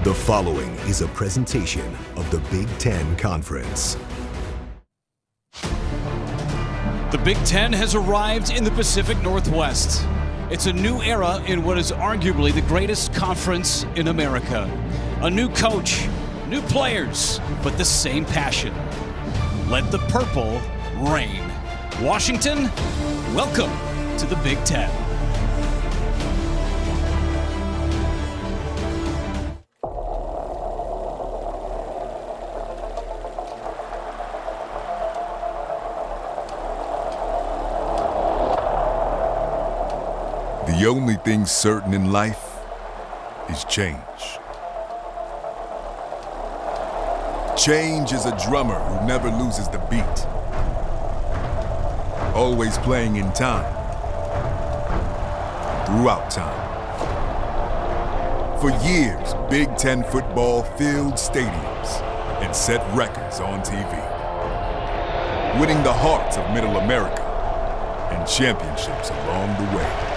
The following is a presentation of the Big Ten Conference. The Big Ten has arrived in the Pacific Northwest. It's a new era in what is arguably the greatest conference in America. A new coach, new players, but the same passion. Let the purple reign. Washington, welcome to the Big Ten. The only thing certain in life is change. Change is a drummer who never loses the beat. Always playing in time. Throughout time. For years, Big Ten football filled stadiums and set records on TV. Winning the hearts of Middle America and championships along the way.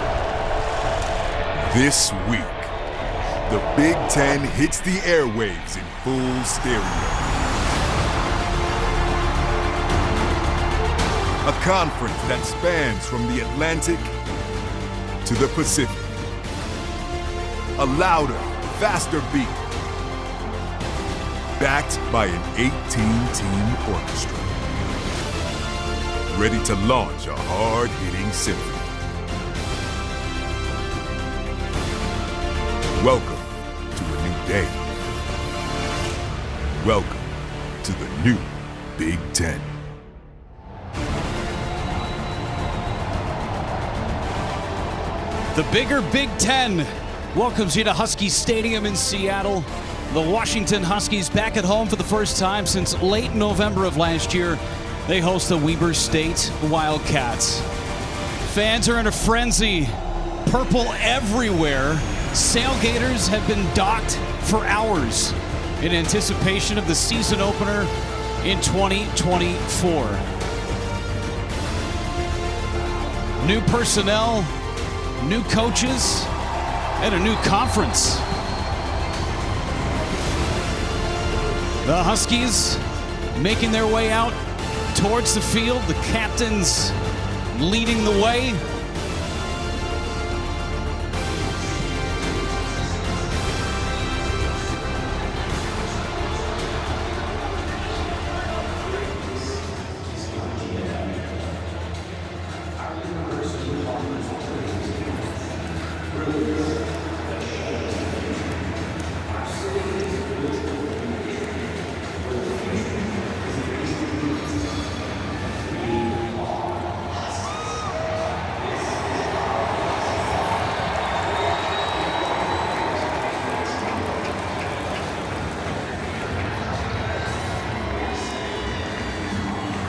This week, the Big Ten hits the airwaves in full stereo. A conference that spans from the Atlantic to the Pacific. A louder, faster beat. Backed by an 18-team orchestra. Ready to launch a hard-hitting symphony. Welcome to a new day. Welcome to the new Big Ten. The bigger Big Ten welcomes you to Husky Stadium in Seattle. The Washington Huskies back at home for the first time since late November of last year. They host the Weber State Wildcats. Fans are in a frenzy. Purple everywhere. Sailgaters have been docked for hours in anticipation of the season opener in 2024. New personnel, new coaches, and a new conference. The Huskies making their way out towards the field, the captains leading the way.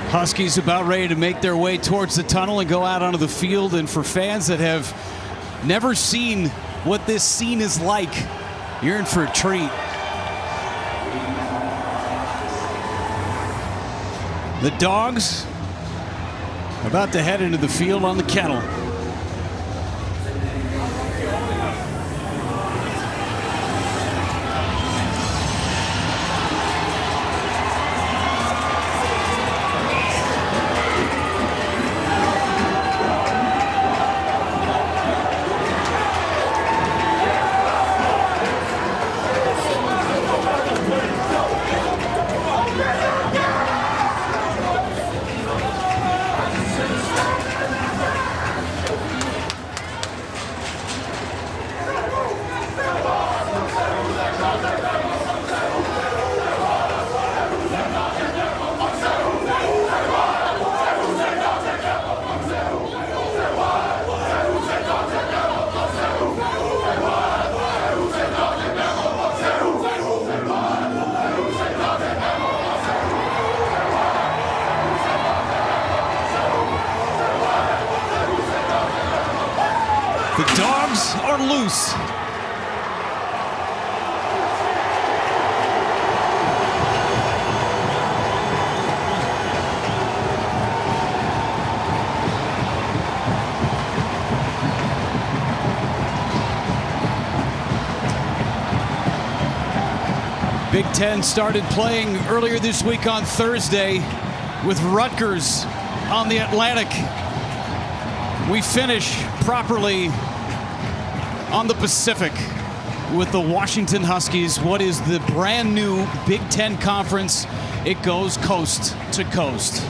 Huskies about ready to make their way towards the tunnel and go out onto the field. And for fans that have never seen what this scene is like, you're in for a treat. The Dogs about to head into the field on the kettle. The Dogs are loose. Big Ten started playing earlier this week on Thursday with Rutgers on the Atlantic. We finish properly on the Pacific with the Washington Huskies. What is the brand new Big Ten Conference? It goes coast to coast.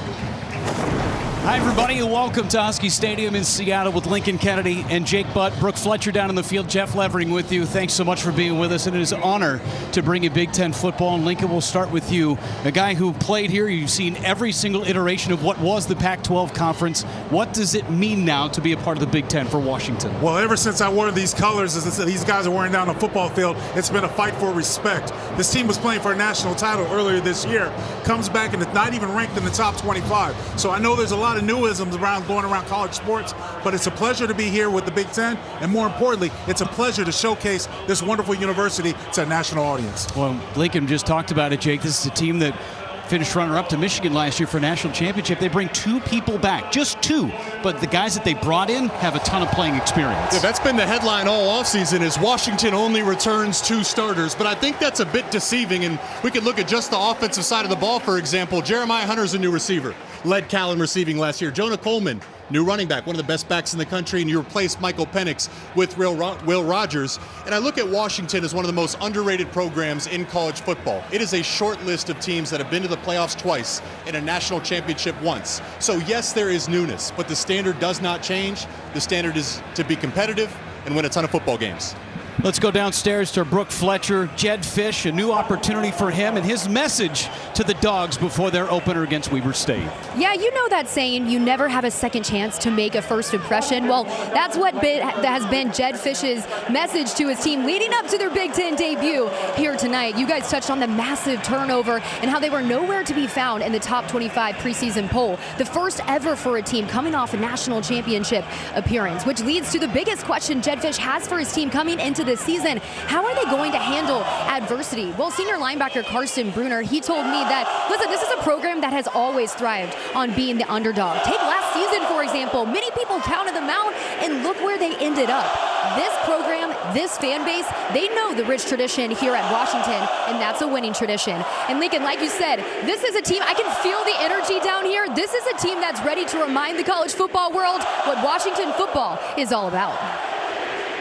Hi, everybody, and welcome to Husky Stadium in Seattle with Lincoln Kennedy and Jake Butt. Brooke Fletcher down in the field. Jeff Levering with you. Thanks so much for being with us, and it is an honor to bring you Big Ten football. And Lincoln, we'll start with you, a guy who played here. You've seen every single iteration of what was the Pac-12 conference. What does it mean now to be a part of the Big Ten for Washington? Well, ever since I wore these colors, as these guys are wearing down the football field, it's been a fight for respect. This team was playing for a national title earlier this year, comes back and it's not even ranked in the top 25. So I know there's a lot of newisms going around college sports, but it's a pleasure to be here with the Big Ten, and more importantly, it's a pleasure to showcase this wonderful university to a national audience. Well, Lincoln just talked about it, Jake. This is a team that finished runner-up to Michigan last year for a national championship. They bring 2 people back, just 2, but the guys that they brought in have a ton of playing experience. Yeah, that's been the headline all offseason is Washington only returns 2 starters, but I think that's a bit deceiving, and we could look at just the offensive side of the ball, for example. Jeremiah Hunter's a new receiver, led Cal in receiving last year. Jonah Coleman, new running back, one of the best backs in the country, and you replaced Michael Penix with Will Rogers. And I look at Washington as one of the most underrated programs in college football. It is a short list of teams that have been to the playoffs twice and a national championship once. So yes, there is newness, but the standard does not change. The standard is to be competitive and win a ton of football games. Let's go downstairs to Brooke Fletcher. Jedd Fisch, a new opportunity for him, and his message to the Dogs before their opener against Weber State. Yeah, you know that saying, you never have a second chance to make a first impression. Well, that's what has been Jedd Fisch's message to his team leading up to their Big Ten debut here tonight. You guys touched on the massive turnover and how they were nowhere to be found in the top 25 preseason poll. The first ever for a team coming off a national championship appearance, which leads to the biggest question Jedd Fisch has for his team coming into this season. How are they going to handle adversity? Well, senior linebacker Carson Bruner, he told me that, listen, this is a program that has always thrived on being the underdog. Take last season, for example. Many people counted them out, and look where they ended up. This program, this fan base, they know the rich tradition here at Washington, and that's a winning tradition. And Lincoln, like you said, this is a team, I can feel the energy down here. This is a team that's ready to remind the college football world what Washington football is all about.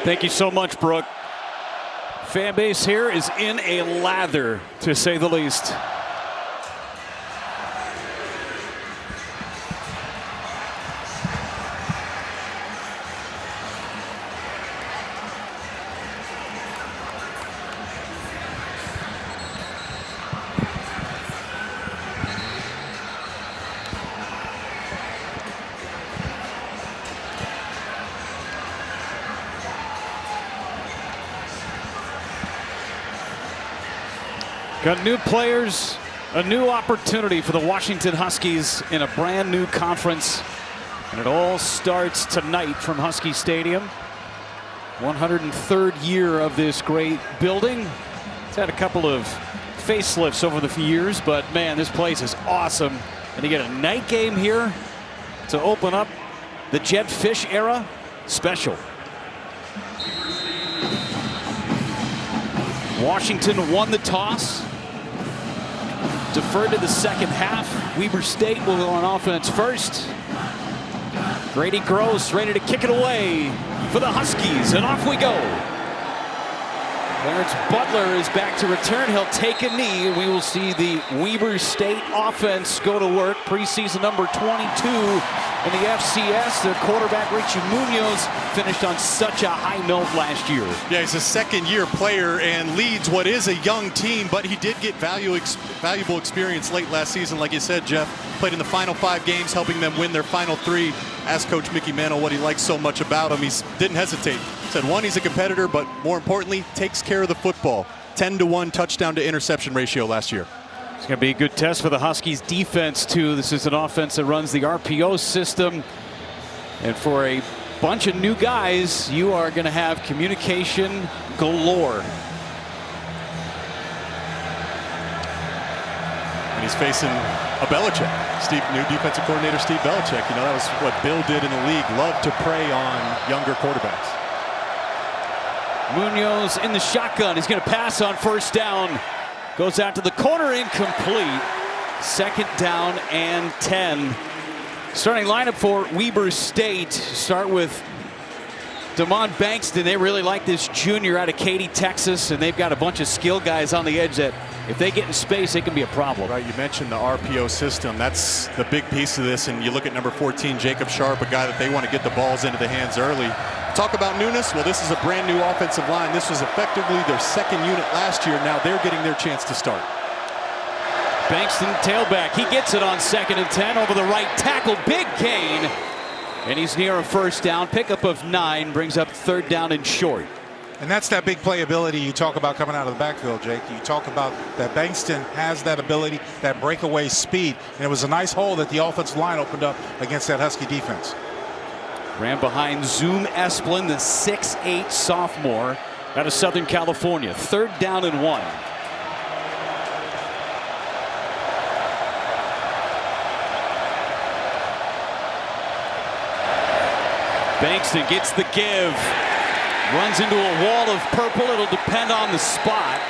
Thank you so much, Brooke. Fan base here is in a lather, to say the least. Got new players, a new opportunity for the Washington Huskies in a brand new conference. And it all starts tonight from Husky Stadium. 103rd year of this great building. It's had a couple of facelifts over the years, but man, this place is awesome. And you get a night game here to open up the Jedd Fisch era. Special. Washington won the toss. Deferred to the second half. Weber State will go on offense first. Grady Gross ready to kick it away for the Huskies, and off we go. Clarence Butler is back to return. He'll take a knee, and we will see the Weber State offense go to work. Preseason number 22 in the FCS. Their quarterback, Richie Munoz, finished on such a high note last year. Yeah, he's a second-year player and leads what is a young team, but he did get valuable experience late last season. Like you said, Jeff, played in the final 5 games, helping them win their final 3. Asked Coach Mickey Mantle what he likes so much about him. He didn't hesitate. Said, 1, he's a competitor, but more importantly, takes care of the football. 10-to-1 touchdown to interception ratio last year. It's going to be a good test for the Huskies defense, too. This is an offense that runs the RPO system. And for a bunch of new guys, you are going to have communication galore. And he's facing a Belichick. New defensive coordinator Steve Belichick. You know, that was what Bill did in the league. Loved to prey on younger quarterbacks. Munoz in the shotgun. He's going to pass on first down. Goes out to the corner, incomplete. Second down and 10. Starting lineup for Weber State. Start with Damon Bankston. They really like this junior out of Katy, Texas, and they've got a bunch of skill guys on the edge that if they get in space, it can be a problem. Right, you mentioned the RPO system. That's the big piece of this, and you look at number 14, Jacob Sharp, a guy that they want to get the balls into the hands early. Talk about newness. Well, this is a brand new offensive line. This was effectively their second unit last year. Now they're getting their chance to start. Bankston tailback. He gets it on 2nd and 10 over the right tackle. Big gain. And he's near a first down. Pickup of 9 brings up 3rd down and short. And that's that big playability you talk about coming out of the backfield, Jake. You talk about that Bankston has that ability, that breakaway speed. And it was a nice hole that the offensive line opened up against that Husky defense. Ran behind Zoom Esplin, the 6'8 sophomore out of Southern California. 3rd down and 1. Bankston gets the give. Runs into a wall of purple. It'll depend on the spot.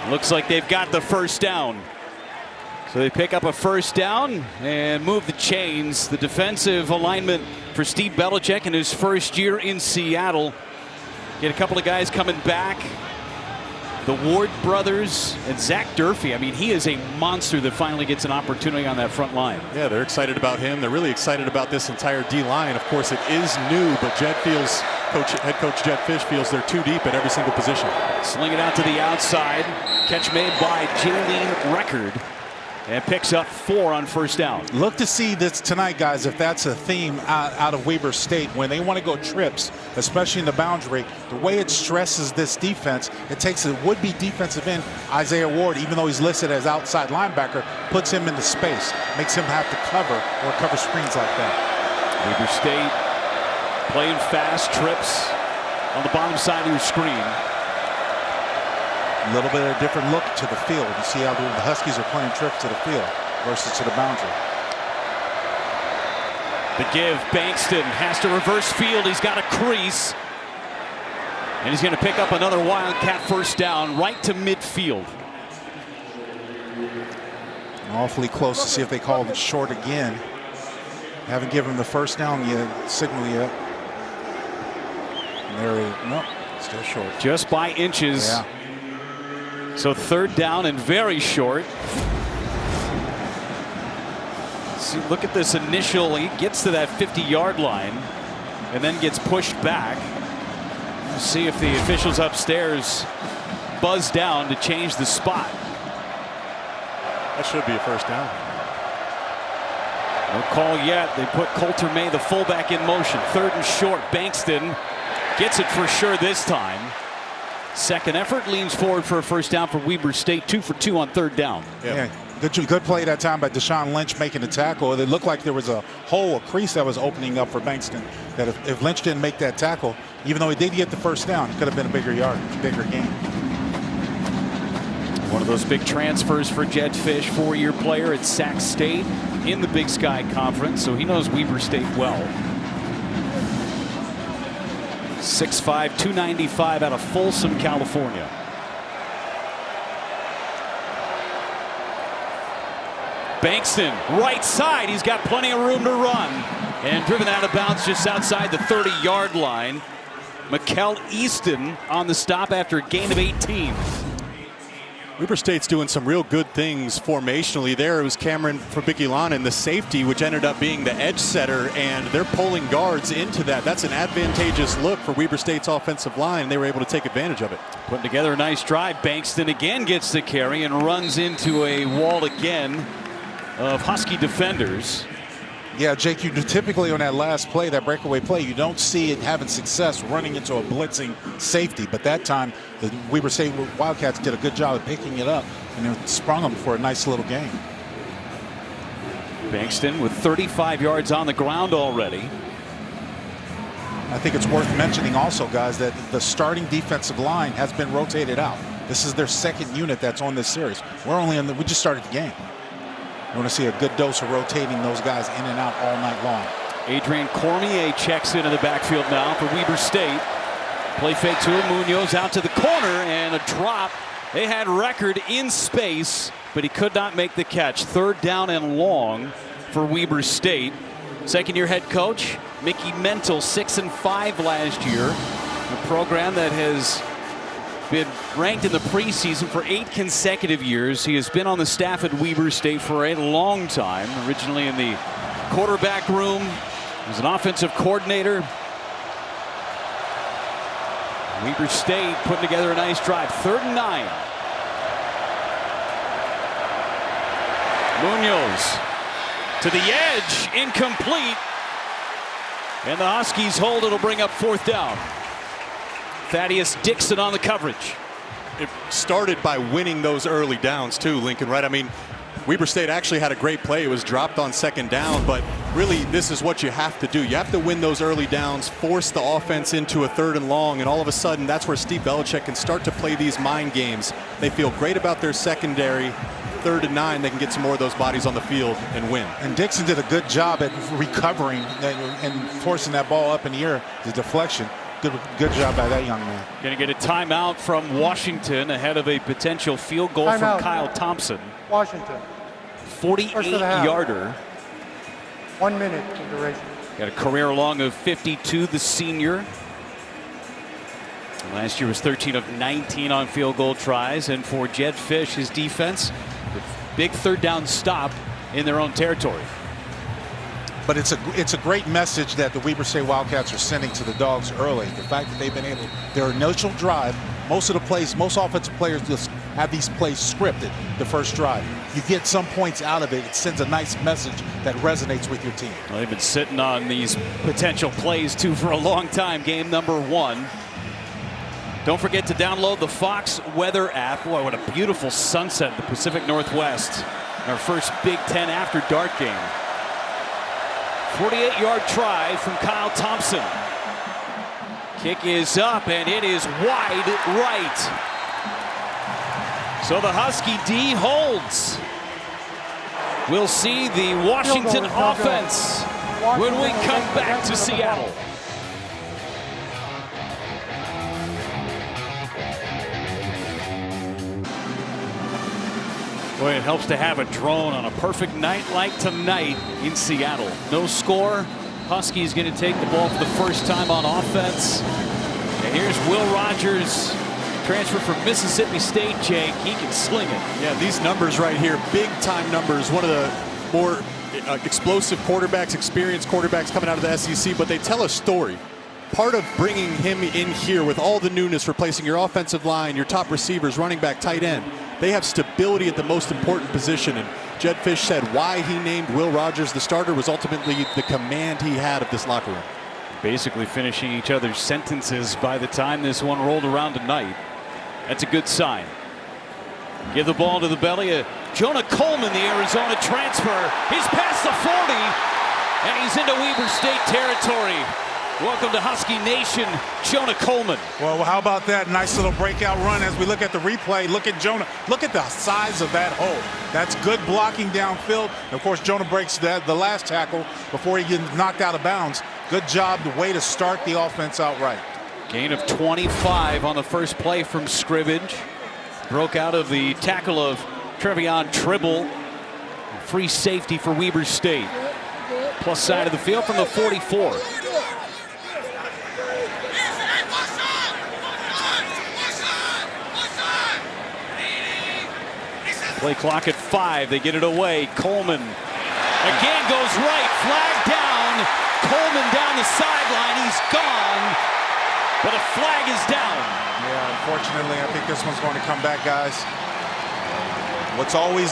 Looks like they've got the first down. So they pick up a first down and move the chains. The defensive alignment for Steve Belichick in his first year in Seattle. Get a couple of guys coming back. The Ward brothers and Zach Durfee. I mean, he is a monster that finally gets an opportunity on that front line. Yeah, they're excited about him. They're really excited about this entire D-line. Of course, it is new, but head coach Jed Fish feels they're too deep at every single position. Sling it out to the outside. Catch made by Jaylene Record. And picks up 4 on first down. Look to see this tonight, guys, if that's a theme out of Weber State. When they want to go trips, especially in the boundary, the way it stresses this defense, it takes a would-be defensive end, Isaiah Ward, even though he's listed as outside linebacker, puts him into space, makes him have to cover or cover screens like that. Weber State playing fast trips on the bottom side of your screen. A little bit of a different look to the field. You see how the Huskies are playing trips to the field versus to the boundary. The give, Bankston has to reverse field. He's got a crease. And he's going to pick up another Wildcat first down right to midfield. Awfully close to see if they call it short again. Haven't given him the first down yet, signal yet. And there he, nope, still short. Just by inches. Yeah. So 3rd down and very short. See, look at this initial. He gets to that 50-yard line and then gets pushed back. See if the officials upstairs buzz down to change the spot. That should be a first down. No call yet. They put Coulter May, the fullback, in motion. 3rd and short. Bankston gets it for sure this time. Second effort, leans forward for a first down for Weber State. 2 for 2 on 3rd down. Yeah, good play that time by Deshaun Lynch making the tackle. It looked like there was a hole, a crease that was opening up for Bankston. That if Lynch didn't make that tackle, even though he did get the first down, it could have been a bigger game. One of those big transfers for Jed Fish, 4-year player at Sac State in the Big Sky Conference, so he knows Weber State well. 6'5", 295 out of Folsom, California. Bankston, right side. He's got plenty of room to run. And driven out of bounds just outside the 30-yard line. Mikel Easton on the stop after a gain of 18. Weber State's doing some real good things formationally. There it was Cameron Fabikilanen, the safety, which ended up being the edge setter, and they're pulling guards into that. That's an advantageous look for Weber State's offensive line, and they were able to take advantage of it. Putting together a nice drive. Bankston again gets the carry and runs into a wall again of Husky defenders. Yeah, Jake, you typically on that last play, that breakaway play, you don't see it having success running into a blitzing safety. But that time, the Weber State Wildcats did a good job of picking it up, and it sprung them for a nice little gain. Bankston with 35 yards on the ground already. I think it's worth mentioning also, guys, that the starting defensive line has been rotated out. This is their second unit that's on this series. We just started the game. You want to see a good dose of rotating those guys in and out all night long. Adrian Cormier checks into the backfield now for Weber State. Play fake to Munoz out to the corner, and a drop They had Record in space, but he could not make the catch. 3rd down and long for Weber State. Second-year head coach Mickey Mental, 6-5 last year. A program that has been ranked in the preseason for 8 consecutive years. He has been on the staff at Weber State for a long time. Originally in the quarterback room, he was an offensive coordinator. Weber State putting together a nice drive. 3rd and 9. Munoz to the edge, incomplete. And the Huskies hold. It'll bring up 4th down. Thaddeus Dixon on the coverage. It started by winning those early downs too, Lincoln, right? I mean, Weber State actually had a great play. It was dropped on 2nd down, but really this is what you have to do. You have to win those early downs, force the offense into a 3rd and long, and all of a sudden that's where Steve Belichick can start to play these mind games. They feel great about their secondary. 3rd and 9, they can get some more of those bodies on the field and win. And Dixon did a good job at recovering and forcing that ball up in the air, the deflection. Good job by that young man. Going to get a timeout from Washington ahead of a potential field goal from Kyle Thompson. Washington. 48-yarder. 1 minute in duration. Got a career long of 52, the senior. Last year was 13 of 19 on field goal tries. And for Jedd Fisch, his defense, the big 3rd down stop in their own territory. But it's a great message that the Weber State Wildcats are sending to the Dogs early. The fact that they've been able, their initial drive, most of the plays, most offensive players just have these plays scripted the first drive. You get some points out of it. It sends a nice message that resonates with your team. Well, they've been sitting on these potential plays too for a long time. Game number 1. Don't forget to download the Fox Weather app. Boy, what a beautiful sunset in the Pacific Northwest. Our first Big Ten after dark game. 48-yard try from Kyle Thompson. Kick is up and it is wide right. So the Husky D holds. We'll see the Washington offense when we come back to Seattle. Boy, it helps to have a drone on a perfect night like tonight in Seattle. No score. Huskies going to take the ball for the first time on offense. And here's Will Rogers, transfer from Mississippi State. Jake, he can sling it. Yeah, these numbers right here, big time numbers. One of the more explosive quarterbacks, experienced quarterbacks coming out of the SEC, but they tell a story. Part of bringing him in here with all the newness, replacing your offensive line, your top receivers, running back, tight end, they have stability at the most important position. And Jedd Fisch said why he named Will Rogers the starter was ultimately the command he had of this locker room. Basically finishing each other's sentences by the time this one rolled around tonight. That's a good sign. Give the ball to the belly of Jonah Coleman, the Arizona transfer. He's past the 40, and he's into Weber State territory. Welcome to Husky Nation, Jonah Coleman. Well, how about that nice little breakout run as we look at the replay. Look at Jonah. Look at the size of that hole. That's good blocking downfield. And of course, Jonah breaks the last tackle before he gets knocked out of bounds. Good job, the way to start the offense outright. Gain of 25 on the first play from scrimmage. Broke out of the tackle of Trevion Tribble. Free safety for Weber State. Plus side of the field from the 44. Play clock at 5. They get it away. Coleman again goes right. Flag down. Coleman down the sideline. He's gone. But a flag is down. Yeah, unfortunately, I think this one's going to come back, guys. What's always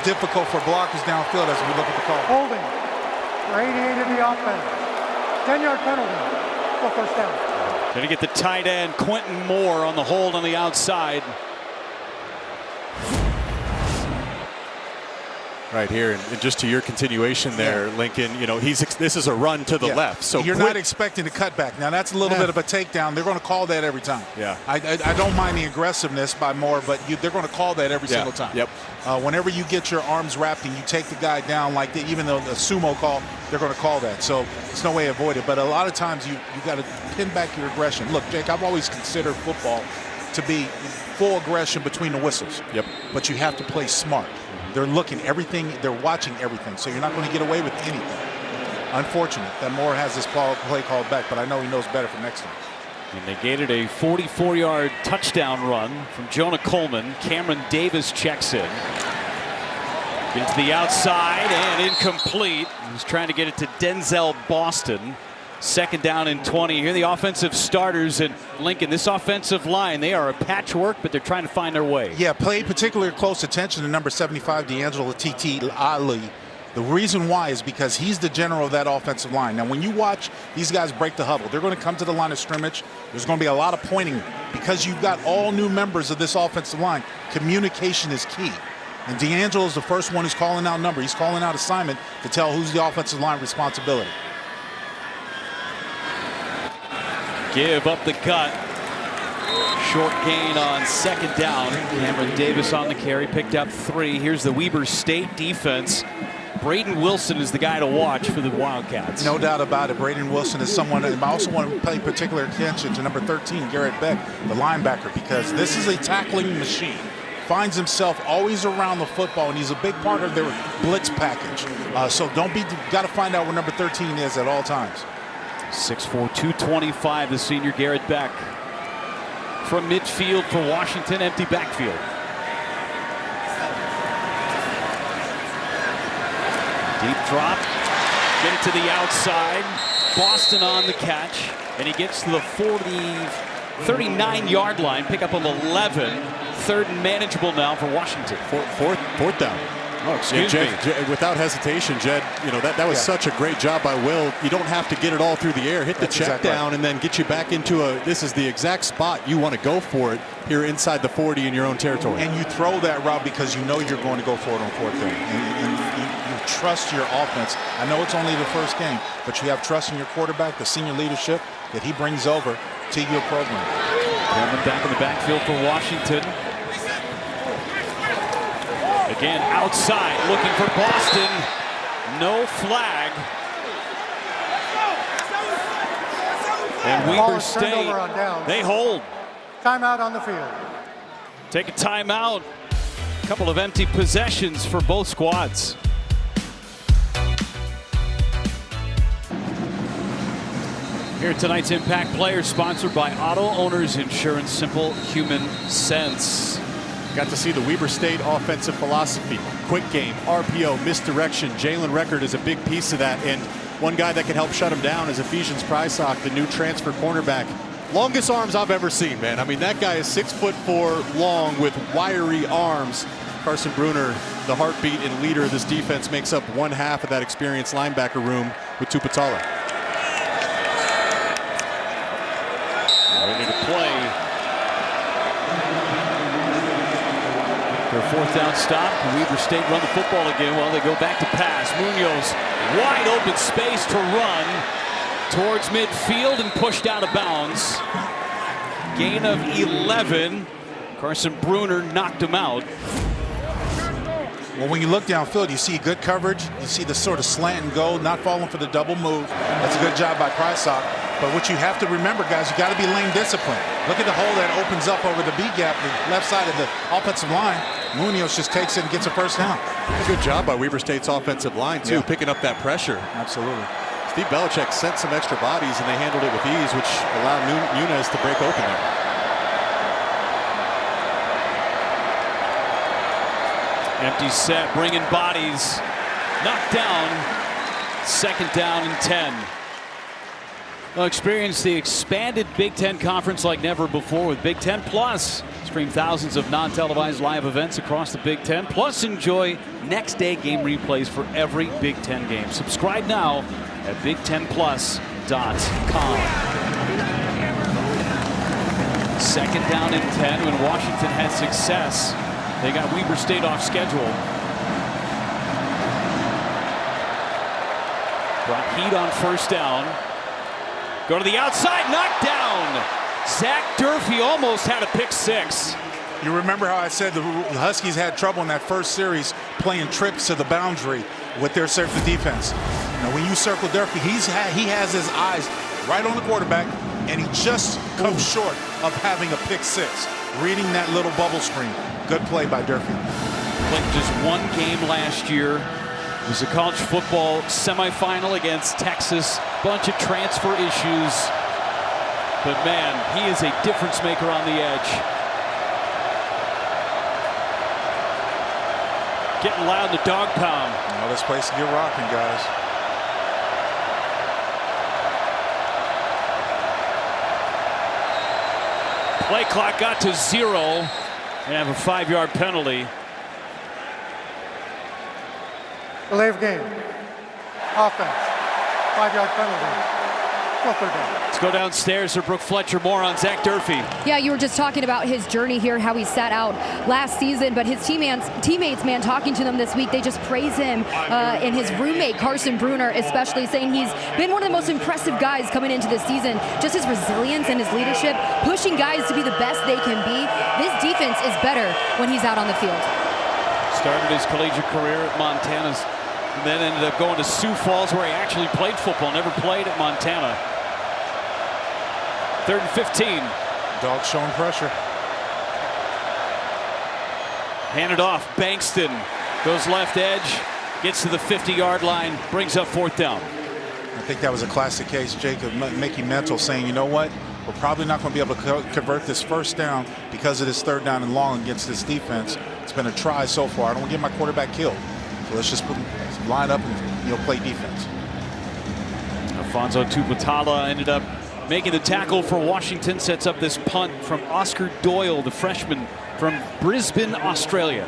difficult for blockers downfield as we look at the call. Holding. 88 of the offense. 10-yard penalty. For first down. Going to get the tight end, Quentin Moore, on the hold on the outside. Right here, and just to your continuation there, Lincoln, you know, this is a run to the left. So you're not expecting a cutback. Now that's a little bit of a takedown. They're going to call that every time. Yeah. I don't mind the aggressiveness by Moore, but they're going to call that every single time. Yep. Whenever you get your arms wrapped and you take the guy down like that, even though the sumo call, they're going to call that. So there's no way to avoid it. But a lot of times you got to pin back your aggression. Look, Jake, I've always considered football to be full aggression between the whistles. Yep. But you have to play smart. They're looking everything, they're watching everything, so you're not going to get away with anything. Unfortunate that Moore has this play called back, but I know he knows better for next time. And they gated a 44-yard touchdown run from Jonah Coleman. Cameron Davis checks in. Into the outside and incomplete. He's trying to get it to Denzel Boston. Second down and 20. Here are the offensive starters in Lincoln. This offensive line, they are a patchwork, but they're trying to find their way. Yeah, pay particular close attention to number 75, D'Angelo Titi Ali. The reason why is because he's the general of that offensive line. Now, when you watch these guys break the huddle, they're going to come to the line of scrimmage. There's going to be a lot of pointing because you've got all new members of this offensive line. Communication is key. And D'Angelo is the first one who's calling out number. He's calling out assignment to tell who's the offensive line responsibility. Give up the gut. Short gain on second down. Cameron Davis on the carry, picked up 3. Here's the Weber State defense. Braden Wilson is the guy to watch for the Wildcats. No doubt about it. Braden Wilson is someone. I also want to pay particular attention to number 13, Garrett Beck, the linebacker, because this is a tackling machine. Finds himself always around the football, and he's a big part of their blitz package. So got to find out where number 13 is at all times. 6'4", 225, the senior Garrett Beck. From midfield for Washington, empty backfield. Deep drop, get it to the outside. Boston on the catch, and he gets to the 39-yard line, pick up on 11. Third and manageable now for Washington. Fourth down. Oh, excuse me. Jed, without hesitation, Jed, you know, that was such a great job by Will. You don't have to get it all through the air. Hit the check down and then get you back into this is the exact spot you want to go for it here inside the 40 in your own territory. And you throw that route because you know you're going to go for it on fourth down. And you trust your offense. I know it's only the first game, but you have trust in your quarterback, the senior leadership that he brings over to your program. Coming back in the backfield for Washington. Again, outside, looking for Boston. No flag. And Weber State, they hold. Timeout on the field. Take a timeout. A couple of empty possessions for both squads. Here tonight's Impact Players, sponsored by Auto Owners Insurance. Simple human sense. Got to see the Weber State offensive philosophy. Quick game, RPO, misdirection. Jalen Record is a big piece of that. And one guy that can help shut him down is Ephesians Prysock, the new transfer cornerback. Longest arms I've ever seen, man. I mean, that guy is 6'4" long with wiry arms. Carson Bruner, the heartbeat and leader of this defense, makes up one half of that experienced linebacker room with Tuputala. Ready to play. Their fourth down stop. Weber State run the football again while they go back to pass. Munoz, wide open space to run towards midfield and pushed out of bounds. Gain of 11. Carson Bruner knocked him out. Well, when you look downfield, you see good coverage. You see the sort of slant and go, not falling for the double move. That's a good job by Prysock. But what you have to remember, guys, you got to be lane disciplined. Look at the hole that opens up over the B gap, the left side of the offensive line. Munoz just takes it and gets a first down. Good job by Weber State's offensive line, too, picking up that pressure. Absolutely. Steve Belichick sent some extra bodies, and they handled it with ease, which allowed Nunez to break open there. Empty set, bringing bodies. Knocked down. Second down and 10. Well, experience the expanded Big Ten Conference like never before with Big Ten Plus. Stream thousands of non-televised live events across the Big Ten. Plus, enjoy next-day game replays for every Big Ten game. Subscribe now at BigTenPlus.com. Second down and 10 when Washington had success. They got Weber State off schedule. Brought heat on first down. Go to the outside, knocked down. Zach Durfee almost had a pick six. You remember how I said the Huskies had trouble in that first series playing trips to the boundary with their circle defense. Now, when you circle Durfee, he has his eyes right on the quarterback, and he just comes short of having a pick six. reading that little bubble screen. Good play by Durfee. Played just one game last year. It was a college football semifinal against Texas. Bunch of transfer issues. But man, he is a difference maker on the edge. Getting loud in the dog pound. Well, this place can get rocking, guys. Play clock got to 0 and have a 5-yard penalty. Delay of game. Offense. 5-yard penalty. Third down. Let's go downstairs to Brooke Fletcher. More on Zach Durfee. Yeah, you were just talking about his journey here, how he sat out last season, but his teammates, man, talking to them this week, they just praise him and his roommate, Carson Bruner, especially, saying he's been one of the most impressive guys coming into this season. Just his resilience and his leadership, pushing guys to be the best they can be. This defense is better when he's out on the field. Started his collegiate career at Montana, and then ended up going to Sioux Falls, where he actually played football, never played at Montana. 3rd and 15. Dogs showing pressure. Handed off. Bankston goes left edge, gets to the 50-yard line, brings up 4th down. I think that was a classic case, Jacob, making mental, saying, you know what? We're probably not going to be able to convert this 1st down because of this 3rd down and long against this defense. It's been a try so far. I don't want to get my quarterback killed. So let's just line up and play defense. Alfonso Tuputala ended up making the tackle for Washington. Sets up this punt from Oscar Doyle, the freshman from Brisbane, Australia.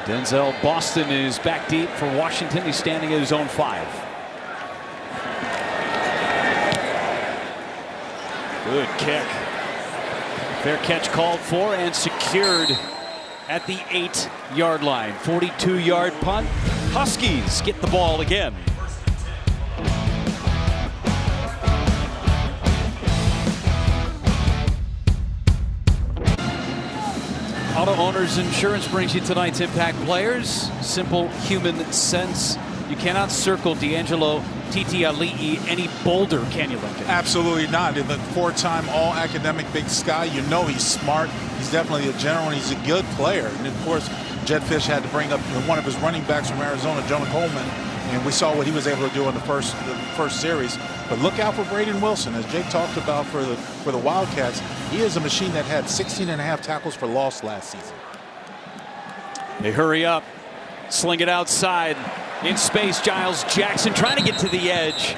Denzel Boston is back deep for Washington. He's standing at his own 5. Good kick. Fair catch called for and secured at the 8-yard line. 42-yard punt. Huskies get the ball again. Auto Owners Insurance brings you tonight's Impact Players. Simple human sense. You cannot circle D'Angelo Titiali'i any bolder, can you, Lincoln? Absolutely not. In the 4-time all-academic Big Sky, you know he's smart. He's definitely a general, and he's a good player. And, of course, Jedd Fisch had to bring up one of his running backs from Arizona, Jonah Coleman, and we saw what he was able to do in the first series. But look out for Braden Wilson. As Jake talked about for the Wildcats, he is a machine that had 16.5 tackles for loss last season. They hurry up, sling it outside. In space, Giles Jackson trying to get to the edge.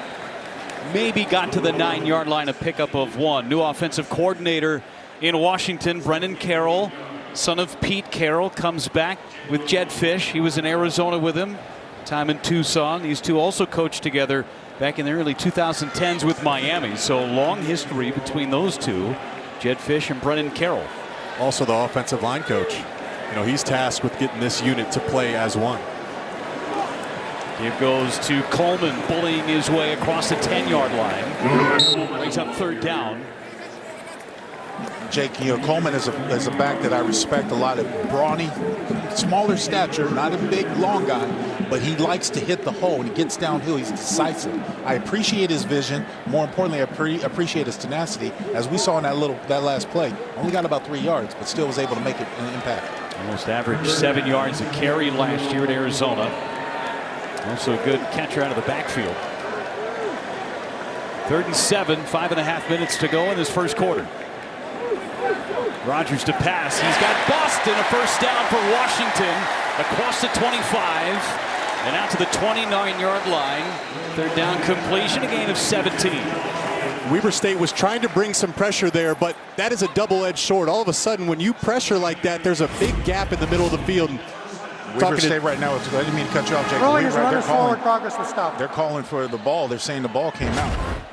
Maybe got to the 9-yard line, a pickup of 1. New offensive coordinator in Washington, Brennan Carroll, son of Pete Carroll, comes back with Jedd Fisch. He was in Arizona with him, time in Tucson. These two also coached together back in the early 2010s with Miami. So long history between those two, Jedd Fisch and Brennan Carroll. Also the offensive line coach. You know, he's tasked with getting this unit to play as one. It goes to Coleman, bullying his way across the 10-yard line. Brings up 3rd down. Jake, you know, Coleman is a back that I respect a lot. Of brawny, smaller stature, not a big, long guy, but he likes to hit the hole. When he gets downhill, he's decisive. I appreciate his vision. More importantly, I appreciate his tenacity. As we saw in that last play, only got about 3 yards, but still was able to make an impact. Almost averaged 7 yards a carry last year at Arizona. Also a good catcher out of the backfield. 3rd and 7, 5.5 minutes to go in this first quarter. Rodgers to pass. He's got Boston, a 1st down for Washington across the 25 and out to the 29-yard line. 3rd down completion, a gain of 17. Weber State was trying to bring some pressure there, but that is a double-edged sword. All of a sudden, when you pressure like that, there's a big gap in the middle of the field. Weber State right now, I didn't mean to cut you off, Jake. Rolling his runners forward, progress was stopped. They're calling for the ball. They're saying the ball came out.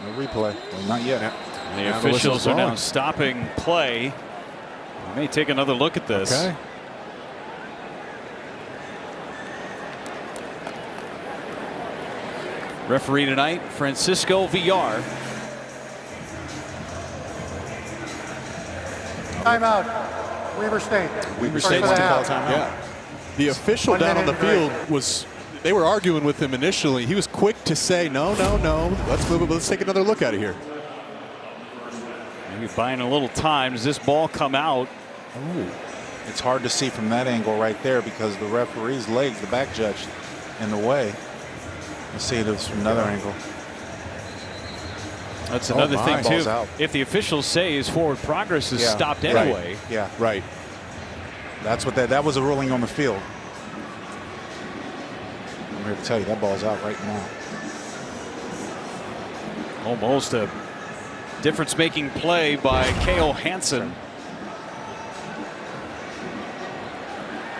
No replay. Well, not yet. The officials are now stopping play. We may take another look at this. Okay. Referee tonight, Francisco Villar. Timeout. Weber State. Weber State wants to call timeout. Yeah. The official down on the field was, they were arguing with him initially. He was quick to say, no, no, no, let's move it, let's take another look at it here. Maybe buying a little time. Does this ball come out? Ooh. It's hard to see from that angle right there because the referee's legs, the back judge, in the way. Let's see this from another angle. That's another thing too. Out. If the officials say his forward progress is stopped anyway. Right. Yeah, right. That's what that was a ruling on the field. I'm here to tell you that ball's out right now. Almost a difference-making play by K.O. Hansen.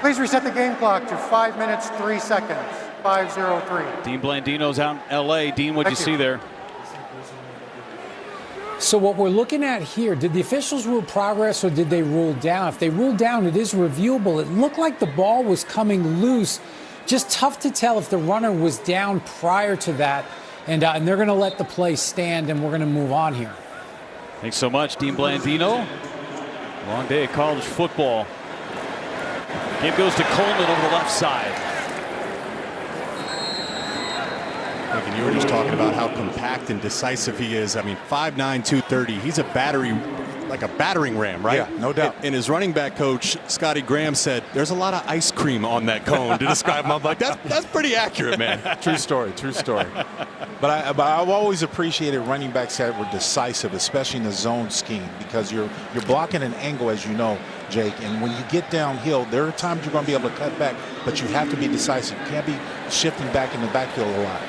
Please reset the game clock to 5 minutes, 3 seconds. 5:03. Dean Blandino's out in L.A. Dean, what'd you see there? So what we're looking at here, did the officials rule progress or did they rule down? If they ruled down, it is reviewable. It looked like the ball was coming loose. Just tough to tell if the runner was down prior to that. And they're going to let the play stand, and we're going to move on here. Thanks so much, Dean Blandino. Long day of college football. Game goes to Coleman over the left side. And you were just talking about how compact and decisive he is. I mean, 5'9", 230. He's a battering ram, right? Yeah, no doubt. And his running back coach, Scotty Graham, said, there's a lot of ice cream on that cone to describe him. I'm like, that's pretty accurate, man. True story, true story. But I've always appreciated running backs that were decisive, especially in the zone scheme, because you're blocking an angle, as you know, Jake, and when you get downhill, there are times you're going to be able to cut back, but you have to be decisive. You can't be shifting back in the backfield a lot.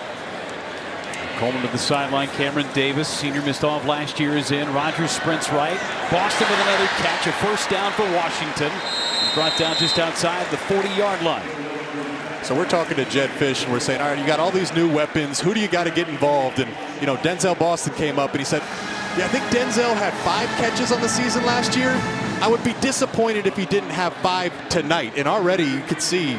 Coleman to the sideline. Cameron Davis, senior, missed off last year, is in. Rogers sprints right. Boston with another catch. A first down for Washington. Brought down just outside the 40-yard line. So we're talking to Jedd Fisch, and we're saying, all right, you got all these new weapons. Who do you got to get involved? And, you know, Denzel Boston came up, and he said, yeah, I think Denzel had 5 catches on the season last year. I would be disappointed if he didn't have 5 tonight. And already you could see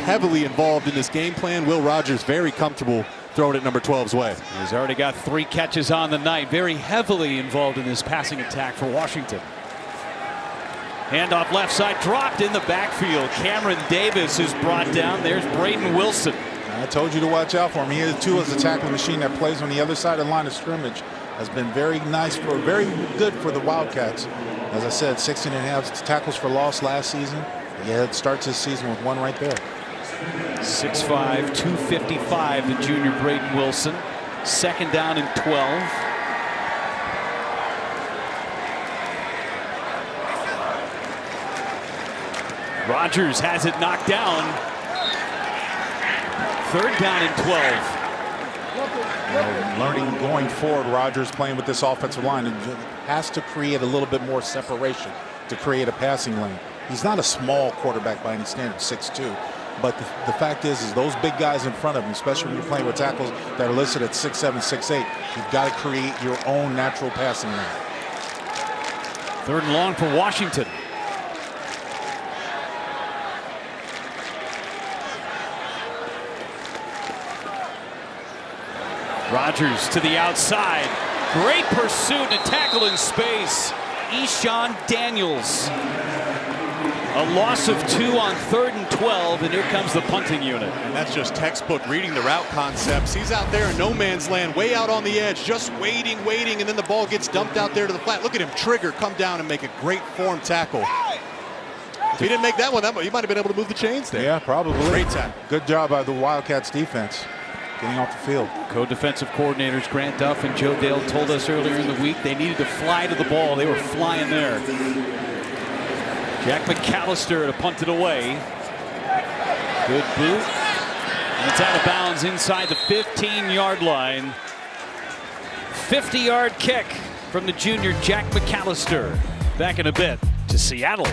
heavily involved in this game plan. Will Rogers very comfortable throwing it number 12's way. He's already got 3 catches on the night. Very heavily involved in this passing attack for Washington. Handoff left side, dropped in the backfield. Cameron Davis is brought down. There's Braden Wilson. I told you to watch out for him. He, too, is a tackling machine that plays on the other side of the line of scrimmage. Has been very good for the Wildcats. As I said, 16.5 tackles for loss last season. Yeah, it starts this season with 1 right there. 6'5", 255, the junior Braden Wilson. Second down and 12. Rogers has it knocked down. Third down and 12. Learning going forward, Rogers playing with this offensive line and has to create a little bit more separation to create a passing lane. He's not a small quarterback by any standard, 6'2". But the fact is those big guys in front of him, especially when you're playing with tackles that are listed at 6'7", 6'8", you've got to create your own natural passing lane. Third and long for Washington. Rogers to the outside. Great pursuit and a tackle in space. Eshawn Daniels. A loss of 2 on 3rd and 12, and here comes the punting unit. And that's just textbook reading the route concepts. He's out there in no man's land, way out on the edge, just waiting, and then the ball gets dumped out there to the flat. Look at him trigger, come down and make a great form tackle. If he didn't make that one, he might have been able to move the chains there. Yeah, probably. Great tackle. Good job by the Wildcats defense getting off the field. Co-defensive coordinators Grant Duff and Joe Dale told us earlier in the week they needed to fly to the ball. They were flying there. Jack McAllister to punt it away. Good boot. And it's out of bounds inside the 15-yard line. 50-yard kick from the junior Jack McAllister. Back in a bit to Seattle.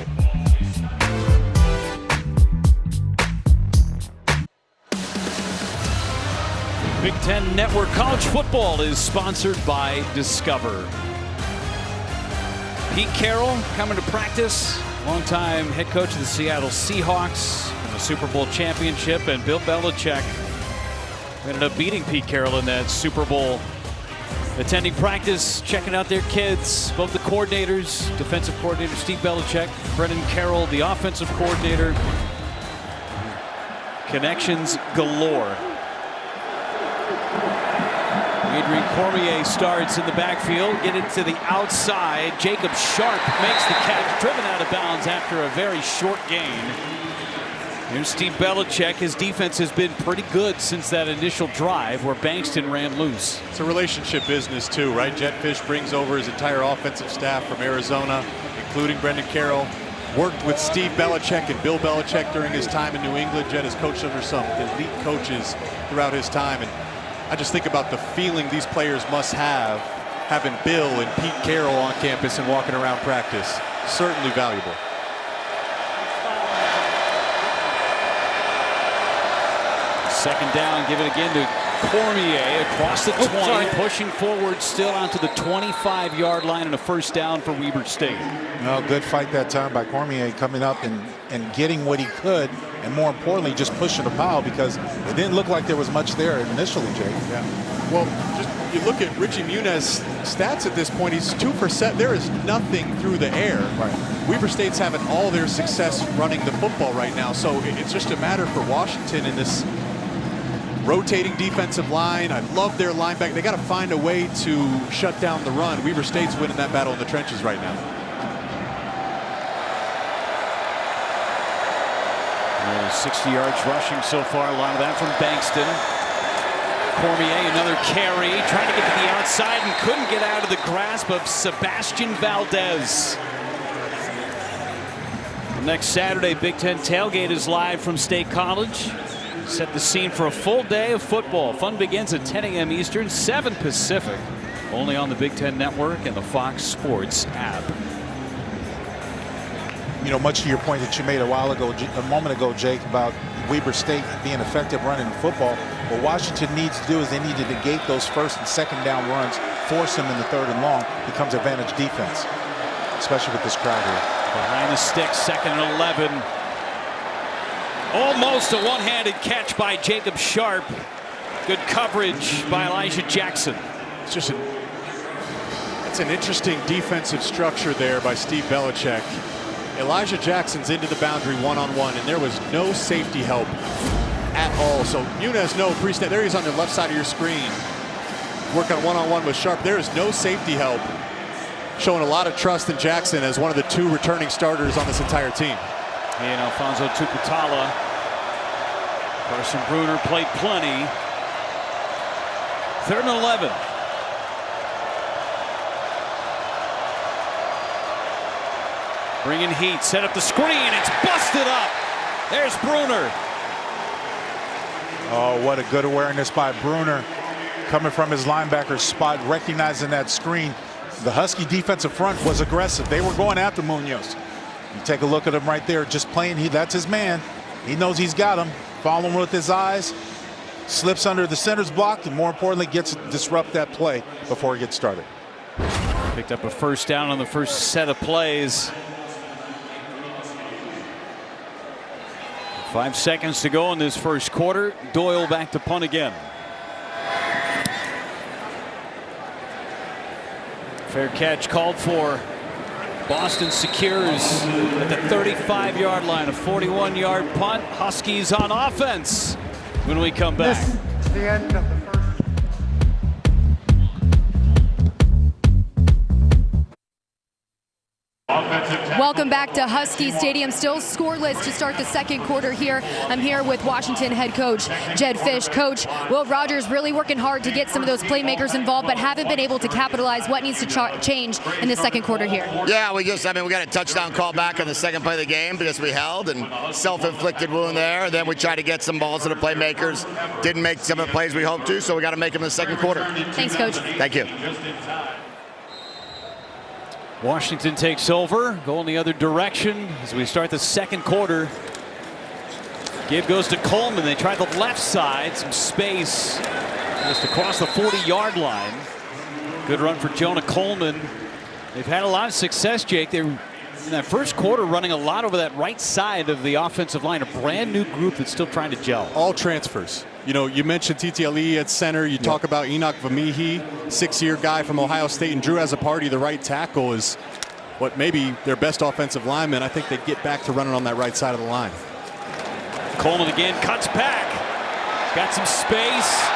Big Ten Network College Football is sponsored by Discover. Pete Carroll coming to practice. Longtime head coach of the Seattle Seahawks in the Super Bowl championship, and Bill Belichick ended up beating Pete Carroll in that Super Bowl. Attending practice, checking out their kids, both the coordinators, defensive coordinator Steve Belichick, Brendan Carroll, the offensive coordinator. Connections galore. Adrian Cormier starts in the backfield. Get it to the outside. Jacob Sharp makes the catch, driven out of bounds after a very short gain. Here's Steve Belichick. His defense has been pretty good since that initial drive where Bankston ran loose. It's a relationship business too, right? Jedd Fisch brings over his entire offensive staff from Arizona, including Brendan Carroll. Worked with Steve Belichick and Bill Belichick during his time in New England. Jedd has coached under some elite coaches throughout his time. And I just think about the feeling these players must have having Bill and Pete Carroll on campus and walking around practice. Certainly valuable. Second down, give it again to Cormier across the 20, pushing forward still onto the 25-yard line, and a first down for Weber State. No, good fight that time by Cormier, coming up and getting what he could, and more importantly, just pushing the pile, because it didn't look like there was much there initially, Jake. Yeah. Well, just you look at Richie Muniz stats at this point, he's 2 for 7. There is nothing through the air. Right. Weber State's having all their success running the football right now, so it's just a matter for Washington in this rotating defensive line. I love their linebacker. They got to find a way to shut down the run. Weber State's winning that battle in the trenches right now. 60 yards rushing so far. A lot of that from Bankston. Cormier, another carry, trying to get to the outside and couldn't get out of the grasp of Sebastian Valdez. Next Saturday, Big Ten Tailgate is live from State College. Set the scene for a full day of football. Fun begins at 10 a.m. Eastern, 7 Pacific. Only on the Big Ten Network and the Fox Sports app. You know, much to your point that you made a moment ago, Jake, about Weber State being effective running the football. What Washington needs to do is they need to negate those first and second down runs, force them in the third and long, becomes advantage defense, especially with this crowd here. Behind the sticks, 2nd and 11. Almost a one-handed catch by Jacob Sharp. Good coverage by Elijah Jackson. It's just it's an interesting defensive structure there by Steve Belichick. Elijah Jackson's into the boundary one-on-one, and there was no safety help at all. So Muniz, no pre-snap. There he is on the left side of your screen. Work on one-on-one with Sharp. There is no safety help. Showing a lot of trust in Jackson as one of the 2 returning starters on this entire team. And Alfonso Tuputala. Carson Bruner played plenty. 3rd and 11. Bringing heat, set up the screen. It's busted up. There's Bruner. Oh, what a good awareness by Bruner. Coming from his linebacker spot, recognizing that screen. The Husky defensive front was aggressive. They were going after Munoz. You take a look at him right there, just playing. That's his man. He knows he's got him. Following with his eyes. Slips under the center's block, and more importantly, gets to disrupt that play before he gets started. Picked up a first down on the first set of plays. 5 seconds to go in this first quarter. Doyle back to punt again. Fair catch called for. Boston secures at the 35-yard line. A 41-yard punt. Huskies on offense when we come back. This is the end of the first. Welcome back to Husky Stadium. Still scoreless to start the second quarter here. I'm here with Washington head coach Jedd Fisch. Coach, Will Rogers really working hard to get some of those playmakers involved, but haven't been able to capitalize. What needs to change in the second quarter here? Yeah, we got a touchdown call back on the second play of the game because we held, and self-inflicted wound there. And then we tried to get some balls to the playmakers. Didn't make some of the plays we hoped to, so we got to make them in the second quarter. Thanks, Coach. Thank you. Washington takes over, going the other direction as we start the second quarter. Give goes to Coleman. They try the left side, some space just across the 40-yard line. Good run for Jonah Coleman. They've had a lot of success, Jake. They're in that first quarter running a lot over that right side of the offensive line. A brand new group that's still trying to gel. All transfers. You know, you mentioned TTLE at center. You talk about Enoch Vamihi, 6-year guy from Ohio State, and Drew Azzopardi, the right tackle, is what maybe their best offensive lineman. I think they get back to running on that right side of the line. Coleman again cuts back. Got some space.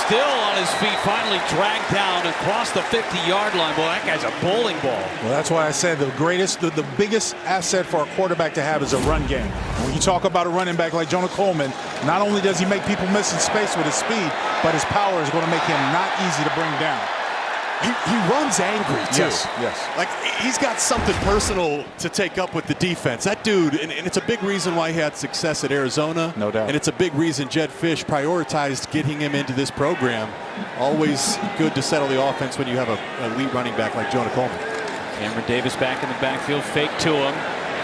still on his feet, finally dragged down across the 50-yard line. Boy, that guy's a bowling ball. Well, that's why I said the biggest asset for a quarterback to have is a run game. And when you talk about a running back like Jonah Coleman, not only does he make people miss in space with his speed, but his power is going to make him not easy to bring down. He runs angry, too. Yes. Like, he's got something personal to take up with the defense. That dude, and it's a big reason why he had success at Arizona. No doubt. And it's a big reason Jedd Fisch prioritized getting him into this program. Always good to settle the offense when you have an elite running back like Jonah Coleman. Cameron Davis back in the backfield, fake to him.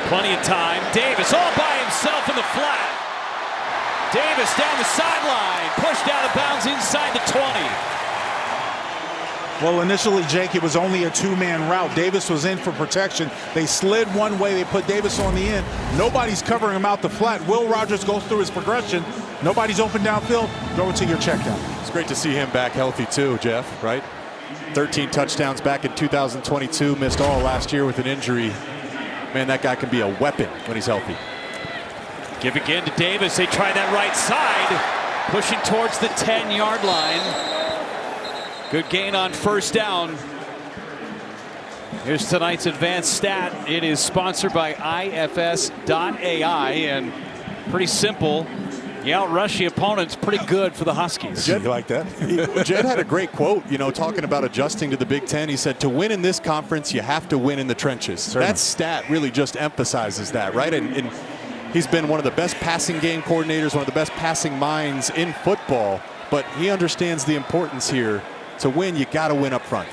Plenty of time. Davis all by himself in the flat. Davis down the sideline, pushed out of bounds inside the 20. Well, initially, Jake, it was only a two-man route. Davis was in for protection. They slid one way. They put Davis on the end. Nobody's covering him out the flat. Will Rogers goes through his progression. Nobody's open downfield. Go to your check down. It's great to see him back healthy, too, Jeff, right? 13 touchdowns back in 2022. Missed all last year with an injury. Man, that guy can be a weapon when he's healthy. Give again to Davis. They try that right side. Pushing towards the 10-yard line. Good gain on first down. Here's tonight's advanced stat. It is sponsored by IFS.AI, and pretty simple. You outrush the opponents pretty good for the Huskies. You like that? Jedd had a great quote, talking about adjusting to the Big Ten. He said, to win in this conference, you have to win in the trenches. Certainly. That stat really just emphasizes that, right? And he's been one of the best passing game coordinators, one of the best passing minds in football, but he understands the importance here. To win, you got to win up front.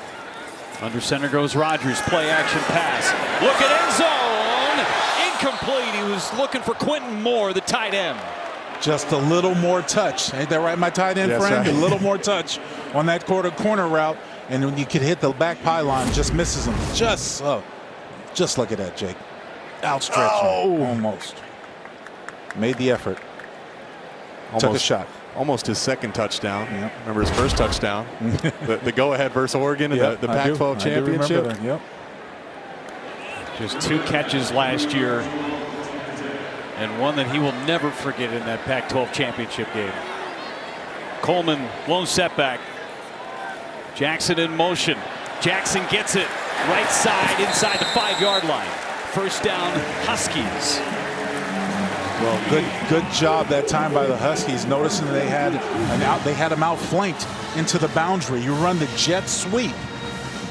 Under center goes Rogers. Play action pass. Look at end zone. Incomplete. He was looking for Quentin Moore, the tight end. Just a little more touch. Ain't that right, my tight end friend? Right. A little more touch on that corner route. And when you could hit the back pylon, just misses him. Just so. Just look at that, Jake. Outstretched. Oh. Almost. Made the effort. Took a shot. Almost his second touchdown. Yep. Remember his first touchdown? the go-ahead versus Oregon in the Pac-12 championship. Yep. Just 2 catches last year, and one that he will never forget in that Pac-12 championship game. Coleman, lone setback. Jackson in motion. Jackson gets it right side inside the 5-yard line. First down, Huskies. Well, good job that time by the Huskies, noticing they had him outflanked into the boundary. You run the jet sweep,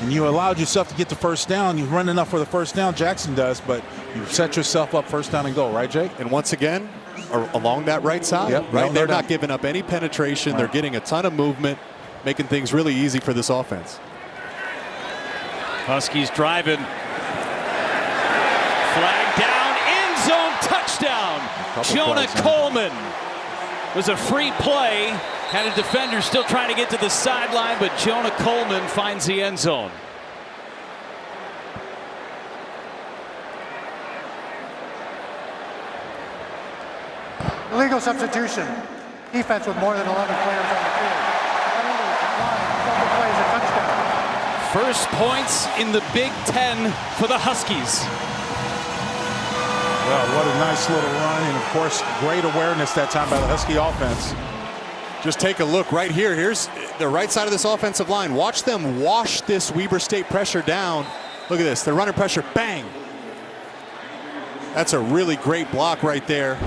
and you allowed yourself to get the first down. You run enough for the first down, Jackson does, but you set yourself up first down and goal, right, Jake? And once again, along that right side, yep, right? They're not giving up any penetration. Right. They're getting a ton of movement, making things really easy for this offense. Huskies driving. Flag down, end zone touchdown. Jonah Coleman was a free play. Had a defender still trying to get to the sideline, but Jonah Coleman finds the end zone. Illegal substitution. Defense with more than 11 players on the field. Double plays a touchdown. First points in the Big Ten for the Huskies. Well, what a nice little run, and of course, great awareness that time by the Husky offense. Just take a look right here. Here's the right side of this offensive line. Watch them wash this Weber State pressure down. Look at this. They're running pressure. Bang. That's a really great block right there.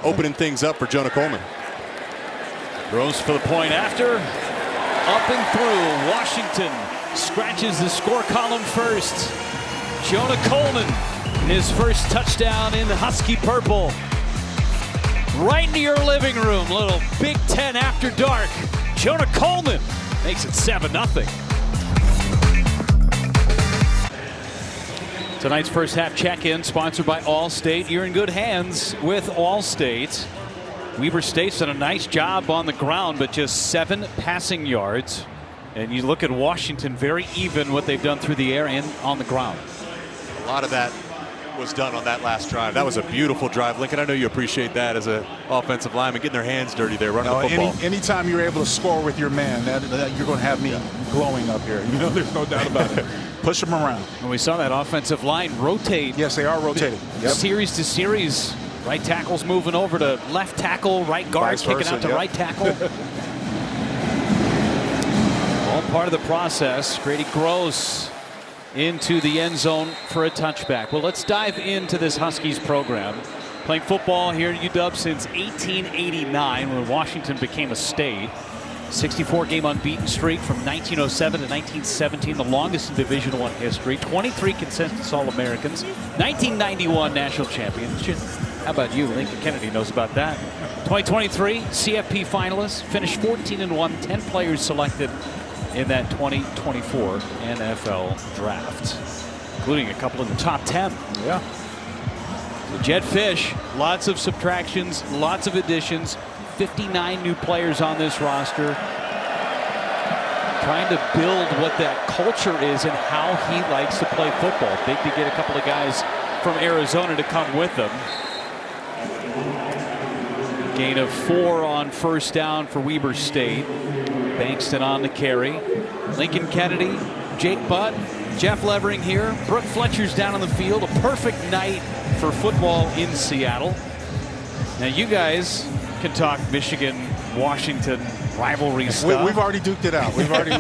Opening things up for Jonah Coleman. Throws for the point after. Up and through. Washington scratches the score column first. Jonah Coleman, his first touchdown in the Husky purple. Right into your living room, little Big Ten after dark. Jonah Coleman makes it 7-0. Tonight's first half check-in sponsored by Allstate. You're in good hands with Allstate. Weber State's done a nice job on the ground, but just 7 passing yards. And you look at Washington, very even what they've done through the air and on the ground. A lot of that was done on that last drive. That was a beautiful drive. Lincoln, I know you appreciate that as an offensive lineman, getting their hands dirty there, running the football. Anytime you're able to score with your man, you're going to have me glowing up here. You know, there's no doubt about it. Push them around. And we saw that offensive line rotate. Yes, they are rotating. Yep. Series to series. Right tackle's moving over to left tackle. Right guard's kicking out to right tackle. part of the process. Grady Gross into the end zone for a touchback. Well, let's dive into this Huskies program. Playing football here at UW since 1889 when Washington became a state. 64-game unbeaten streak from 1907 to 1917, the longest in Division I history. 23 consensus All-Americans. 1991 national champions. How about you? Lincoln Kennedy knows about that. 2023 CFP finalists. Finished 14-1. 10 players selected in that 2024 NFL draft, including a couple in the top 10. Yeah. So Jedd Fisch, lots of subtractions, lots of additions. 59 new players on this roster, trying to build what that culture is and how he likes to play football. Big to get a couple of guys from Arizona to come with them. Gain of 4 on first down for Weber State. Bankston on the carry. Lincoln Kennedy, Jake Butt, Jeff Levering here. Brooke Fletcher's down on the field. A perfect night for football in Seattle. Now you guys can talk Michigan, Washington rivalry stuff. We've already duked it out. We've already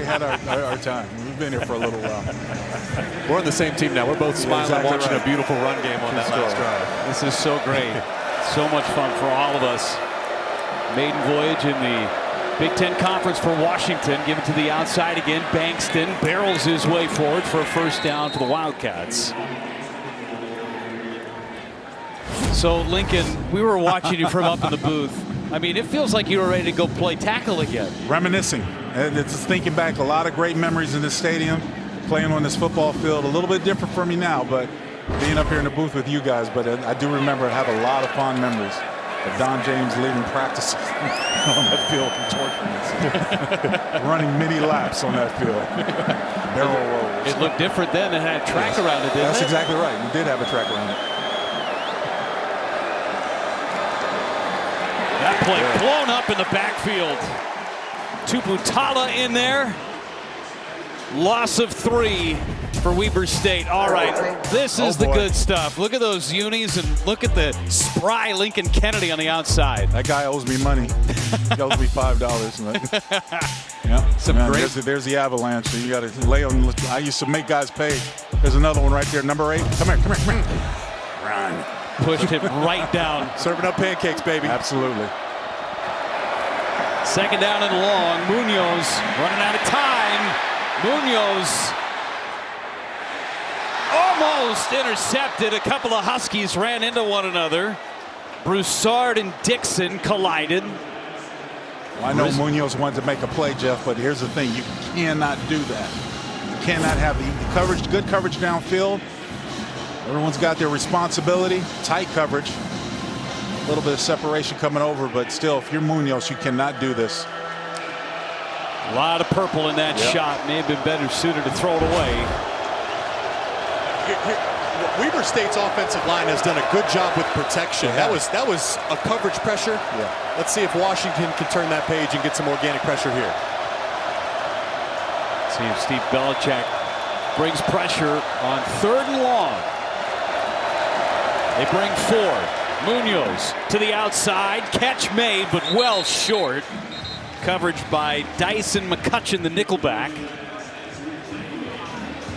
had our time. We've been here for a little while. We're on the same team now. We're both smiling, exactly watching right. a beautiful run game on that last drive. This is so great. So much fun for all of us. Maiden voyage in the Big Ten Conference for Washington. Give it to the outside again. Bankston barrels his way forward for a first down for the Wildcats. So, Lincoln, we were watching you from up in the booth. I mean, it feels like you were ready to go play tackle again. Reminiscing. And it's just thinking back, a lot of great memories in this stadium, playing on this football field. A little bit different for me now, but being up here in the booth with you guys. But I do remember, I have a lot of fond memories of Don James leading practices on that field and torturing us. Running many laps on that field. Barrel rolls. It looked different then. It had a track around it, didn't That's it? exactly right. We did have a track around it. That play blown up in the backfield. Tuputala in there. Loss of 3 for Weber State. All right, this is the good stuff. Look at those unis and look at the spry Lincoln Kennedy on the outside. That guy owes me money. He owes me $5. Yeah, Some great. There's the avalanche. So you got to lay on. I used to make guys pay. There's another one right there, number 8. Come here. Run. Pushed him right down. Serving up pancakes, baby. Absolutely. Second down and long. Munoz running out of time. Munoz almost intercepted. A couple of Huskies ran into one another. Broussard and Dixon collided. Well, I know Munoz wanted to make a play, Jeff, but here's the thing. You cannot do that. You cannot have the coverage, good coverage downfield. Everyone's got their responsibility. Tight coverage. A little bit of separation coming over, but still, if you're Munoz, you cannot do this. A lot of purple in that shot. May have been better suited to throw it away. Weber State's offensive line has done a good job with protection. That was a coverage pressure. Yeah. Let's see if Washington can turn that page and get some organic pressure here. See if Steve Belichick brings pressure on 3rd and long. They bring 4. Munoz to the outside. Catch made, but well short. Coverage by Dyson McCutcheon, the nickelback.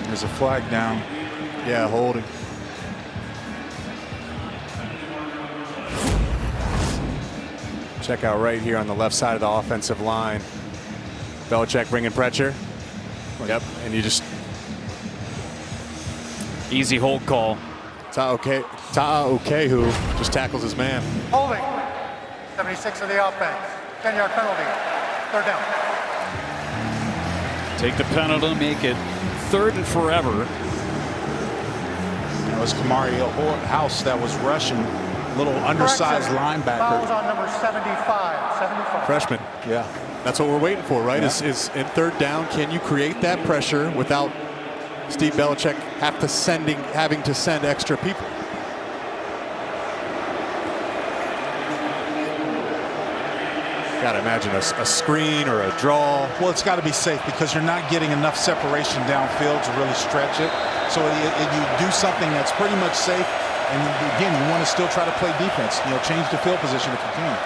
There's a flag down. Yeah, holding. Check out right here on the left side of the offensive line. Belichick bringing pressure. Yep, and you just... Easy hold call. Ta'a Okehu just tackles his man. Holding. 76 of the offense. 10-yard penalty. 3rd down. Take the penalty, make it 3rd and forever. That was Kamari House that was rushing. Little undersized linebacker. Fouls on number 75. Freshman. Yeah. That's what we're waiting for, right? Yeah. Is in 3rd down, can you create that pressure without Steve Belichick having to send extra people? Gotta imagine a screen or a draw. Well, it's got to be safe because you're not getting enough separation downfield to really stretch it. So you do something that's pretty much safe. And again, you want to still try to play defense. Change the field position if you can.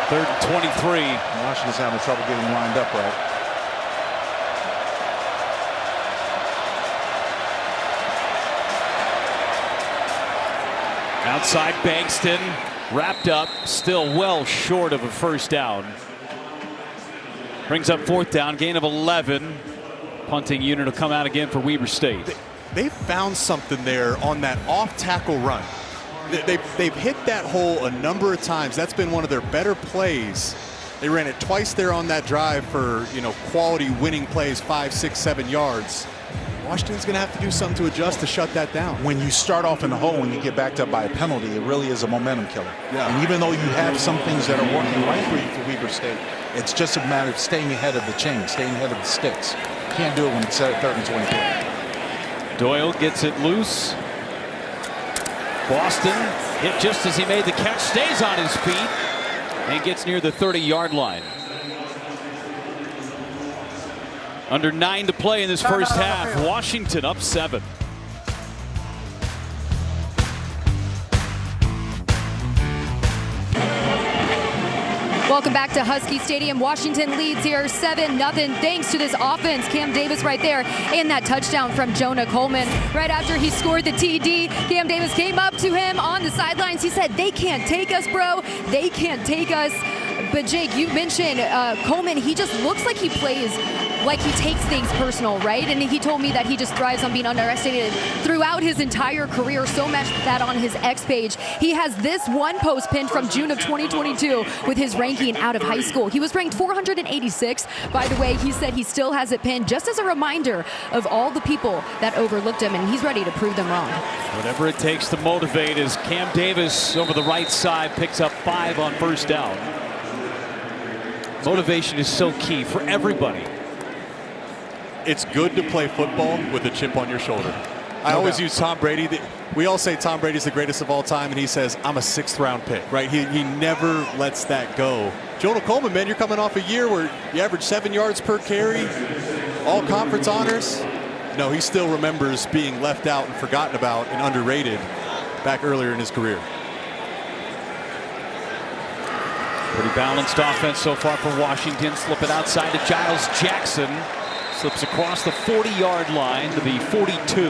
3rd and 23. Washington's having trouble getting lined up right. Outside Bankston, wrapped up, still well short of a first down. Brings up 4th down, gain of 11. Punting unit will come out again for Weber State. They found something there on that off-tackle run. They've hit that hole a number of times. That's been one of their better plays. They ran it twice there on that drive for, quality winning plays, 5, 6, 7 yards. Washington's going to have to do something to adjust to shut that down. When you start off in the hole and you get backed up by a penalty, it really is a momentum killer. Yeah. And even though you have some things that are working right for you for Weber State, it's just a matter of staying ahead of the chain, staying ahead of the sticks. You can't do it when it's at 3rd and 24. Doyle gets it loose. Boston hit just as he made the catch, stays on his feet, and gets near the 30-yard line. Under 9 to play in this first half. Washington up 7. Welcome back to Husky Stadium. Washington leads here 7-0 thanks to this offense. Cam Davis right there and that touchdown from Jonah Coleman. Right after he scored the TD, Cam Davis came up to him on the sidelines. He said, "They can't take us, bro. They can't take us." But Jake, you mentioned Coleman. He just looks like he plays like he takes things personal, right? And he told me that he just thrives on being underestimated throughout his entire career. So much that on his X page, he has this one post pinned from June of 2022 with his ranking out of high school. He was ranked 486. By the way, he said he still has it pinned just as a reminder of all the people that overlooked him, and he's ready to prove them wrong. Whatever it takes to motivate as Cam Davis over the right side picks up 5 on first down. Motivation is so key for everybody. It's good to play football with a chip on your shoulder. I always use Tom Brady. We all say Tom Brady's the greatest of all time, and he says, I'm a 6th-round pick, right? He never lets that go. Jonah Coleman, man, you're coming off a year where you average 7 yards per carry, all conference honors. No, he still remembers being left out and forgotten about and underrated back earlier in his career. Pretty balanced offense so far for Washington. Slip it outside to Giles Jackson. Slips across the 40-yard line to the 42.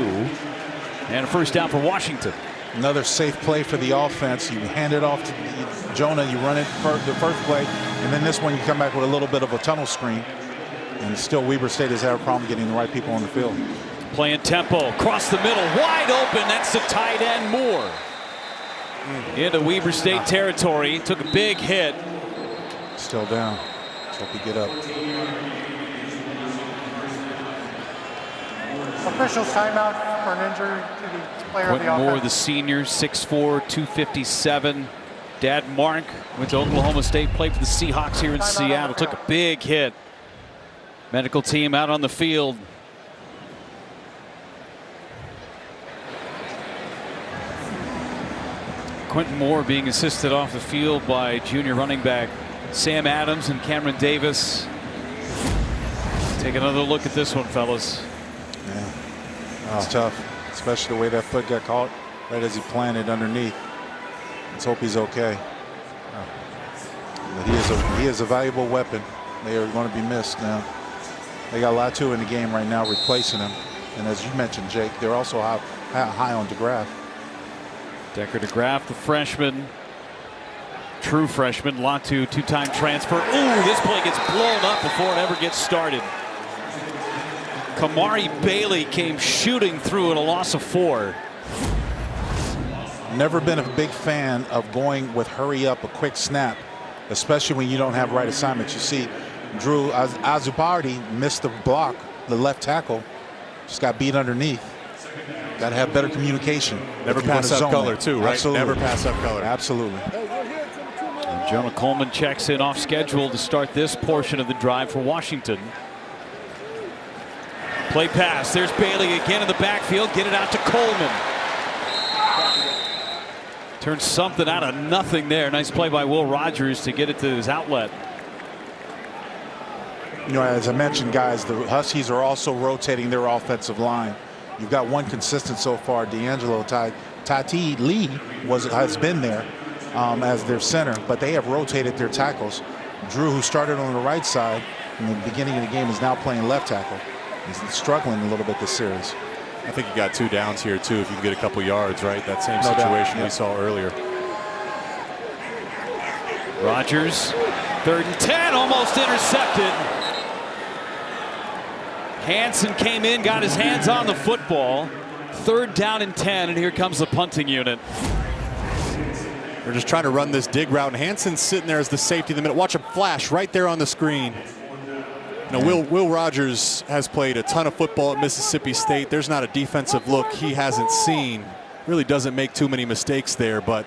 And a first down for Washington. Another safe play for the offense. You hand it off to Jonah. You run it for the first play. And then this one, you come back with a little bit of a tunnel screen. And still Weber State has had a problem getting the right people on the field. Playing tempo. Across the middle. Wide open. That's the tight end Moore. Into Weber State territory. Took a big hit. Still down. Let's hope he get up. Officials timeout for an injury to the player of the offense. Moore, the senior, 6'4", 257. Dad Mark went to Oklahoma State, played for the Seahawks here in Seattle. Took a big hit. Medical team out on the field. Quentin Moore being assisted off the field by junior running back Sam Adams and Cameron Davis. Take another look at this one, fellas. Yeah, it's tough, especially the way that foot got caught right as he planted underneath. Let's hope he's okay. But he is a valuable weapon. They are going to be missed now. They got Latu in the game right now replacing him. And as you mentioned, Jake, they're also high on DeGraff. Decker DeGraff, the freshman. True freshman. Latu, two-time transfer. Ooh, this play gets blown up before it ever gets started. Kamari Bailey came shooting through at a loss of 4. Never been a big fan of going with hurry up, a quick snap, especially when you don't have right assignments. You see Drew Azubardi missed the block, the left tackle, just got beat underneath. Got to have better communication. Never pass up color too, right? Absolutely. Never pass up color. Absolutely. And Jonah Coleman checks in off schedule to start this portion of the drive for Washington. Play pass. There's Bailey again in the backfield. Get it out to Coleman. Turns something out of nothing there. Nice play by Will Rogers to get it to his outlet. You know, as I mentioned, guys, the Huskies are also rotating their offensive line. You've got one consistent so far. D'Angelo Tati Lee has been there. as their center, but they have rotated their tackles. Drew, who started on the right side in the beginning of the game, is now playing left tackle. He's struggling a little bit this series. I think you got 2 downs here, too, if you can get a couple yards, right? That same situation we saw earlier. Rodgers, 3rd and 10, almost intercepted. Hansen came in, got his hands on the football. 3rd down and 10, and here comes the punting unit. They're just trying to run this dig route, and Hansen's sitting there as the safety in the middle. Watch him flash right there on the screen. You know, Will Rogers has played a ton of football at Mississippi State. There's not a defensive look he hasn't seen. Really doesn't make too many mistakes there, but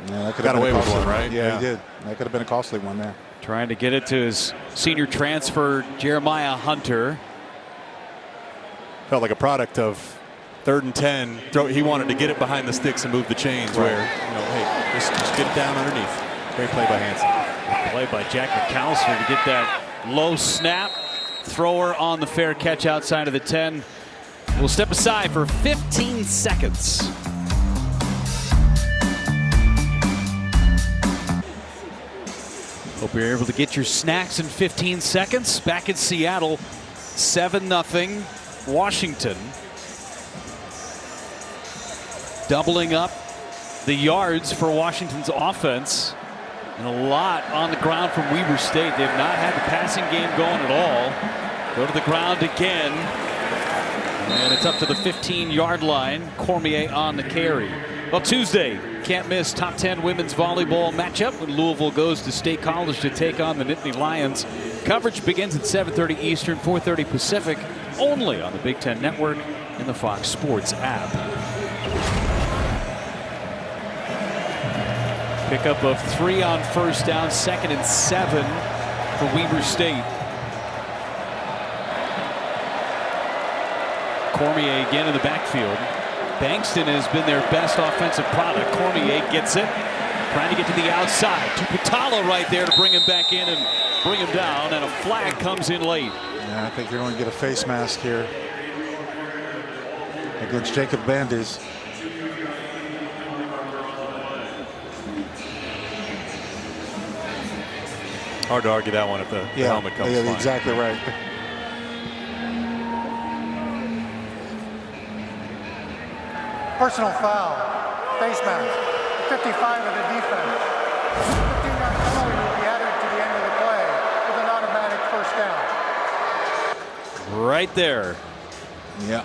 that could got have away been with one, right? Yeah, he did. That could have been a costly one there. Trying to get it to his senior transfer, Jeremiah Hunter. Felt like a product of 3rd and 10. He wanted to get it behind the sticks and move the chains where, you know, hey, just get it down underneath. Great play by Hansen. Play by Jack McAllister to get that low snap. Thrower on the fair catch outside of the 10. We'll step aside for 15 seconds. Hope you're able to get your snacks in 15 seconds. Back in Seattle, 7-0 Washington. Doubling up the yards for Washington's offense. And a lot on the ground from Weber State. They've not had the passing game going at all. Go to the ground again. And it's up to the 15-yard line. Cormier on the carry. Well, Tuesday, can't miss top 10 women's volleyball matchup when Louisville goes to State College to take on the Nittany Lions. Coverage begins at 7:30 Eastern, 4:30 Pacific, only on the Big Ten Network and the Fox Sports app. Pickup of 3 on 1st down, 2nd and 7 for Weber State. Cormier again in the backfield. Bankston has been their best offensive product. Cormier gets it, trying to get to the outside. Tuputala right there to bring him back in and bring him down, and a flag comes in late. Yeah, I think they're going to get a face mask here against Jacob Bandes. Hard to argue that one if the helmet comes flying. Exactly right. Personal foul, face mask, 55 of the defense. 15-yard penalty will be added to the end of the play with an automatic 1st down. Right there. Yeah.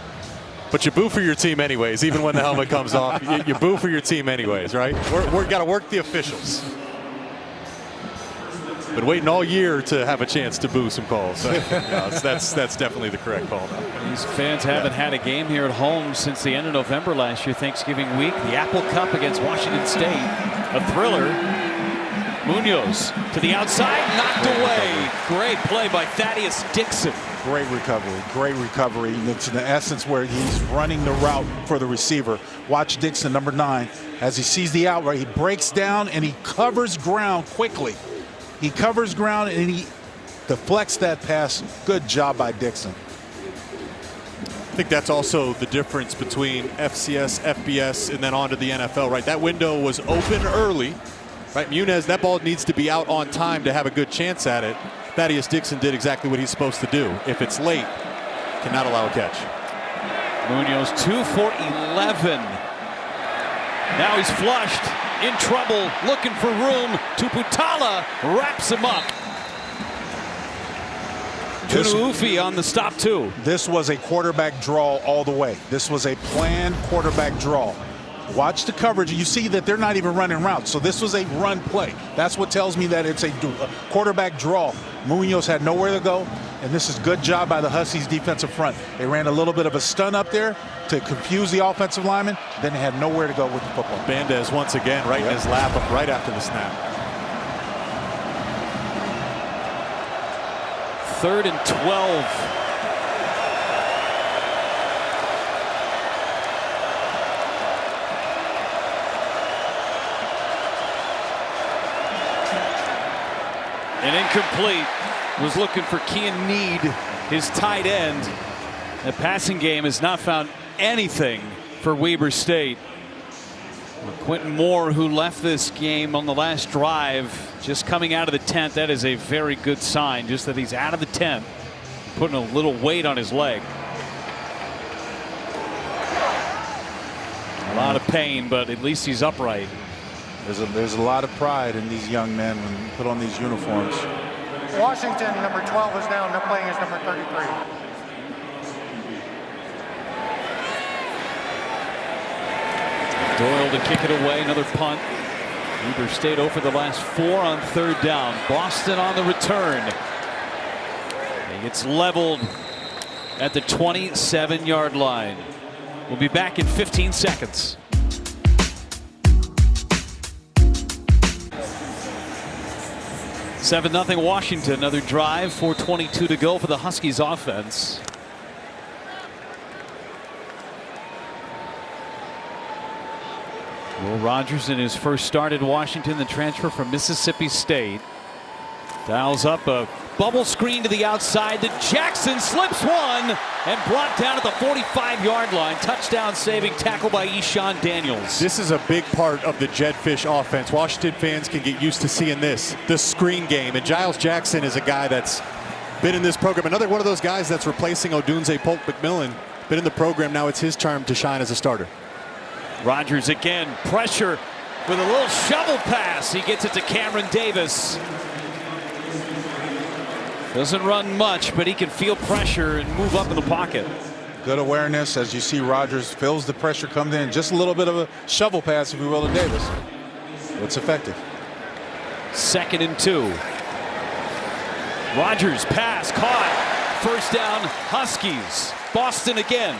But you boo for your team anyways, even when the helmet comes off. You boo for your team anyways, right? We're got to work the officials. But waiting all year to have a chance to boo some calls. So, that's definitely the correct call now. These fans haven't had a game here at home since the end of November last year, Thanksgiving week. The Apple Cup against Washington State. A thriller. Munoz to the outside, knocked away. Great play by Thaddeus Dixon. Great recovery. Great recovery. It's in essence where he's running the route for the receiver. Watch Dixon, number 9, as he sees the out right. He breaks down and he covers ground quickly. He covers ground and he deflects that pass. Good job by Dixon. I think that's also the difference between FCS, FBS, and then on to the NFL, right? That window was open early, right? Munoz, that ball needs to be out on time to have a good chance at it. Thaddeus Dixon did exactly what he's supposed to do. If it's late, cannot allow a catch. Munoz 2 for 11. Now he's flushed. In trouble, looking for room. Tuputala wraps him up. Tunuufi on the stop too. This was a quarterback draw all the way. This was a planned quarterback draw. Watch the coverage. You see that they're not even running routes. So this was a run play. That's what tells me that it's a quarterback draw. Munoz had nowhere to go, and this is good job by the Huskies defensive front. They ran a little bit of a stun up there to confuse the offensive lineman. Then they had nowhere to go with the football. Bandes once again right in his lap right after the snap. 3rd and 12. And incomplete. Was looking for Kean Need, his tight end. The passing game has not found anything for Weber State. Quentin Moore, who left this game on the last drive, just coming out of the tent. That is a very good sign, just that he's out of the tent, putting a little weight on his leg. A lot of pain, but at least he's upright. There's a lot of pride in these young men when you put on these uniforms. Washington, number 12, is down. They're playing as number 33. Doyle to kick it away, another punt. Weber State over the last 4 on 3rd down. Boston on the return. He gets leveled at the 27-yard line. We'll be back in 15 seconds. (7-0) Washington. Another drive. 4:22 to go for the Huskies offense. Will Rogers in his first start at Washington, the transfer from Mississippi State. Dials up a bubble screen to the outside. To Jackson, slips one and brought down at the 45-yard line. Touchdown saving tackle by Eshawn Daniels. This is a big part of the Jedd Fisch offense. Washington fans can get used to seeing this, the screen game. And Giles Jackson is a guy that's been in this program. Another one of those guys that's replacing Odunze Polk McMillan. Been in the program now. It's his turn to shine as a starter. Rogers again, pressure with a little shovel pass. He gets it to Cameron Davis. Doesn't run much, but he can feel pressure and move up in the pocket. Good awareness as you see Rogers feels the pressure come in. Just a little bit of a shovel pass, if you will, to Davis. It's effective. 2nd and 2. Rogers pass caught. First down Huskies. Boston again.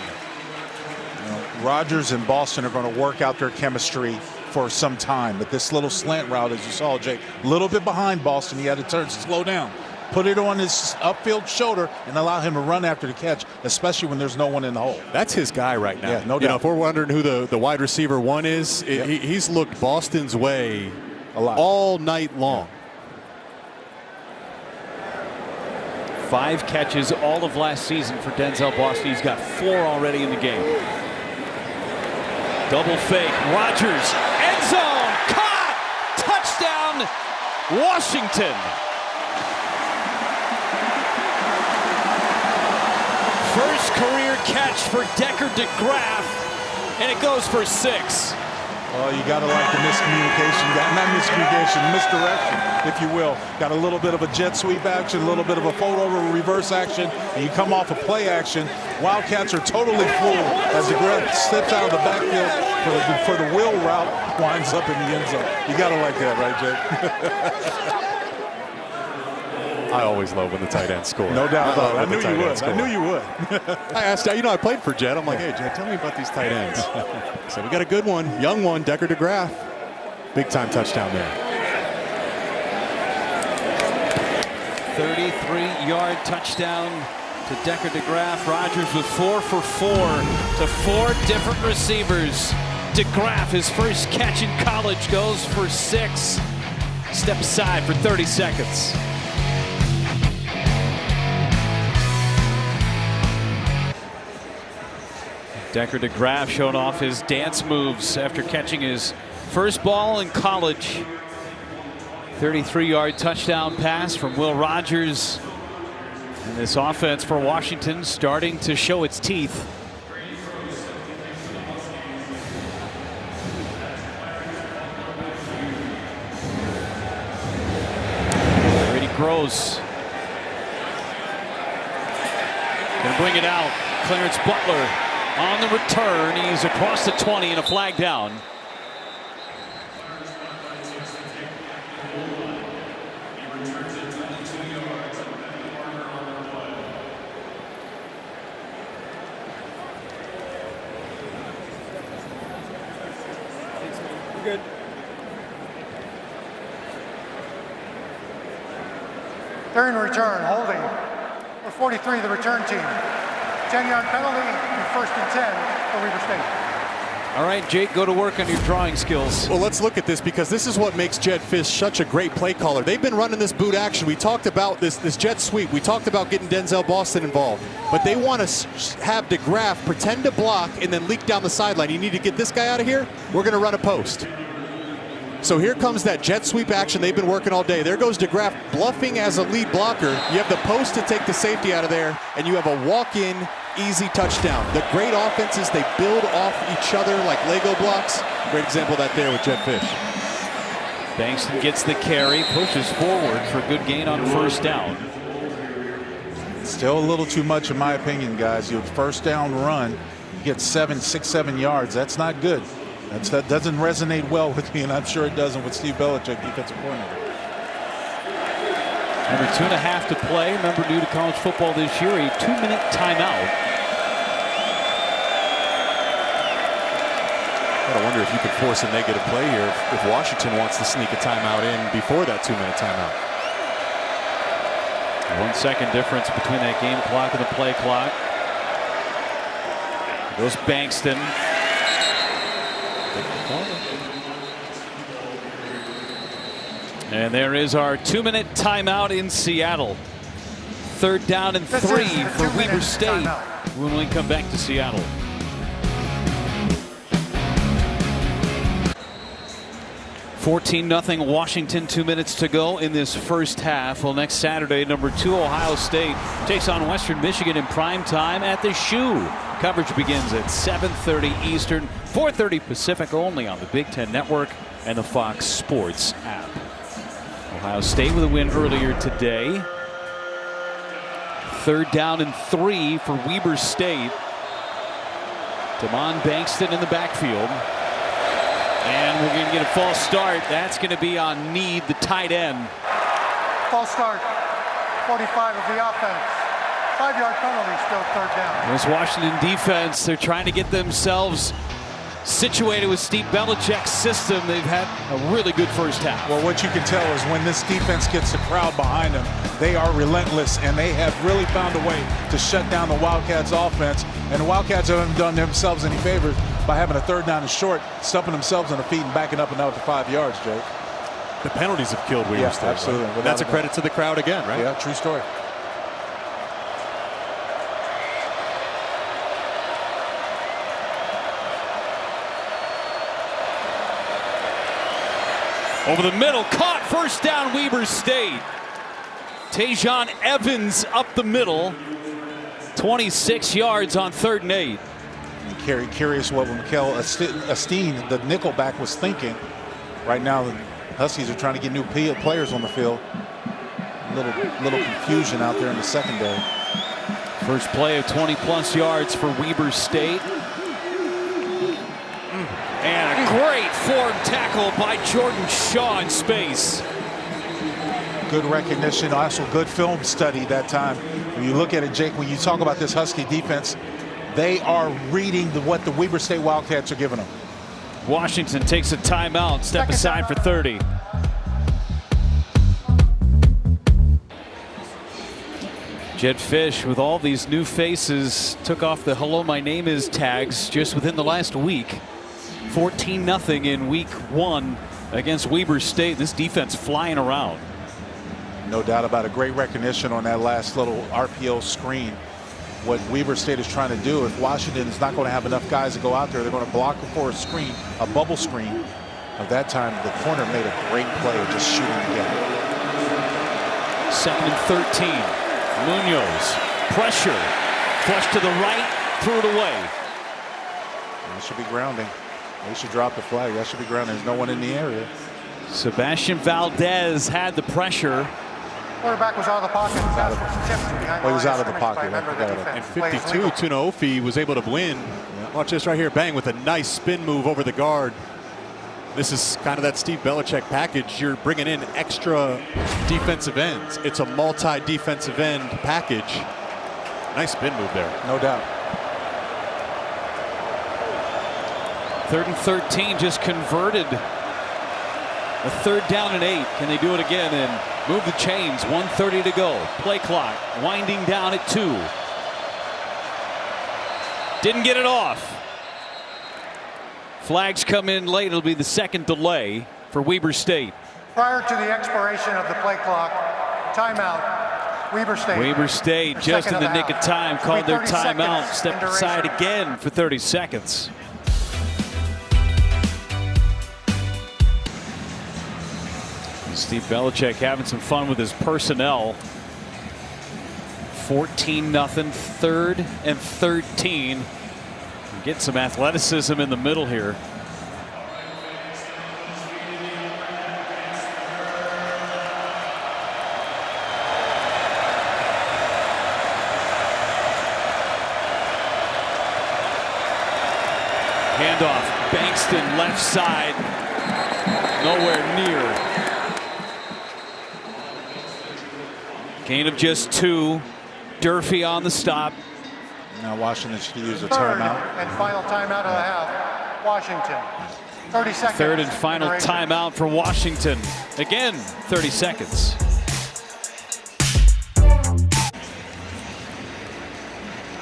Rogers and Boston are going to work out their chemistry for some time, but this little slant route, as you saw, Jake, a little bit behind Boston. He had to turn, slow down, put it on his upfield shoulder and allow him to run after the catch, especially when there's no one in the hole. That's his guy right now. Yeah, no doubt. You know, if we're wondering who the wide receiver one is, he's looked Boston's way a lot all night long. 5 catches all of last season for Denzel Boston. He's got 4 already in the game. Double fake. Rogers. End zone. Caught. Touchdown. Washington. First career catch for Decker DeGraff. And it goes for 6. Oh, you got to like the miscommunication. Not miscommunication, misdirection, if you will. Got a little bit of a jet sweep action, a little bit of a fold over reverse action, and you come off a play action. Wildcats are totally fooled as DeGraff steps out of the backfield for the wheel route, winds up in the end zone. You got to like that, right, Jake? I always love when the tight end scores. No doubt about it. I knew you would. I knew you would. I asked, you know, I played for Jedd. I'm like, hey, Jedd, tell me about these tight ends. So we got a good one, young one, Decker DeGraff. Big time touchdown there. 33-yard touchdown to Decker DeGraff. Rogers with 4 for 4 to 4 different receivers. DeGraff, his first catch in college, goes for 6. Step aside for 30 seconds. Decker DeGraff showing off his dance moves after catching his first ball in college. 33-yard touchdown pass from Will Rogers. And this offense for Washington starting to show its teeth. Brady Gross. Gonna bring it out. Clarence Butler on the return. He's across the 20 and a flag down. We're good. Third and return, holding. For 43, the return team. 10-yard penalty and 1st and 10 for Weber State. All right, Jake, go to work on your drawing skills. Well, let's look at this because this is what makes Jedd Fisch such a great play caller. They've been running this boot action. We talked about this jet sweep. We talked about getting Denzel Boston involved. But they want to have DeGraff pretend to block and then leak down the sideline. You need to get this guy out of here. We're going to run a post. So here comes that jet sweep action they've been working all day. There goes DeGraff bluffing as a lead blocker. You have the post to take the safety out of there, and you have a walk-in easy touchdown. The great offenses, they build off each other like Lego blocks. Great example of that there with Jedd Fisch. Bankston gets the carry, pushes forward for a good gain on first down. Still a little too much in my opinion, guys. Your first down run, you get 6, 7 yards. That's not good. That doesn't resonate well with me, and I'm sure it doesn't with Steve Belichick, defensive coordinator. Number 2.5 to play. Remember, new to college football this year, a 2-minute timeout. I wonder if you could force a negative play here if Washington wants to sneak a timeout in before that 2-minute timeout. 1 second difference between that game clock and the play clock. Goes Bankston. And there is our 2-minute timeout in Seattle. 3rd down and 3 for Weber State when we come back to Seattle. (14-0) Washington, 2 minutes to go in this first half. Well, next Saturday, number 2 Ohio State takes on Western Michigan in prime time at the Shoe. Coverage begins at 7:30 Eastern, 4:30 Pacific, only on the Big Ten Network and the Fox Sports app. Ohio State with a win earlier today. 3rd down and 3 for Weber State. Damon Bankston in the backfield. And we're going to get a false start. That's going to be on Need, the tight end. False start, 45 of the offense. 5-yard penalty, still 3rd down. This Washington defense, they're trying to get themselves situated with Steve Belichick's system. They've had a really good first half. Well, what you can tell is when this defense gets the crowd behind them, they are relentless, and they have really found a way to shut down the Wildcats offense. And the Wildcats haven't done themselves any favors by having a 3rd down and short, stumping themselves on the feet and backing up and out to 5 yards, Jake. The penalties have killed Weber State. Absolutely. Right? That's a credit to the crowd again, right? Yeah, true story. Over the middle, caught, 1st down, Weber State. Tajon Evans up the middle, 26 yards on 3rd and 8. Curious what Mikel Esteen, the nickelback, was thinking. Right now, the Huskies are trying to get new players on the field. Little confusion out there in the secondary. First play of 20-plus yards for Weber State. And a great form tackle by Jordan Shaw in space. Good recognition, also good film study that time. When you look at it, Jake, when you talk about this Husky defense, they are reading what the Weber State Wildcats are giving them. Washington takes a timeout, step aside for 30. Jedd Fisch, with all these new faces, took off the "Hello, my name is" tags just within the last week. 14-0 in week 1 against Weber State. This defense flying around. No doubt about it. Great recognition on that last little RPO screen. What Weber State is trying to do, if Washington is not going to have enough guys to go out there, they're going to block for a screen, a bubble screen. At that time, the corner made a great play of just shooting together. 2nd and 13. Munoz, pressure, flush to the right, threw it away. That should be grounding. They should drop the flag. That should be grounding. There's no one in the area. Sebastian Valdez had the pressure. Quarterback was out of the pocket. He was out of the pocket. And 52, Tunaofi was able to win. Watch this right here. Bang, with a nice spin move over the guard. This is kind of that Steve Belichick package. You're bringing in extra defensive ends. It's a multi-defensive end package. Nice spin move there. No doubt. 3rd and 13, just converted. A 3rd down and 8. Can they do it again and move the chains? 1:30 to go. Play clock winding down at 2. Didn't get it off. Flags come in late. It'll be the second delay for Weber State. Prior to the expiration of the play clock, timeout, Weber State. Weber State, just in the nick of time, called their timeout. Stepped aside again for 30 seconds. Steve Belichick having some fun with his personnel. 14-0, third and 13. Get some athleticism in the middle here. Handoff, Bankston left side, nowhere near. Gain of just 2. Durfee on the stop. Now Washington should use a Third timeout. and final timeout of the half, Washington. 30 seconds. Third and final timeout for Washington. Again, 30 seconds.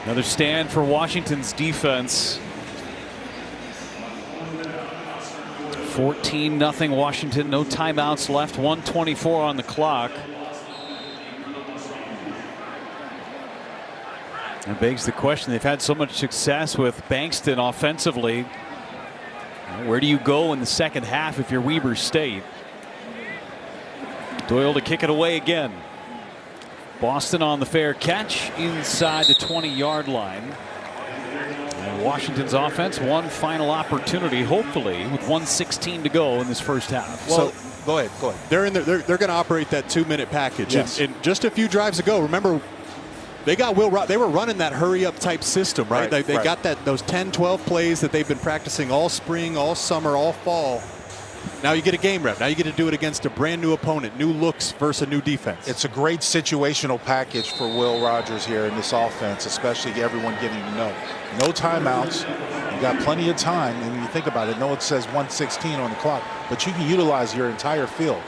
Another stand for Washington's defense. 14-0 Washington. No timeouts left. 1:24 on the clock. It begs the question, they've had so much success with Bankston offensively. Where do you go in the second half if you're Weber State? Doyle to kick it away again. Boston on the fair catch inside the 20-yard line. And Washington's offense, one final opportunity, hopefully, with 1:16 to go in this first half. Well, go ahead. They're going to operate that 2-minute package. Yes. And just a few drives ago, remember, they got they were running that hurry-up type system, right? They got those 10, 12 plays that they've been practicing all spring, all summer, all fall. Now you get a game rep. Now you get to do it against a brand new opponent, new looks versus a new defense. It's a great situational package for Will Rogers here in this offense, especially everyone getting to know. No timeouts. You got plenty of time, and when you think about it, no, it says 1:16 on the clock, but you can utilize your entire field.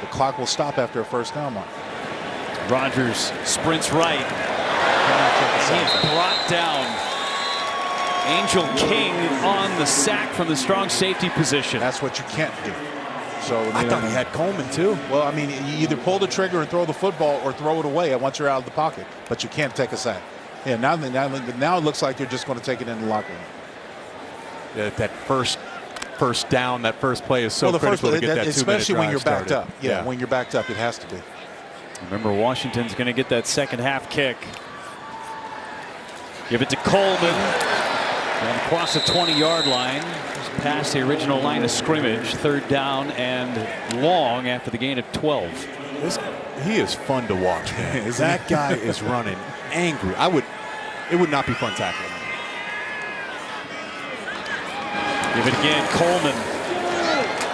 The clock will stop after a first down mark. Rogers sprints right. He's brought down. Angel King on the sack from the strong safety position. That's what you can't do. So I thought he had Coleman too. Well, I mean, you either pull the trigger and throw the football or throw it away once you're out of the pocket, but you can't take a sack. Yeah, now it looks like they're just going to take it in the locker room. That first down, that first play is so critical to get that 2-minute especially when you're drive backed started. up. Yeah, when you're backed up, it has to be. Remember, Washington's going to get that second half kick. Give it to Coleman. And across the 20-yard line, just past the original line of scrimmage. Third down and long after the gain of 12. He is fun to watch, man. That guy is running angry. It would not be fun tackling. Give it again, Coleman.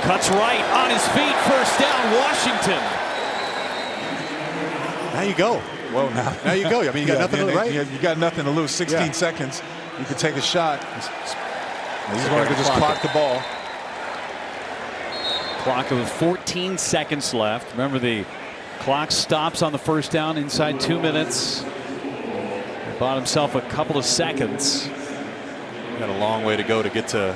Cuts right on his feet. First down, Washington. Now you go. Well, now you go. I mean, you got nothing to lose, right? You got nothing to lose. 16 seconds. You can take a shot. He's going to just clock the ball. Clock with 14 seconds left. Remember, the clock stops on the first down inside 2 minutes. He bought himself a couple of seconds. Got a long way to go to get to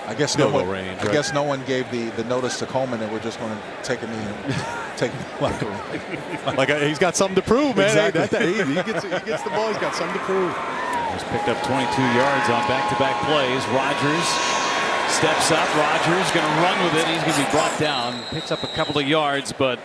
I guess no one gave the notice to Coleman that we're just going to take a knee and take the locker room. Like he's got something to prove, man. Exactly. He gets the ball. He's got something to prove. He's picked up 22 yards on back-to-back plays. Rogers steps up. Rogers going to run with it. He's going to be brought down. Picks up a couple of yards, but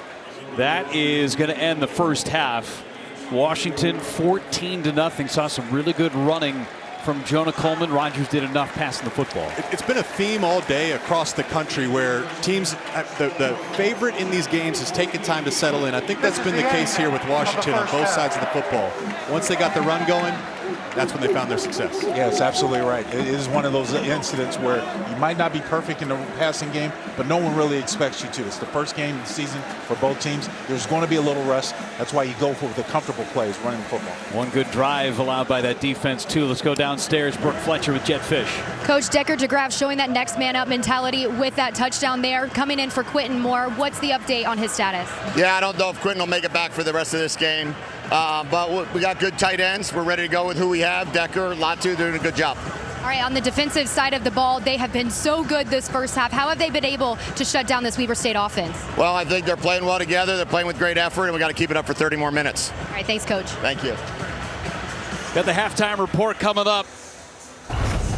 that is going to end the first half. Washington 14-0. Saw some really good running from Jonah Coleman. Rogers did enough passing the football. It's been a theme all day across the country where teams, the favorite in these games has taken time to settle in. I think that's been the case here with Washington on both sides of the football. Once they got the run going, that's when they found their success. Yeah, it's absolutely right. It is one of those incidents where you might not be perfect in the passing game, but no one really expects you to. It's the first game of the season for both teams. There's going to be a little rust. That's why you go for the comfortable plays, running the football. One good drive allowed by that defense, too. Let's go downstairs. Brooke Fletcher with Jet Fish. Coach Decker DeGraff showing that next man up mentality with that touchdown there. Coming in for Quinton Moore. What's the update on his status? Yeah, I don't know if Quinton will make it back for the rest of this game. But we got good tight ends. We're ready to go with who we have. Decker, Latu doing a good job. All right, on the defensive side of the ball, they have been so good this first half. How have they been able to shut down this Weber State offense? Well, I think they're playing well together. They're playing with great effort, and we got to keep it up for 30 more minutes. All right, thanks, Coach. Thank you. Got the halftime report coming up.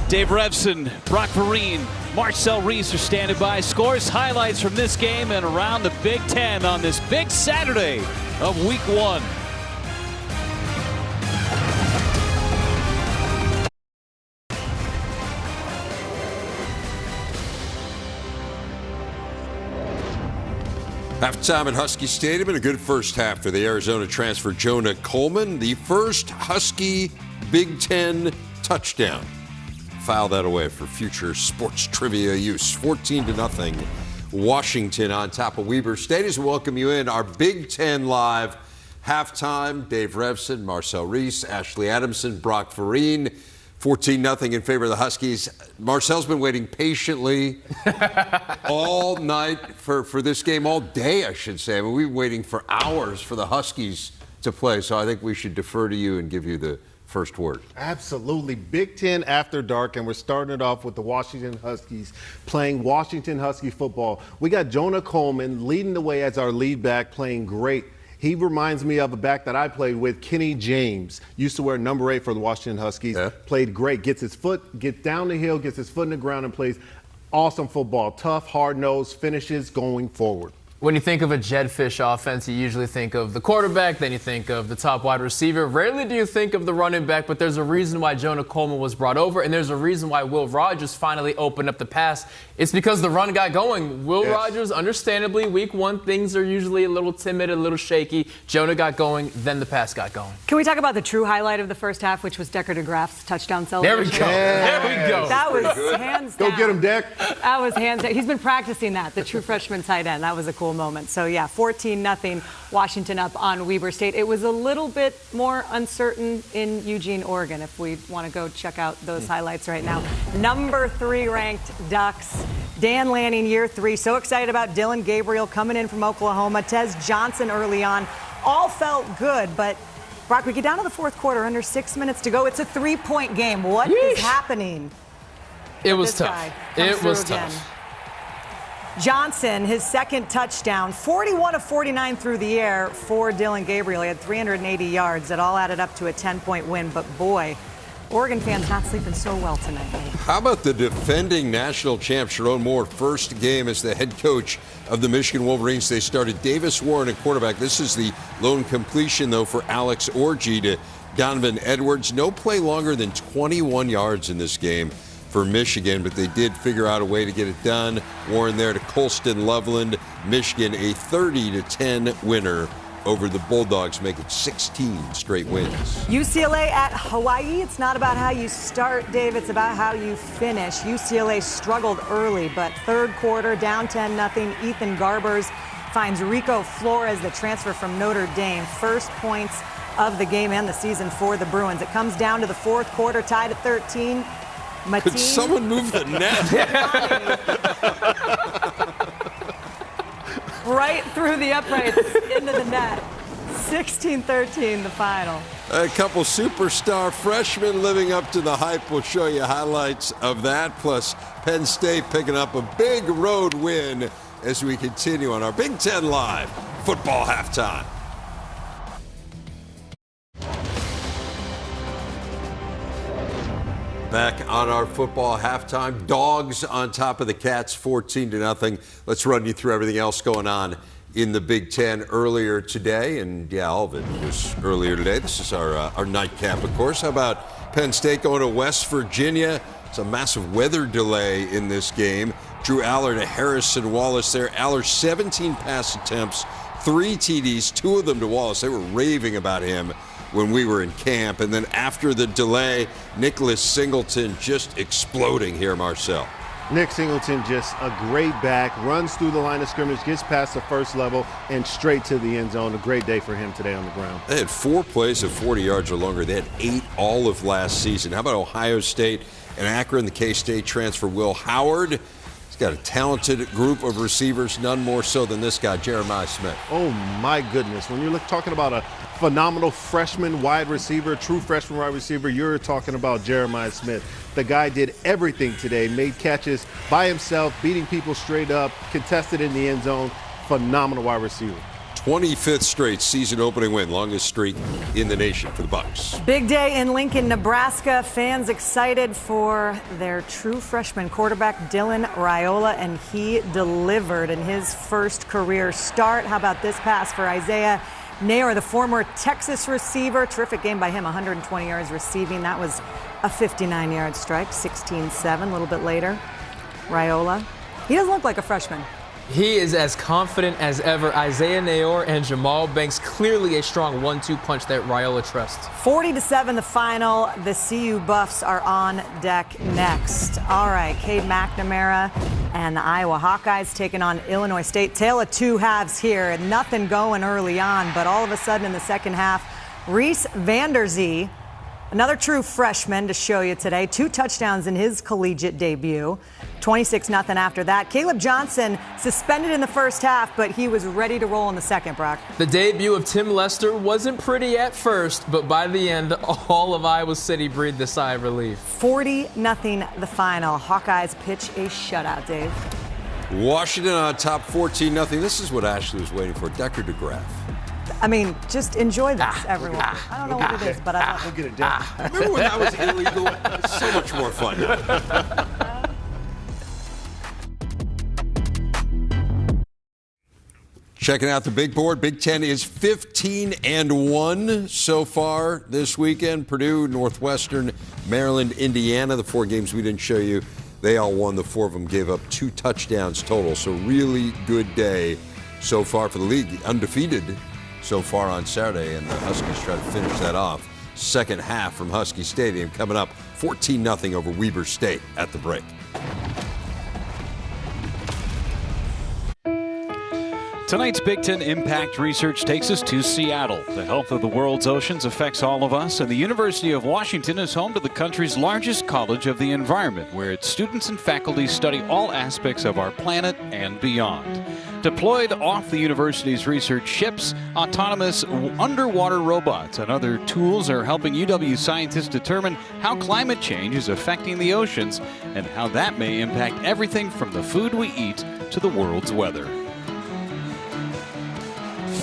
Dave Revson, Brock Vereen, Marcel Reese are standing by. Scores, highlights from this game and around the Big Ten on this big Saturday of Week 1. Halftime at Husky Stadium and a good first half for the Arizona transfer Jonah Coleman. The first Husky Big Ten touchdown. File that away for future sports trivia use. 14-0. Washington on top of Weber State. As we welcome you in our Big Ten Live halftime. Dave Revson, Marcel Reese, Ashley Adamson, Brock Vereen. 14-0 in favor of the Huskies. Marcel's been waiting patiently all night for this game, all day, I should say. I mean, we've been waiting for hours for the Huskies to play, so I think we should defer to you and give you the first word. Absolutely. Big Ten after dark, and we're starting it off with the Washington Huskies playing Washington Husky football. We got Jonah Coleman leading the way as our lead back, playing great. He reminds me of a back that I played with, Kenny James. Used to wear number 8 for the Washington Huskies. Yeah. Played great. Gets down the hill, gets his foot in the ground, and plays awesome football. Tough, hard-nosed, finishes going forward. When you think of a Jedd Fisch offense, you usually think of the quarterback, then you think of the top wide receiver. Rarely do you think of the running back, but there's a reason why Jonah Coleman was brought over, and there's a reason why Will Rogers finally opened up the pass. It's because the run got going. Will Rogers, understandably, week 1, things are usually a little timid, a little shaky. Jonah got going, then the pass got going. Can we talk about the true highlight of the first half, which was Decker DeGraff's touchdown celebration? There we go. There we go. That was hands down. Go get him, Deck. That was hands down. He's been practicing that, the true freshman tight end. That was a cool moment. So, yeah, 14-0 Washington up on Weber State. It was a little bit more uncertain in Eugene, Oregon, if we want to go check out those highlights right now. Number 3 ranked Ducks. Dan Lanning, year 3. So excited about Dylan Gabriel coming in from Oklahoma. Tez Johnson early on. All felt good, but Brock, we get down to the fourth quarter, under 6 minutes to go. It's a 3-point game. What is happening? It was tough. It was tough. Johnson, his second touchdown, 41 of 49 through the air for Dylan Gabriel. He had 380 yards. It all added up to a 10-point win. But, boy, Oregon fans not sleeping so well tonight. How about the defending national champ, Sharon Moore, first game as the head coach of the Michigan Wolverines. They started Davis Warren at quarterback. This is the lone completion, though, for Alex Orji to Donovan Edwards. No play longer than 21 yards in this game for Michigan, but they did figure out a way to get it done. Warren there to Colston Loveland. Michigan a 30-10 winner over the Bulldogs, making 16 straight wins. UCLA at Hawaii. It's not about how you start, Dave. It's about how you finish. UCLA struggled early, but third quarter, down 10-0. Ethan Garbers finds Rico Flores, the transfer from Notre Dame. First points of the game and the season for the Bruins. It comes down to the fourth quarter, tied at 13. Could someone move the net? Right through the uprights into the net. 16-13 the final. A couple superstar freshmen living up to the hype. We'll show you highlights of that. Plus Penn State picking up a big road win as we continue on our Big Ten Live football halftime. Back on our football halftime. Dogs on top of the Cats, 14-0. Let's run you through everything else going on in the Big Ten earlier today. And, yeah, all of it was earlier today. This is our nightcap, of course. How about Penn State going to West Virginia? It's a massive weather delay in this game. Drew Aller to Harrison Wallace there. Aller, 17 pass attempts, 3 TDs, 2 of them to Wallace. They were raving about him when we were in camp. And then after the delay, Nicholas Singleton just exploding here, Marcel. Nick Singleton, just a great back, runs through the line of scrimmage, gets past the first level, and straight to the end zone. A great day for him today on the ground. They had 4 plays of 40 yards or longer. They had 8 all of last season. How about Ohio State and Akron, the K-State transfer, Will Howard? He's got a talented group of receivers, none more so than this guy, Jeremiah Smith. Oh, my goodness. When you're talking about a phenomenal freshman wide receiver, true freshman wide receiver. You're talking about Jeremiah Smith. The guy did everything today, made catches by himself, beating people straight up, contested in the end zone. Phenomenal wide receiver. 25th straight season opening win, longest streak in the nation for the Bucs. Big day in Lincoln, Nebraska. Fans excited for their true freshman quarterback, Dylan Raiola, and he delivered in his first career start. How about this pass for Isaiah Neyor, the former Texas receiver? Terrific game by him, 120 yards receiving. That was a 59-yard strike, 16-7 a little bit later. Raiola, he doesn't look like a freshman. He is as confident as ever. Isaiah Neyor and Jamal Banks, clearly a strong 1-2 punch that Raiola trusts. 40-7 the final. The CU Buffs are on deck next. All right, Cade McNamara and the Iowa Hawkeyes taking on Illinois State. Tale of two halves here. Nothing going early on, but all of a sudden in the second half, Reese Vanderzee, another true freshman to show you today, 2 touchdowns in his collegiate debut. 26-0 after that. Caleb Johnson suspended in the first half, but he was ready to roll in the second, Brock. The debut of Tim Lester wasn't pretty at first, but by the end, all of Iowa City breathed a sigh of relief. 40-0 the final. Hawkeyes pitch a shutout, Dave. Washington on top 14-0. This is what Ashley was waiting for. Decker DeGraff. I mean, just enjoy this, everyone. I don't know what it is, but I love it. Get it down. Remember when that was illegal? It was so much more fun. Checking out the big board. Big Ten is 15-1 so far this weekend. Purdue, Northwestern, Maryland, Indiana. The 4 games we didn't show you, they all won. The 4 of them gave up 2 touchdowns total. So really good day so far for the league. Undefeated so far on Saturday, and the Huskies try to finish that off. Second half from Husky Stadium coming up 14-0 over Weber State at the break. Tonight's Big Ten Impact Research takes us to Seattle. The health of the world's oceans affects all of us, and the University of Washington is home to the country's largest college of the environment, where its students and faculty study all aspects of our planet and beyond. Deployed off the university's research ships, autonomous underwater robots and other tools are helping UW scientists determine how climate change is affecting the oceans and how that may impact everything from the food we eat to the world's weather.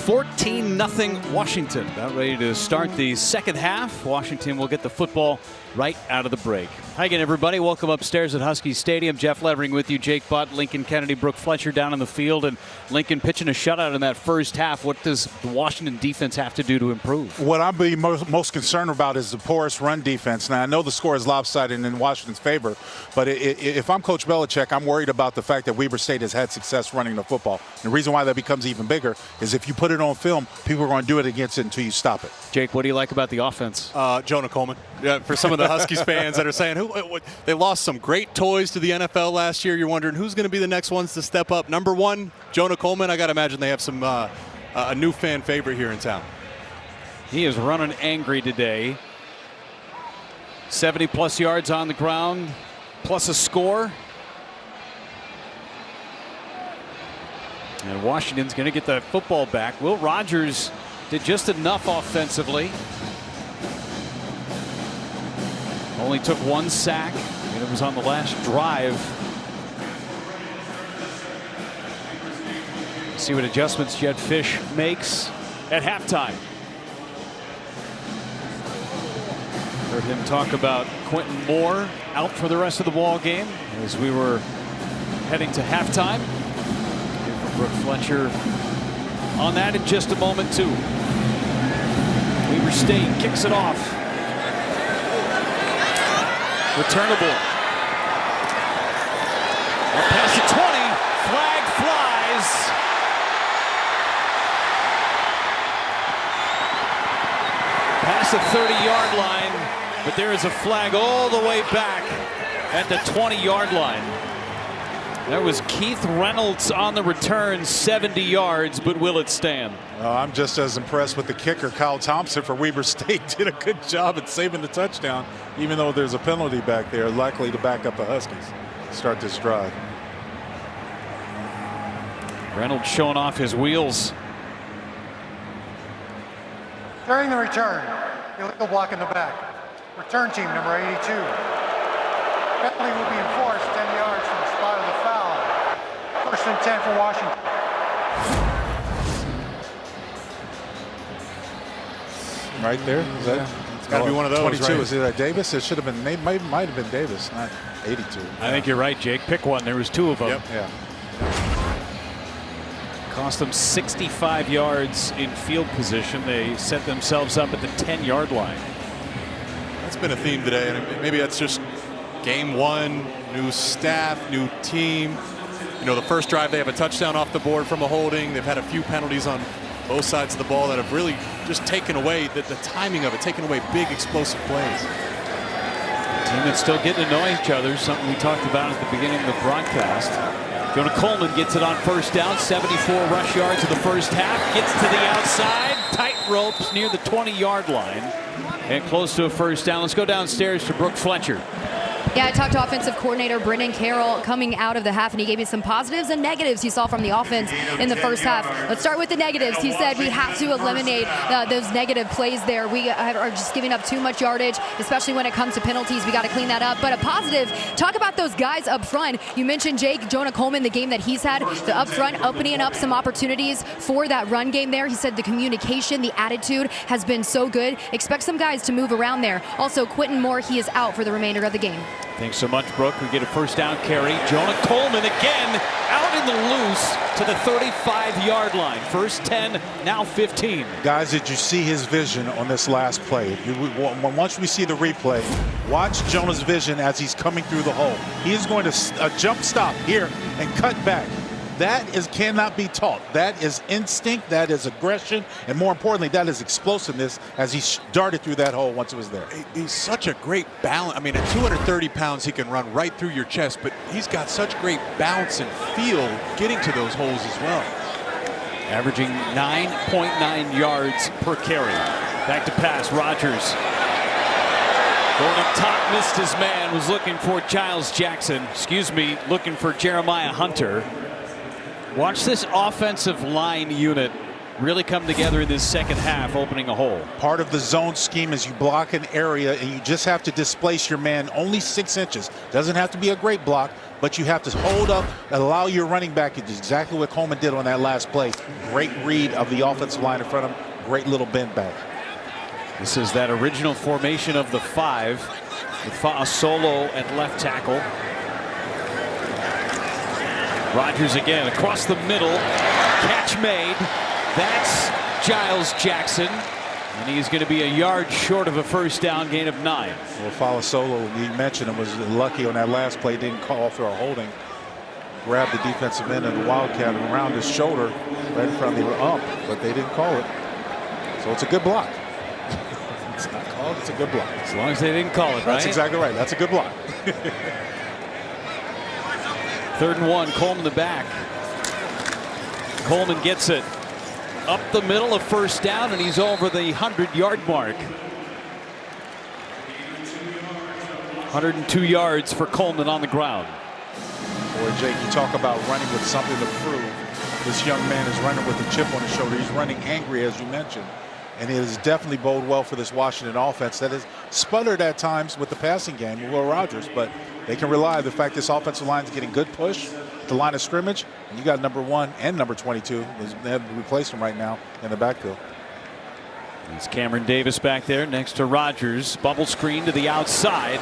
14-0 Washington. About ready to start the second half. Washington will get the football right out of the break. Hi again, everybody. Welcome upstairs at Husky Stadium. Jeff Levering with you. Jake Butt, Lincoln Kennedy, Brooke Fletcher down in the field, and Lincoln pitching a shutout in that first half. What does the Washington defense have to do to improve? What I'm being most concerned about is the porous run defense. Now, I know the score is lopsided in Washington's favor, but if I'm Coach Belichick, I'm worried about the fact that Weber State has had success running the football. And the reason why that becomes even bigger is if you put it on film, people are going to do it against it until you stop it. Jake, what do you like about the offense? Jonah Coleman. Yeah, for some of the Huskies fans that are saying, they lost some great toys to the NFL last year. You're wondering who's going to be the next ones to step up. Number 1, Jonah Coleman. I got to imagine they have some a new fan favorite here in town. He is running angry today. 70-plus yards on the ground, plus a score. And Washington's going to get the football back. Will Rogers did just enough offensively. Only took 1 sack, and it was on the last drive. See what adjustments Jedd Fisch makes at halftime. Heard him talk about Quentin Moore out for the rest of the ball game as we were heading to halftime. Here from Brooke Fletcher on that in just a moment, too. Weber State kicks it off. Returnable. Up past the 20. Flag flies. Past the 30-yard line. But there is a flag all the way back at the 20-yard line. That was Keith Reynolds on the return, 70 yards, but will it stand? I'm just as impressed with the kicker, Kyle Thompson for Weber State. Did a good job at saving the touchdown, even though there's a penalty back there, likely to back up the Huskies. Start this drive. Reynolds showing off his wheels. During the return, illegal block in the back. Return team number 82. Penalty will be enforced 10 yards from the spot of the foul. First and 10 for Washington. Right there. Is that? It's got to be one of those. 22. Right? Is it Davis? It should have been. Might have been Davis, not 82. I think you're right, Jake. Pick one. There was two of them. Yep. Yeah. Cost them 65 yards in field position. They set themselves up at the 10-yard line. That's been a theme today, and maybe that's just game one, new staff, new team. You know, the first drive they have a touchdown off the board from a holding. They've had a few penalties on both sides of the ball that have really just taken away the timing of it, taken away big explosive plays. Team that's still getting to know each other, something we talked about at the beginning of the broadcast. Jonah Coleman gets it on first down, 74 rush yards in the first half, gets to the outside, tight ropes near the 20-yard line, and close to a first down. Let's go downstairs to Brooke Fletcher. Yeah, I talked to offensive coordinator Brendan Carroll coming out of the half, and he gave me some positives and negatives he saw from the offense in the first half. Let's start with the negatives. He said we have to eliminate those negative plays there. We are just giving up too much yardage, especially when it comes to penalties. We got to clean that up. But a positive, talk about those guys up front. You mentioned Jake, Jonah Coleman, the game that he's had, the up front, opening up some opportunities for that run game there. He said the communication, the attitude has been so good. Expect some guys to move around there. Also, Quentin Moore, he is out for the remainder of the game. Thanks so much, Brooke. We get a first down carry. Jonah Coleman again out in the loose to the 35-yard line. First 10, now 15. Guys, did you see his vision on this last play? Once we see the replay, watch Jonah's vision as he's coming through the hole. He is going to jump stop here and cut back. That cannot be taught. That is instinct, that is aggression, and more importantly, that is explosiveness as he darted through that hole once it was there. He's such a great balance. I mean, at 230 pounds, he can run right through your chest, but he's got such great balance and feel getting to those holes as well. Averaging 9.9 yards per carry. Back to pass, Rodgers. Going up top, missed his man, was looking for Giles Jackson. Looking for Jeremiah Hunter. Watch this offensive line unit really come together in this second half, opening a hole. Part of the zone scheme is you block an area and you just have to displace your man only 6 inches. Doesn't have to be a great block, but you have to hold up and allow your running back. It's exactly what Coleman did on that last play. Great read of the offensive line in front of him. Great little bend back. This is that original formation of the 5 with a solo at left tackle. Rodgers again across the middle, catch made. That's Giles Jackson, and he's going to be a yard short of a first down, gain of 9. Well, Falasolo, you mentioned him, was lucky on that last play, didn't call for a holding. Grabbed the defensive end of the Wildcat around his shoulder right in front of the ump, but they didn't call it. So it's a good block. It's not called, it's a good block. As long as they didn't call it, right? That's exactly right. That's a good block. 3rd and 1, Coleman the back. Coleman gets it up the middle, of first down, and he's over the 100-yard mark. 102 yards for Coleman on the ground. Boy, Jake, you talk about running with something to prove. This young man is running with a chip on his shoulder. He's running angry, as you mentioned. And it has definitely bode well for this Washington offense that has sputtered at times with the passing game with Will Rogers, but they can rely on the fact this offensive line is getting good push at the line of scrimmage, and you got number 1 and number 22. They have to replace them right now in the backfield. It's Cameron Davis back there next to Rodgers. Bubble screen to the outside.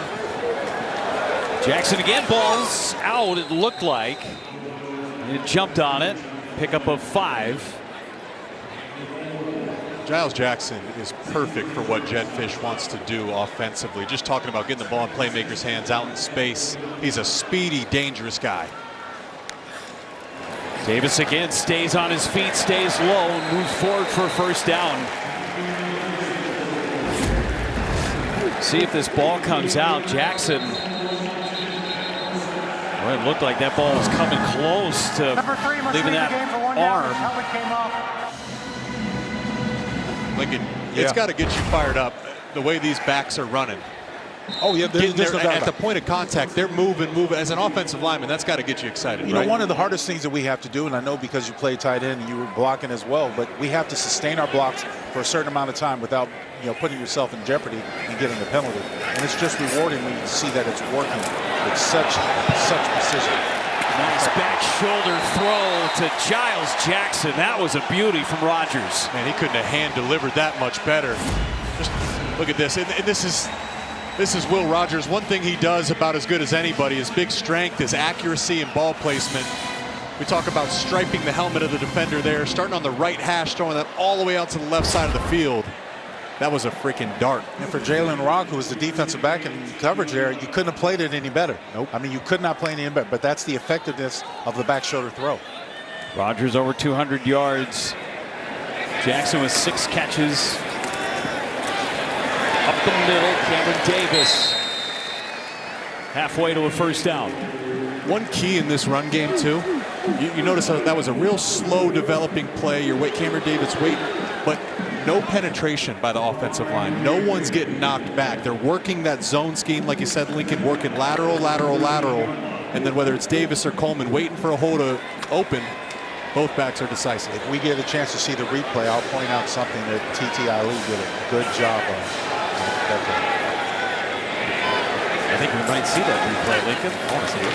Jackson again, balls out, it looked like. It jumped on it. Pickup of 5. Giles Jackson is perfect for what Jedd Fisch wants to do offensively. Just talking about getting the ball in playmakers' hands out in space. He's a speedy, dangerous guy. Davis again stays on his feet, stays low, and moves forward for a first down. See if this ball comes out. Jackson. Well, it looked like that ball was coming close to leaving that arm. Helmet came off. Lincoln, it's got to get you fired up the way these backs are running. Oh, yeah, getting there's there no doubt at the about point of contact. They're moving. As an offensive lineman, that's got to get you excited, You right? know, one of the hardest things that we have to do, and I know because you play tight end and you were blocking as well, but we have to sustain our blocks for a certain amount of time without, putting yourself in jeopardy and getting a penalty. And it's just rewarding when you see that it's working with such precision. Nice back shoulder throw to Giles Jackson. That was a beauty from Rodgers. Man, he couldn't have hand delivered that much better. Just look at this, and this is Will Rogers. One thing he does about as good as anybody is big strength, his accuracy and ball placement. We talk about striping the helmet of the defender there, starting on the right hash, throwing that all the way out to the left side of the field. That was a freaking dart. And for Jalen Rock, who was the defensive back in coverage there, you couldn't have played it any better. Nope. I mean, you could not play any better, but that's the effectiveness of the back shoulder throw. Rodgers over 200 yards. Jackson with 6 catches. Up the middle, Cameron Davis. Halfway to a first down. One key in this run game, too, you notice that was a real slow developing play. Cameron Davis waiting, but no penetration by the offensive line. No one's getting knocked back. They're working that zone scheme, like you said, Lincoln, working lateral, lateral, lateral. And then whether it's Davis or Coleman waiting for a hole to open, both backs are decisive. If we get a chance to see the replay, I'll point out something that T.T. Ali did a good job of. I think we might see that replay, Lincoln. I want to see it.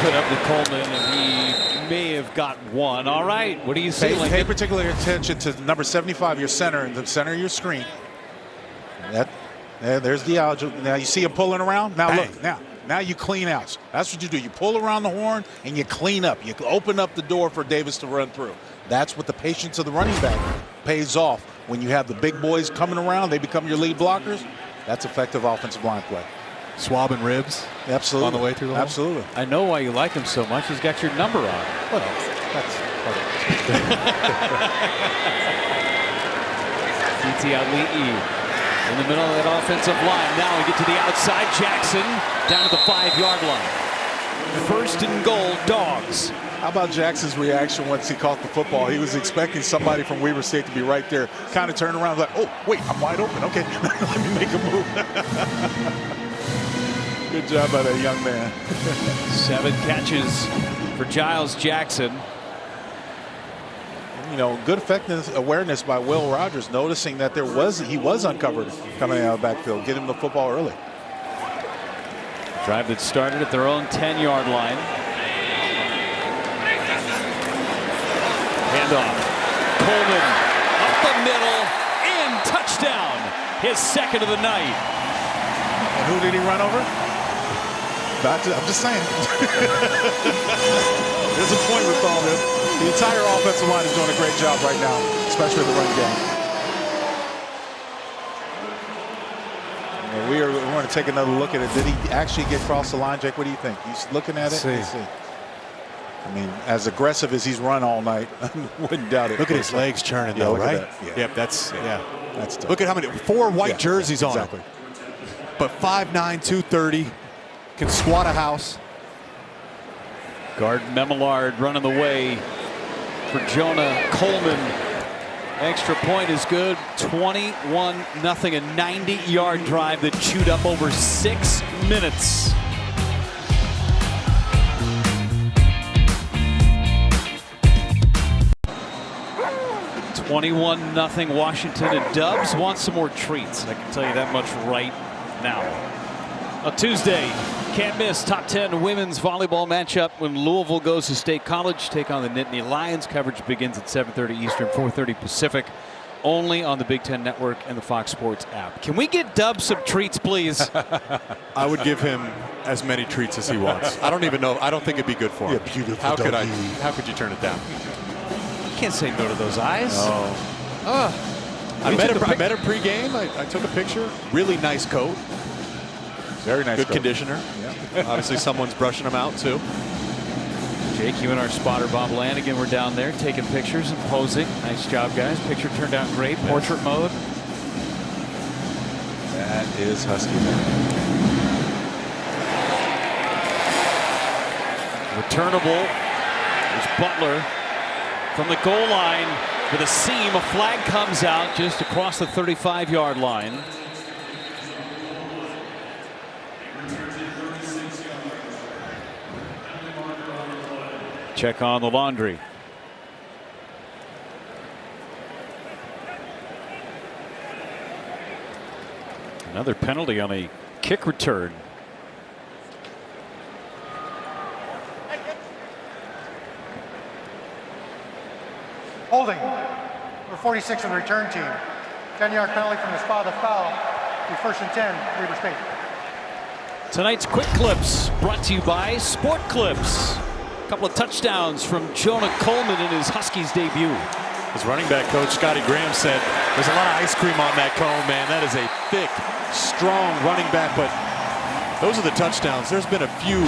Put up to Coleman, and he may have got one. All right, what do you say, Lincoln? Pay particular attention to number 75, your center, in the center of your screen. There's the algebra. Now you see him pulling around. Now look, now you clean out. That's what you do. You pull around the horn and you clean up. You open up the door for Davis to run through. That's what the patience of the running back pays off. When you have the big boys coming around, they become your lead blockers. That's effective offensive line play. Swabbing ribs. Absolutely. On the way through the hole. Absolutely. I know why you like him so much. He's got your number on. Well, that's part of it. T.T. Ali in the middle of that offensive line. Now we get to the outside. Jackson down to the 5-yard line. First and goal, Dogs. How about Jackson's reaction once he caught the football? He was expecting somebody from Weber State to be right there. Kind of turned around like, oh, wait, I'm wide open. Okay, let me make a move. Good job by that young man. 7 catches for Giles Jackson. Good effectiveness, awareness by Will Rogers, noticing that he was uncovered coming out of the backfield. Get him the football early. Drive that started at their own 10-yard line. Handoff. Coleman up the middle and touchdown. His second of the night. And who did he run over? I'm just saying. There's a point with all this. The entire offensive line is doing a great job right now, especially the run game. We want to take another look at it. Did he actually get across the line, Jake? What do you think? He's looking at it. Let's see. I mean, as aggressive as he's run all night, I wouldn't doubt it. Look at his legs churning, though, right? Yep, that's tough. Look at how many 4 white jerseys on exactly. him. But 5'9", 230, can squat a house. Guard Memillard running the way for Jonah Coleman. Extra point is good. 21-0, a 90-yard drive that chewed up over 6 minutes. $21-0 Washington, and Dubs want some more treats. I can tell you that much right now. A Tuesday, can't miss top 10 women's volleyball matchup when Louisville goes to State College, take on the Nittany Lions. Coverage begins at 7:30 Eastern, 4:30 Pacific, only on the Big Ten Network and the Fox Sports app. Can we get Dubs some treats, please? I would give him as many treats as he wants. I don't even know. I don't think it'd be good for him. Yeah, beautiful. How could you turn it down? You can't say no to those eyes. I met him pre-game. I took a picture. Really nice coat. Very nice. Good conditioner. Yeah. Obviously, someone's brushing him out too. Jake, you and our spotter Bob Lanigan were down there taking pictures and posing. Nice job, guys. Picture turned out great. Portrait mode. That is Husky man. Returnable. There's Butler from the goal line with a seam. A flag comes out just across the 35-yard line. Check on the laundry. Another penalty on a kick return. Holding. Number 46 of the return team. 10-yard penalty from the spot of the foul. Be 1st and 10, Weber State. Tonight's Quick Clips brought to you by Sport Clips. A couple of touchdowns from Jonah Coleman in his Huskies debut. His running back coach, Scotty Graham, said there's a lot of ice cream on that cone, man. That is a thick, strong running back, but those are the touchdowns. There's been a few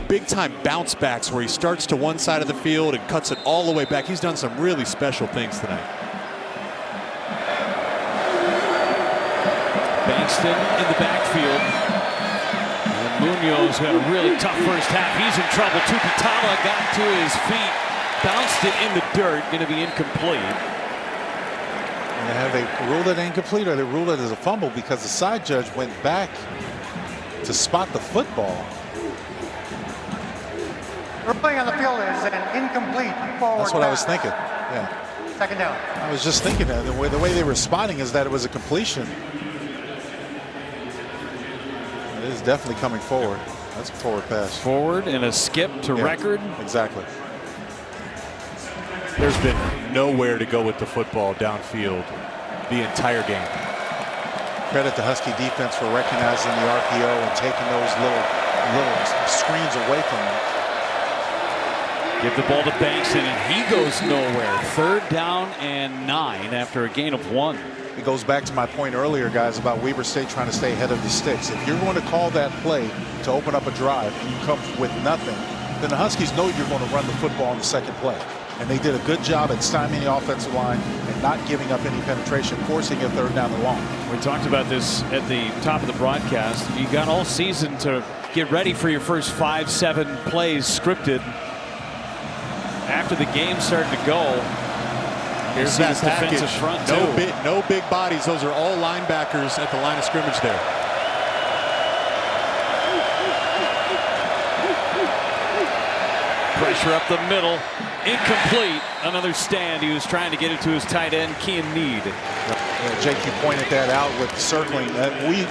big-time bounce backs where he starts to one side of the field and cuts it all the way back. He's done some really special things tonight. Bankston in the backfield. And Munoz had a really tough first half. He's in trouble. Tuputala got to his feet, bounced it in the dirt, going to be incomplete. And have they ruled it incomplete or they ruled it as a fumble because the side judge went back to spot the football? We're playing on the field is an incomplete forward. That's what I was pass. thinking. Yeah. 2nd down. I was just thinking that the way they were spotting is that it was a completion. It is definitely coming forward. That's a forward pass. Forward and a skip to record. Exactly. There's been nowhere to go with the football downfield the entire game. Credit to Husky defense for recognizing the RPO and taking those little screens away from them. Give the ball to Bankston, and he goes nowhere. 3rd down and 9 after a gain of 1. It goes back to my point earlier, guys, about Weber State trying to stay ahead of the sticks. If you're going to call that play to open up a drive and you come with nothing, then the Huskies know you're going to run the football on the 2nd play. And they did a good job at stymieing the offensive line and not giving up any penetration, forcing a 3rd down and long. We talked about this at the top of the broadcast. You got all season to get ready for your first 5-7 plays scripted. After the game started to go, here's that package. Defensive front No big bodies. Those are all linebackers at the line of scrimmage there. Pressure up the middle. Incomplete. Another stand. He was trying to get it to his tight end, Kean Need. Jake, you pointed that out with circling.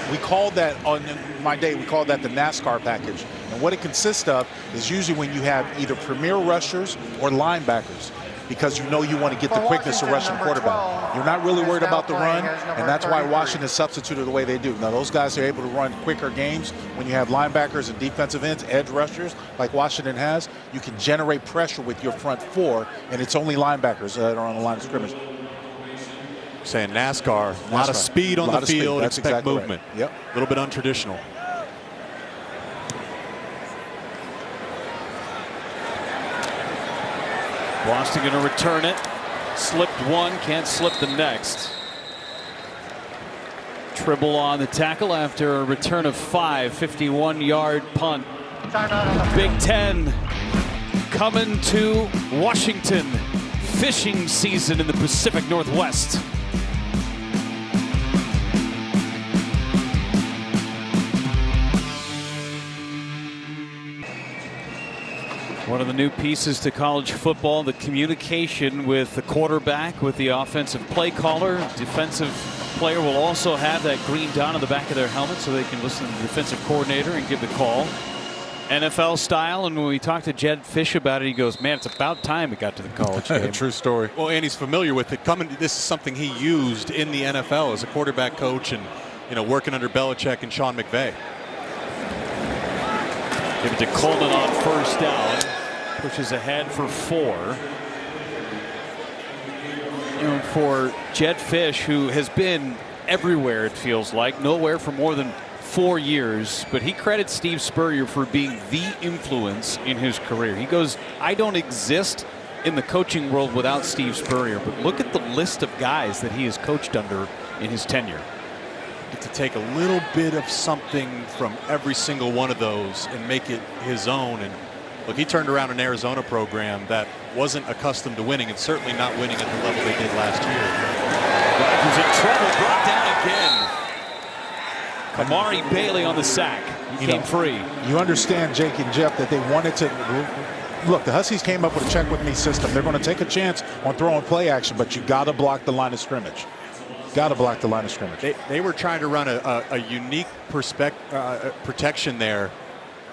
We called that on my day. We called that the NASCAR package. And what it consists of is usually when you have either premier rushers or linebackers, because you know you want to get the quickness of rushing quarterback. You're not really worried about the run, and that's why Washington substituted the way they do. Now, those guys are able to run quicker games. When you have linebackers and defensive ends, edge rushers, like Washington has, you can generate pressure with your front 4, and it's only linebackers that are on the line of scrimmage. Saying NASCAR, a lot of speed on the field, expect exactly movement. Right. Yep. A little bit untraditional. Boston going to return it. Slipped one, can't slip the next. Tribble on the tackle after a return of 5, 51-yard punt. Big Ten coming to Washington. Fishing season in the Pacific Northwest. One of the new pieces to college football, the communication with the quarterback, with the offensive play caller. Defensive player will also have that green dot on the back of their helmet so they can listen to the defensive coordinator and give the call. NFL style, and when we talked to Jedd Fisch about it, he goes, man, it's about time it got to the college game. True story. Well, and he's familiar with it. This is something he used in the NFL as a quarterback coach and, working under Belichick and Sean McVay. Give it to Coleman on 1st down. Pushes ahead for 4. For Jedd Fisch, who has been everywhere, it feels like, nowhere for more than 4 years, but he credits Steve Spurrier for being the influence in his career. He goes, I don't exist in the coaching world without Steve Spurrier, but look at the list of guys that he has coached under in his tenure. To take a little bit of something from every single one of those and make it his own. And look, he turned around an Arizona program that wasn't accustomed to winning, and certainly not winning at the level they did last year. Rodgers in trouble, brought down again. Kamari Bailey on the sack. He came free. You understand, Jake and Jeff, that they wanted to look. The Huskies came up with a check with me system. They're going to take a chance on throwing play action, but you got to block the line of scrimmage. Got to block the line of scrimmage. They were trying to run a unique protection there.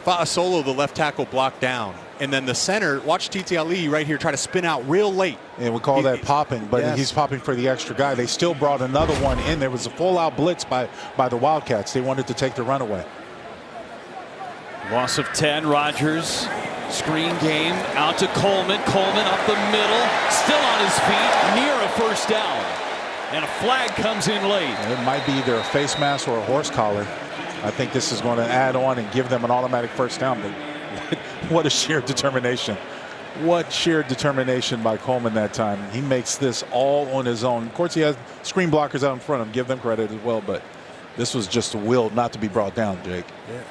Fa'asolo, the left tackle, blocked down. And then the center, watch TT Ali right here try to spin out real late. And we call that popping, but he's popping for the extra guy. They still brought another one in. There was a full-out blitz by the Wildcats. They wanted to take the runaway. Loss of 10, Rodgers. Screen game, out to Coleman. Coleman up the middle, still on his feet, near a first down. And a flag comes in late. And it might be either a face mask or a horse collar. I think this is going to add on and give them an automatic first down. But what a sheer determination. What sheer determination by Coleman that time. He makes this all on his own. Of course, he has screen blockers out in front of him. Give them credit as well. But this was just a will not to be brought down, Jake. Yeah.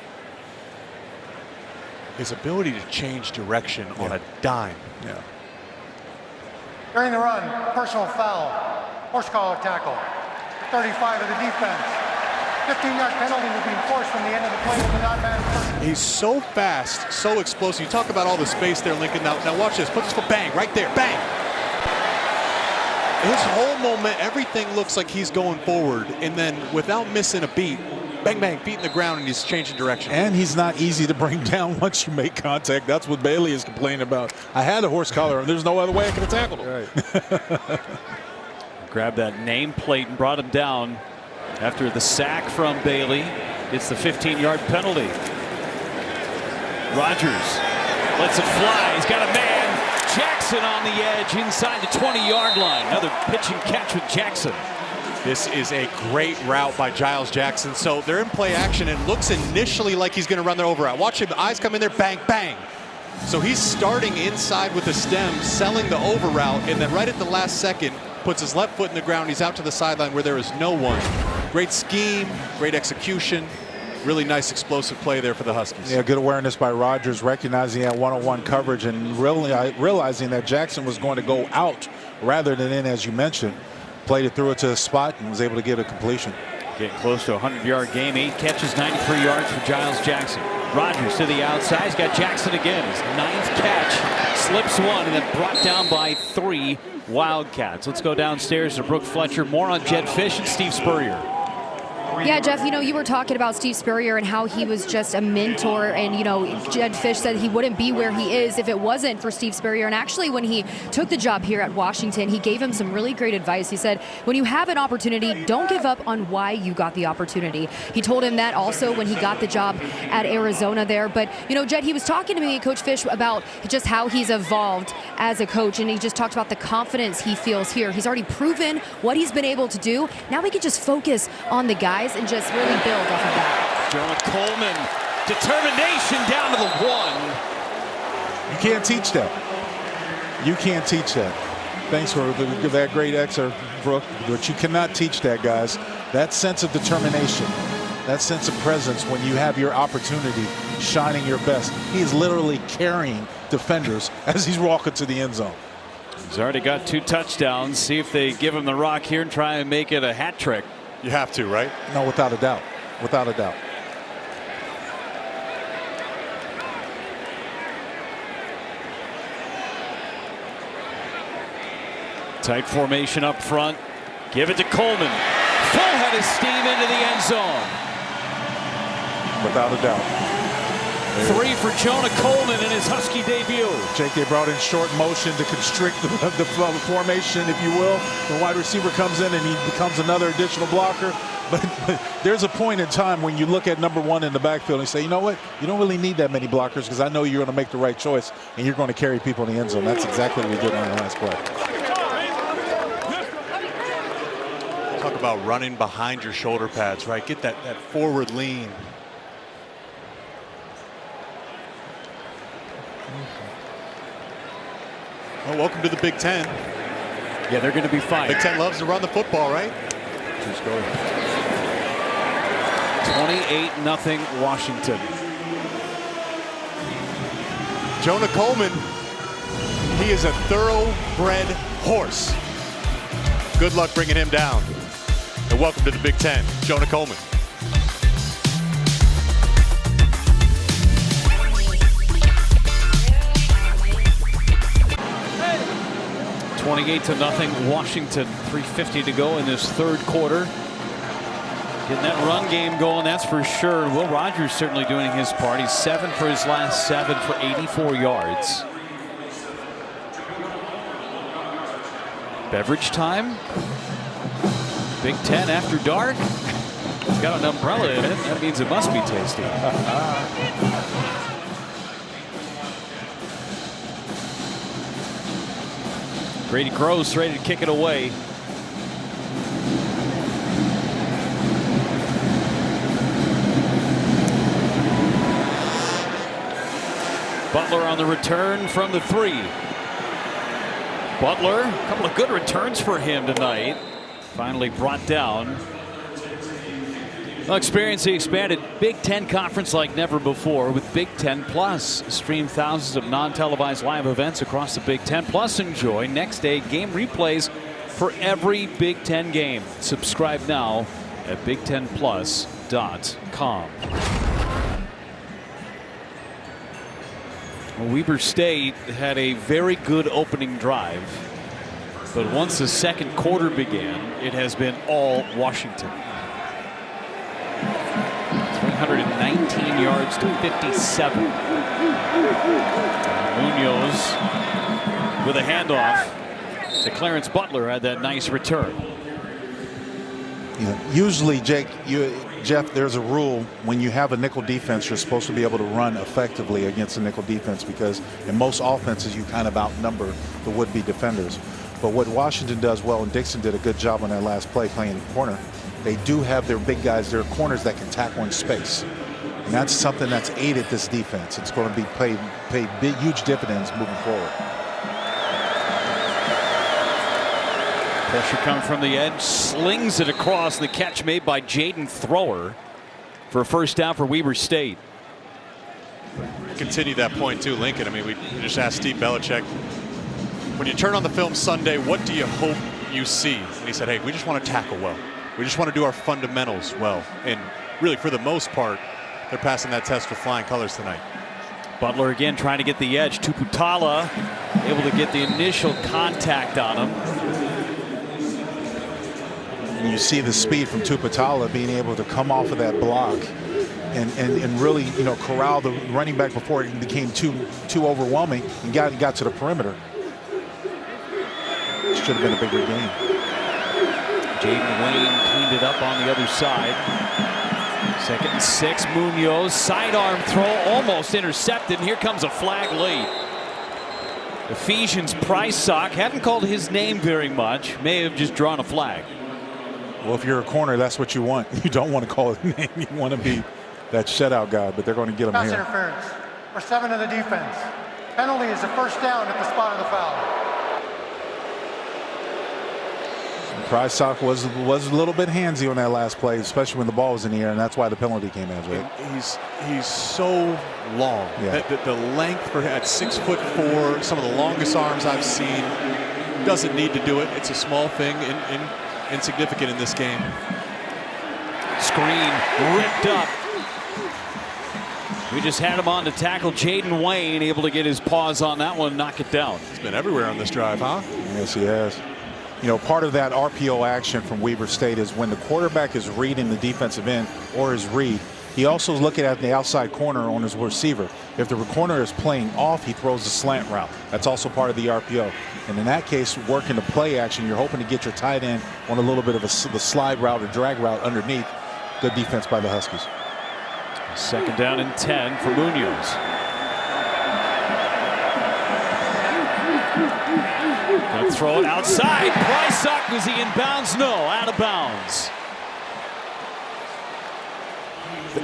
His ability to change direction on a dime. Yeah. During the run, personal foul, horse collar tackle, 35 of the defense. 15-yard penalty will be enforced from the end of the play with the non-man person. He's so fast, so explosive. You talk about all the space there, Lincoln. Now watch this. Put this foot, bang, right there, bang. His whole moment, everything looks like he's going forward, and then without missing a beat, bang, bang, feet in the ground, and he's changing direction. And he's not easy to bring down once you make contact. That's what Bailey is complaining about. I had a horse collar, and there's no other way I could have tackled him. Right. Grabbed that nameplate and brought him down after the sack from Bailey. It's the 15-yard penalty. Rodgers lets it fly. He's got a man. Jackson on the edge inside the 20-yard line. Another pitch and catch with Jackson. This is a great route by Giles Jackson. So they're in play action and looks initially like he's going to run the over route. Watch him, the eyes come in there, bang, bang. So he's starting inside with the stem, selling the over route, and then right at the last second, puts his left foot in the ground. He's out to the sideline where there is no one. Great scheme, great execution. Really nice explosive play there for the Huskies. Yeah, good awareness by Rodgers, recognizing that one-on-one coverage and really realizing that Jackson was going to go out rather than in, as you mentioned. Played it through it to a spot and was able to get a completion. Getting close to a 100-yard game. 8 catches, 93 yards for Giles Jackson. Rodgers to the outside. He's got Jackson again. His 9th catch. Slips one and then brought down by 3 Wildcats. Let's go downstairs to Brooke Fletcher. More on Jedd Fisch and Steve Spurrier. Yeah, Jeff, you were talking about Steve Spurrier and how he was just a mentor, and, Jedd Fisch said he wouldn't be where he is if it wasn't for Steve Spurrier. And actually, when he took the job here at Washington, he gave him some really great advice. He said, when you have an opportunity, don't give up on why you got the opportunity. He told him that also when he got the job at Arizona there. But, Jedd, he was talking to me, Coach Fisch, about just how he's evolved as a coach, and he just talked about the confidence he feels here. He's already proven what he's been able to do. Now we can just focus on the guys and just really build off of that. Jonah Coleman, determination down to the 1. You can't teach that. You can't teach that. Thanks for that great excerpt, Brooke. But you cannot teach that, guys. That sense of determination, that sense of presence when you have your opportunity, shining your best. He's literally carrying defenders as he's walking to the end zone. He's already got 2 touchdowns. See if they give him the rock here and try and make it a hat trick. You have to, right? No, without a doubt. Without a doubt. Tight formation up front. Give it to Coleman. Full head of steam into the end zone. Without a doubt. 3 for Jonah Coleman in his Husky debut. Jake, they brought in short motion to constrict the formation, if you will. The wide receiver comes in and he becomes another additional blocker. But there's a point in time when you look at number 1 in the backfield and say, you know what? You don't really need that many blockers because I know you're going to make the right choice and you're going to carry people in the end zone. That's exactly what we did on the last play. Talk about running behind your shoulder pads, right? Get that forward lean. Well, welcome to the Big Ten. Yeah, they're going to be fine. Big Ten loves to run the football, right? Just go. 28-0 Washington. Jonah Coleman, he is a thoroughbred horse. Good luck bringing him down. And welcome to the Big Ten, Jonah Coleman. 28-0 Washington. 3:50 to go in this third quarter. Getting that run game going, that's for sure. Will Rogers certainly doing his part. He's 7 for his last 7 for 84 yards. Beverage time. Big Ten after dark. It's got an umbrella in it. That means it must be tasty. Grady Gross ready to kick it away. Butler on the return from the 3. Butler, a couple of good returns for him tonight. Finally brought down. Well, experience the expanded Big Ten Conference like never before with Big Ten Plus. Stream thousands of non-televised live events across the Big Ten. Plus enjoy next day game replays for every Big Ten game. Subscribe now at BigTenPlus.com. Well, Weber State had a very good opening drive, but once the second quarter began, it has been all Washington. 319 yards to 57. Munoz with a handoff to Clarence Butler, had that nice return. Usually, Jeff, there's a rule when you have a nickel defense, you're supposed to be able to run effectively against a nickel defense because in most offenses you kind of outnumber the would-be defenders. But what Washington does well, and Dixon did a good job on that last play playing the corner, they do have their big guys, their corners that can tackle in space. And that's something that's aided this defense. It's going to be paid big, huge dividends moving forward. Pressure comes from the edge, slings it across. The catch made by Jaden Thrower for a first down for Weber State. Continue that point too, Lincoln. I mean, we just asked Steve Belichick, when you turn on the film Sunday, what do you hope you see? And he said, hey, we just want to tackle well. We just want to do our fundamentals well. And really, for the most part, they're passing that test with flying colors tonight. Butler again trying to get the edge. Tuputala able to get the initial contact on him. And you see the speed from Tuputala being able to come off of that block and really, corral the running back before it became too overwhelming and got to the perimeter. It should have been a bigger game. Jaden Wayne cleaned it up on the other side. 2nd and 6. Munoz sidearm throw almost intercepted, and here comes a flag late. Ephesians Prysock haven't called his name very much, may have just drawn a flag. Well, if you're a corner, that's what you want. You don't want to call his name. You want to be that shutout guy, but they're going to get him Pass here. interference for 7 of the defense. Penalty is a first down at the spot of the foul. Prysock was a little bit handsy on that last play, especially when the ball was in the air, and that's why the penalty came in. Right? He's so long. Yeah. The length for at 6'4", some of the longest arms I've seen. Doesn't need to do it. It's a small thing, insignificant in this game. Screen ripped up. We just had him on to tackle Jaden Wayne, able to get his paws on that one, knock it down. He's been everywhere on this drive, huh? Yes, he has. Part of that RPO action from Weber State is when the quarterback is reading the defensive end or his read, he also is looking at the outside corner on his receiver. If the corner is playing off, he throws the slant route. That's also part of the RPO. And in that case, working the play action, you're hoping to get your tight end on a little bit of the slide route or drag route underneath. Good defense by the Huskies. 2nd down and 10 for Munoz. Gonna throw it outside. Prysock, was he in bounds? No, out of bounds.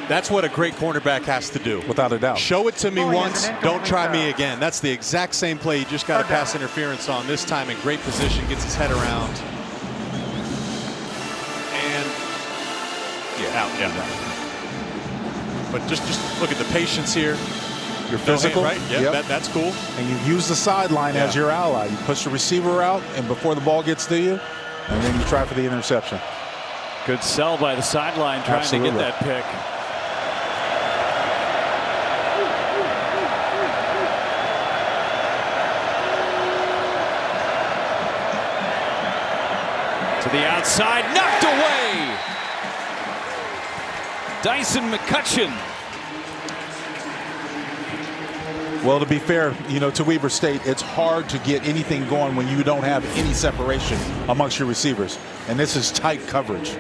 That's what a great cornerback has to do. Without a doubt. Show it to me once, don't try me again. That's the exact same play. You just got a pass interference on. This time in great position, gets his head around. And out. But just look at the patience here. You're physical, right? Yep. That's cool. And you use the sideline as your ally. You push the receiver out, and before the ball gets to you, and then you try for the interception. Good sell by the sideline, trying to get that pick. To the outside, knocked away. Dyson McCutcheon. Well, to be fair, to Weber State, it's hard to get anything going when you don't have any separation amongst your receivers. And this is tight coverage.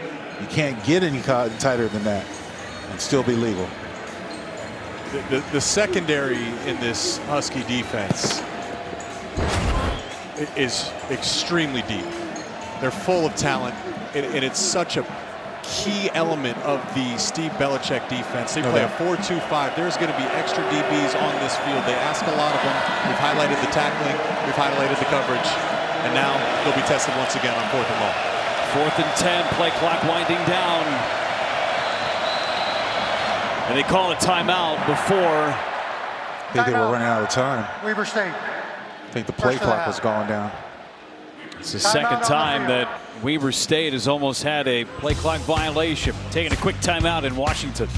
You can't get any tighter than that and still be legal. The secondary in this Husky defense is extremely deep. They're full of talent, and it's such a key element of the Steve Belichick defense. They play a 4-2-5. There's going to be extra DBs on this field. They ask a lot of them. We've highlighted the tackling. We've highlighted the coverage. And now they'll be tested once again on 4th and long. 4th and 10, play clock winding down. And they call a timeout before. I think they were running out of time. Weber State. I think the play clock was going down. It's the second time that Weber State has almost had a play clock violation. Taking a quick timeout in Washington.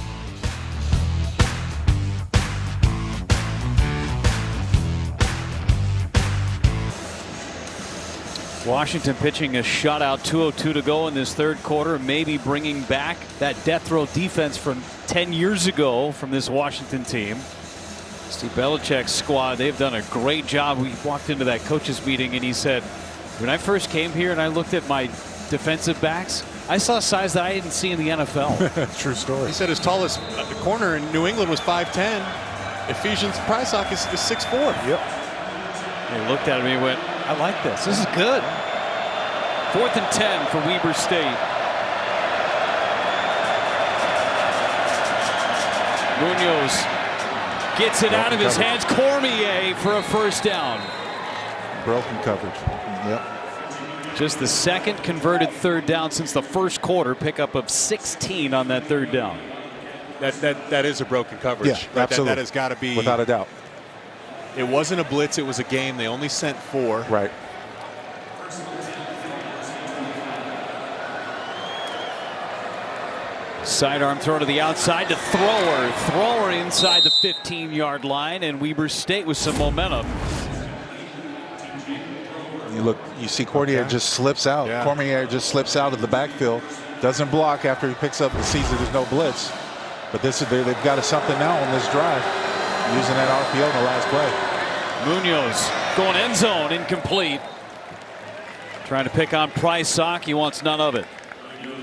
Washington pitching a shutout, 2:02 to go in this third quarter, maybe bringing back that death row defense from 10 years ago from this Washington team. Steve Belichick's squad, they've done a great job. We walked into that coaches meeting and he said, when I first came here and I looked at my defensive backs, I saw size that I didn't see in the NFL. True story. He said his tallest corner in New England was 5'10". Ephesians Prysock is 6'4". Yep. He looked at me and went, I like this. This is good. 4th and 10 for Weber State. Munoz gets it out of his hands. Cormier for a first down. Broken coverage. Yep. Just the second converted third down since the first quarter. Pickup of 16 on that third down. That is a broken coverage. Yeah, right? absolutely. That has got to be. Without a doubt. It wasn't a blitz. It was a game. They only sent 4. Right. Sidearm throw to the outside to Thrower. Thrower inside the 15-yard line, and Weber State with some momentum. You see Cormier just slips out. Yeah. Cormier just slips out of the backfield. Doesn't block after he picks up the sees that there's no blitz. But they've got something now on this drive. Using that RPO in the last play. Munoz going end zone, incomplete. Trying to pick on Prysock. He wants none of it.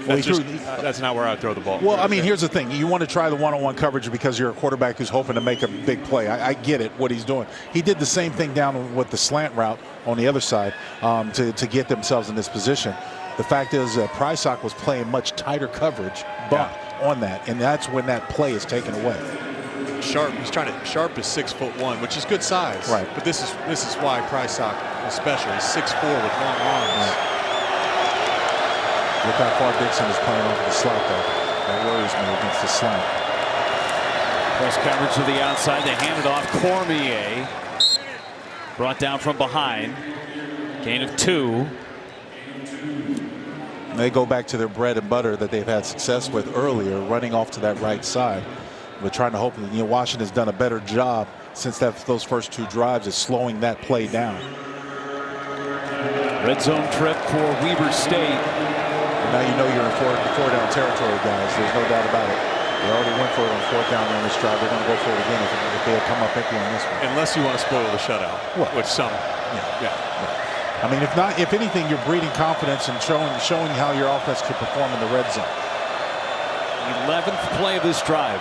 That's not where I'd throw the ball. Well, I mean, here's the thing. You want to try the one-on-one coverage because you're a quarterback who's hoping to make a big play. I get it, what he's doing. He did the same thing down with the slant route on the other side to get themselves in this position. The fact is that Prysock was playing much tighter coverage on that, and that's when that play is taken away. Sharp is 6'1", which is good size. Right. But this is why Prysock is special. He's 6'4" with long arms. Right. Look how far Dixon is playing off the slot, though. That worries me against the slant. Press coverage to the outside. They hand it off. Cormier brought down from behind. Gain of 2. They go back to their bread and butter that they've had success with earlier, running off to that right side. We're trying to hope that Washington's done a better job since those first 2 drives is slowing that play down. Red zone trip for Weber State. And now you know you're in four down territory, guys. There's no doubt about it. They already went for it on 4th down on this drive. They're going to go for it again if they come up empty on this one. Unless you want to spoil the shutout, which some. Yeah. I mean, if anything, you're breeding confidence and showing how your offense can perform in the red zone. 11th play of this drive.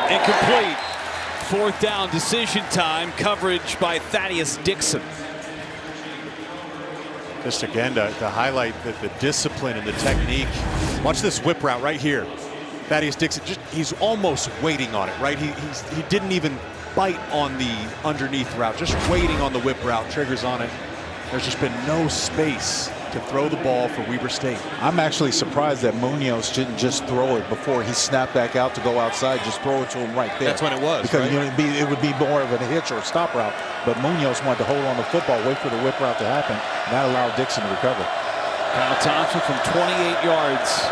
Incomplete. 4th down, decision time. Coverage by Thaddeus Dixon. Just again to highlight the discipline and the technique. Watch this whip route right here. Thaddeus Dixon, he's almost waiting on it, right? He didn't even bite on the underneath route, just waiting on the whip route, triggers on it. There's just been no space to throw the ball for Weber State. I'm actually surprised that Munoz didn't just throw it before he snapped back out to go outside. Just throw it to him right there. That's when it was. Because right? it would be more of a hitch or a stop route. But Munoz wanted to hold on the football, wait for the whip route to happen, and that allowed Dixon to recover. Kyle Thompson from 28 yards.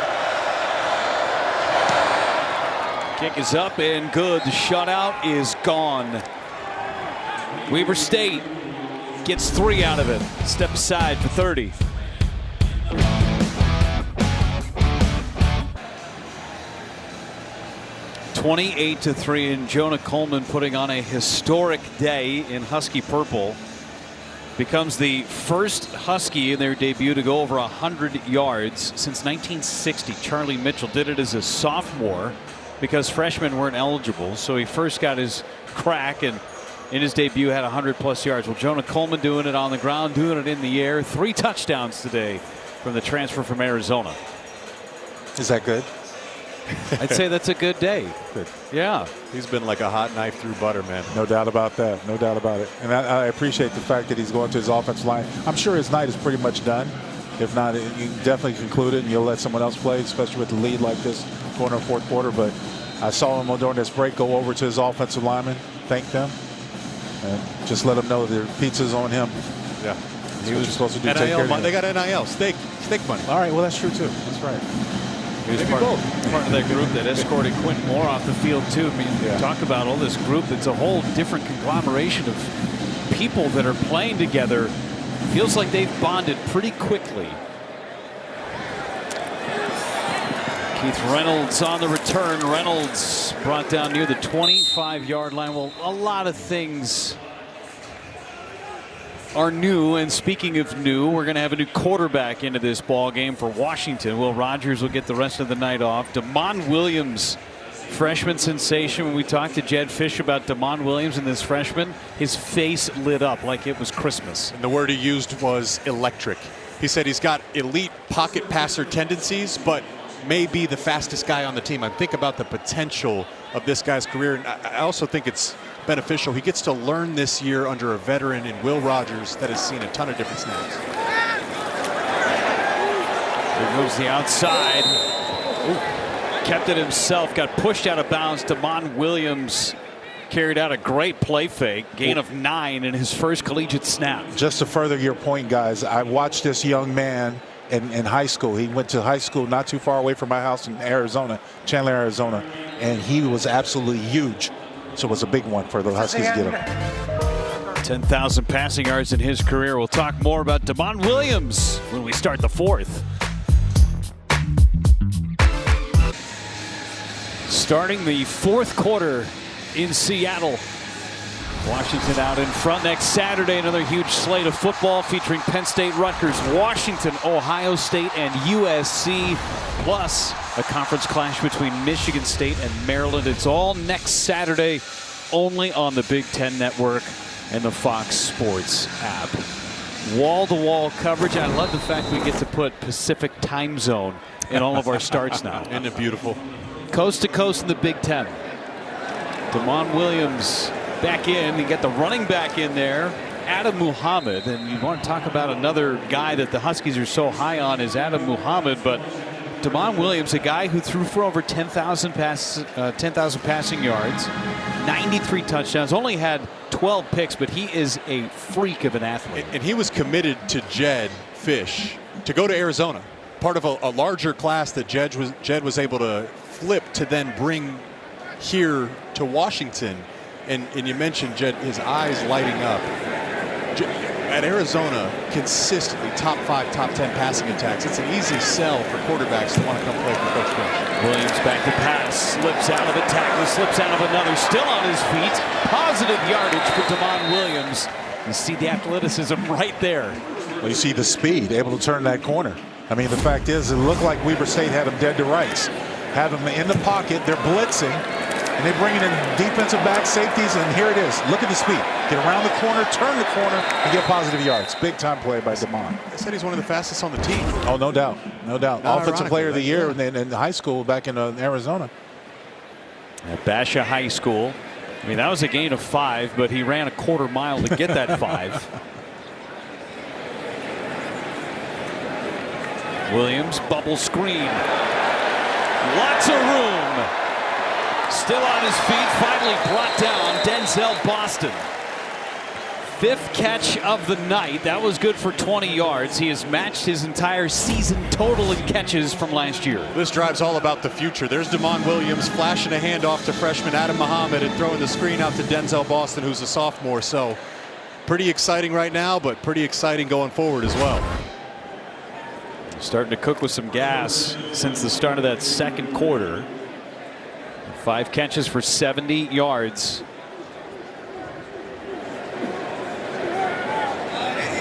Kick is up and good. The shutout is gone. Weber State gets 3 out of it. Step aside for 30. (28-3), and Jonah Coleman putting on a historic day in Husky purple. Becomes the first Husky in their debut to go over 100 yards since 1960. Charlie Mitchell did it as a sophomore because freshmen weren't eligible, so he first got his crack and in his debut had 100+ yards. Well, Jonah Coleman doing it on the ground, doing it in the air. 3 touchdowns today from the transfer from Arizona. Is that good? I'd say that's a good day. Good. Yeah. He's been like a hot knife through butter, man. No doubt about that. No doubt about it. And I appreciate the fact that he's going to his offensive line. I'm sure his night is pretty much done. If not, you can definitely conclude it and you'll let someone else play, especially with the lead like this going in the fourth quarter. But I saw him during this break go over to his offensive lineman, thank them, and just let them know their pizza's on him. Yeah. He was supposed to do. NIL take care money. They got NIL, steak money. All right, well, that's true, too. That's right. He was part of that group that escorted Quentin Moore off the field, too. I mean, talk about all this group. It's a whole different conglomeration of people that are playing together. Feels like they've bonded pretty quickly. Keith Reynolds on the return. Reynolds brought down near the 25-yard line. Well, a lot of things are new, and speaking of new, we're going to have a new quarterback into this ball game for Washington. Will Rogers will get the rest of the night off. Damon Williams, freshman sensation. When we talked to Jedd Fisch about Damon Williams and this freshman, his face lit up like it was Christmas. And the word he used was electric. He said he's got elite pocket passer tendencies, but may be the fastest guy on the team. I think about the potential of this guy's career, and I also think it's beneficial. He gets to learn this year under a veteran in Will Rogers that has seen a ton of different snaps. He moves the outside. Ooh. Kept it himself. Got pushed out of bounds. Damon Williams carried out a great play fake. Gain of 9 in his first collegiate snap. Just to further your point, guys, I watched this young man in high school. He went to high school not too far away from my house in Arizona, Chandler, Arizona, and he was absolutely huge. So it was a big one for the Huskies to get him. 10,000 passing yards in his career. We'll talk more about Damon Williams when we start the fourth. Starting the fourth quarter in Seattle. Washington out in front next Saturday. Another huge slate of football featuring Penn State, Rutgers, Washington, Ohio State, and USC. Plus a conference clash between Michigan State and Maryland. It's all next Saturday, only on the Big Ten Network and the Fox Sports app. Wall-to-wall coverage. I love the fact we get to put Pacific time zone in all of our starts now. Isn't it beautiful? Coast to coast in the Big Ten. Damon Williams back in. You get the running back in there, Adam Muhammad. And you want to talk about another guy that the Huskies are so high on is Adam Muhammad. But Damon Williams, a guy who threw for over 10,000 passing yards, 93 touchdowns, only had 12 picks, but he is a freak of an athlete. And he was committed to Jedd Fisch to go to Arizona, part of a larger class that Jedd was able to flip to then bring here to Washington. And you mentioned Jedd, his eyes lighting up. At Arizona, consistently top 5, top 10 passing attacks. It's an easy sell for quarterbacks to want to come play for Coach Fisch. Williams back to pass, slips out of a tackle, slips out of another, still on his feet. Positive yardage for Damon Williams. You see the athleticism right there. Well, you see the speed, able to turn that corner. I mean, the fact is, it looked like Weber State had him dead to rights. Have him in the pocket, they're blitzing, and they bring in defensive back, safeties, and here it is. Look at the speed. Get around the corner, turn the corner, and get positive yards. Big time play by Damon. They said he's one of the fastest on the team. Oh, no doubt. No doubt. Offensive player of the year in high school back in Arizona. At Basha High School. I mean, that was a gain of 5, but he ran a quarter mile to get that 5. Williams, bubble screen. Lots of room. Still on his feet, finally brought down Denzel Boston. 5th catch of the night. That was good for 20 yards. He has matched his entire season total in catches from last year. This drive's all about the future. There's Damon Williams flashing a handoff to freshman Adam Muhammad and throwing the screen out to Denzel Boston, who's a sophomore. So pretty exciting right now, but pretty exciting going forward as well. Starting to cook with some gas since the start of that second quarter. 5 catches for 70 yards.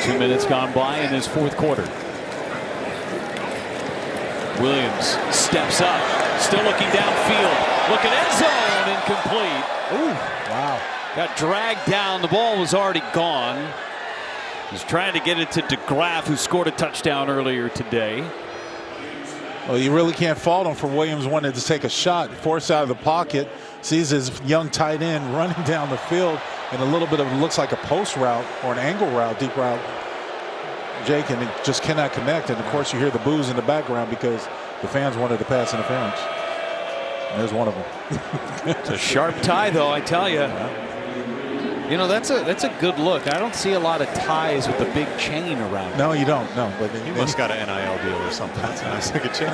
2 minutes gone by in his fourth quarter. Williams steps up, still looking downfield. Look at end zone, incomplete. Ooh, wow. Got dragged down. The ball was already gone. He's trying to get it to DeGraff, who scored a touchdown earlier today. Well, you really can't fault him for Williams wanting to take a shot, force out of the pocket, sees his young tight end running down the field, and a little bit of it looks like a post route or an angle route, deep route, Jake, and it just cannot connect. And of course, you hear the boos in the background because the fans wanted to pass interference. And there's one of them. It's a sharp tie, though, I tell you. You know, that's a good look. I don't see a lot of ties with the big chain around. No, you don't. No, but he must got an NIL deal or something. That's a nice looking chain.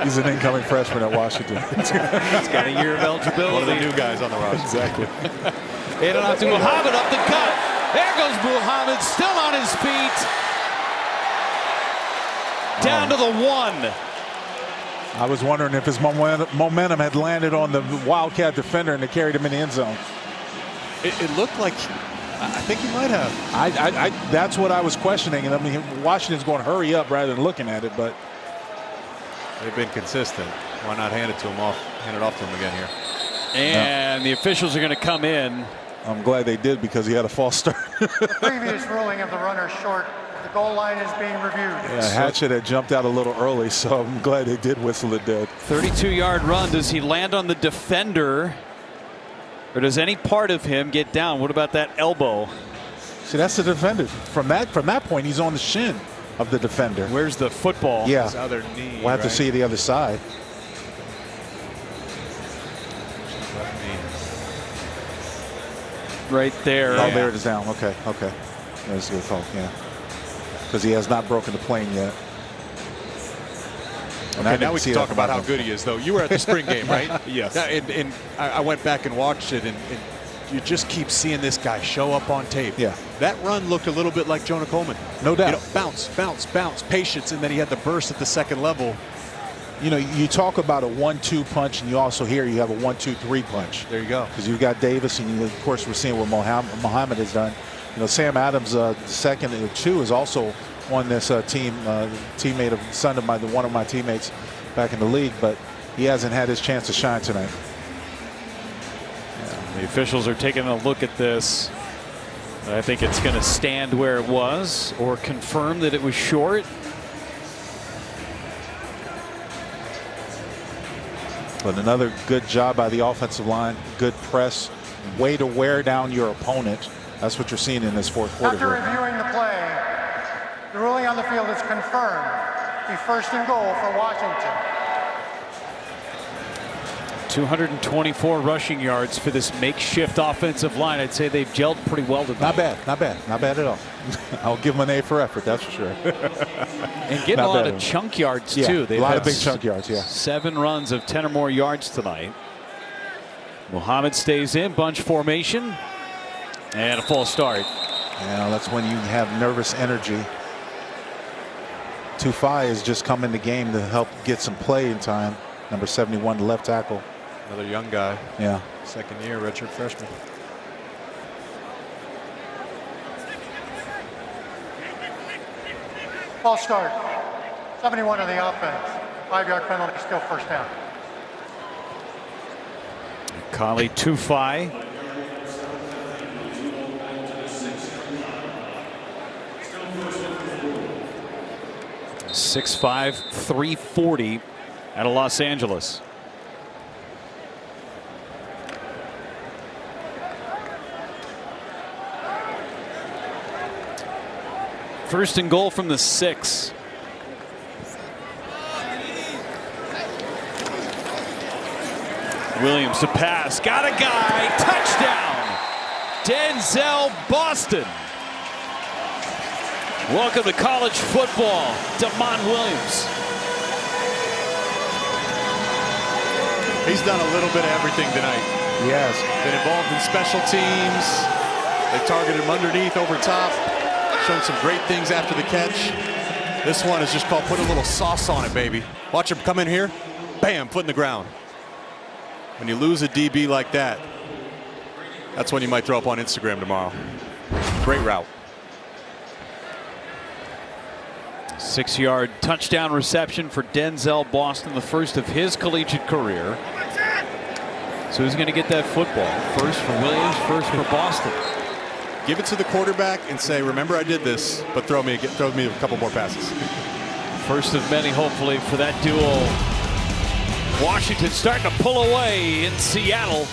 He's an incoming freshman at Washington. He's got a year of eligibility. One of the new guys on the roster. Exactly. They don't have to Muhammad up the gut. There goes Muhammad, still on his feet. Down to the 1. I was wondering if his momentum had landed on the Wildcat defender and it carried him in the end zone. It looked like, I think he might have. That's what I was questioning. And I mean, Washington's going to hurry up rather than looking at it, but they've been consistent. Why not hand it off to him again here? And the officials are going to come in. I'm glad they did because he had a false start. The previous ruling of the runner short. The goal line is being reviewed. Yeah, Hatchett had jumped out a little early, so I'm glad they did whistle it dead. 32-yard run. Does he land on the defender? Or does any part of him get down? What about that elbow? See, that's the defender. From that point, he's on the shin of the defender. Where's the football? Yeah. His other knee. We'll have to see the other side. Right there. Oh, there it is down. Okay. That's a good call. Yeah. Because he has not broken the plane yet. Okay, now we can talk about how good he is, though. You were at the spring game, right? Yes. And I went back and watched it, and you just keep seeing this guy show up on tape. Yeah. That run looked a little bit like Jonah Coleman. No doubt. You know, bounce, patience, and then he had the burst at the second level. You know, you talk about a 1-2 punch, and you also hear you have a 1-2-3 punch. There you go. Because you've got Davis, and of course we're seeing what Muhammad has done. You know, Sam Adams, second and 2, is also on this team, teammate of son of one of my teammates back in the league, but he hasn't had his chance to shine tonight. The officials are taking a look at this. I think it's going to stand where it was or confirm that it was short. But another good job by the offensive line. Good press. Way to wear down your opponent. That's what you're seeing in this fourth quarter. After reviewing the play, the ruling on the field is confirmed. Be first and goal for Washington. 224 rushing yards for this makeshift offensive line. I'd say they've gelled pretty well tonight. Not bad at all. I'll give them an A for effort, that's for sure. And getting a lot of chunk yards, too. They've a lot of big chunk yards, yeah. 7 runs of 10 or more yards tonight. Muhammad stays in, bunch formation, and a false start. Yeah, that's when you have nervous energy. Tufai has just come in the game to help get some play in time. Number 71, the left tackle. Another young guy. Yeah. Second year, redshirt freshman. False start. 71 on the offense. 5-yard penalty, still first down. Kali Tufai. .6'5", 340 out of Los Angeles. First and goal from the 6. Williams to pass, got a guy, touchdown, Denzel Boston. Welcome to college football, Damon Williams. He's done a little bit of everything tonight. Yes. Been involved in special teams, They targeted him underneath, over top. Shown some great things after the catch. This one is just called put a little sauce on it, baby. Watch him come in here. Bam, foot in the ground. When you lose a DB like that, that's when you might throw up on Instagram tomorrow. Great route. 6-yard touchdown reception for Denzel Boston, the first of his collegiate career. So who's going to get that football? First for Williams, first for Boston. Give it to the quarterback and say, remember I did this, but throw me a couple more passes. First of many, hopefully, for that duel. Washington starting to pull away in Seattle.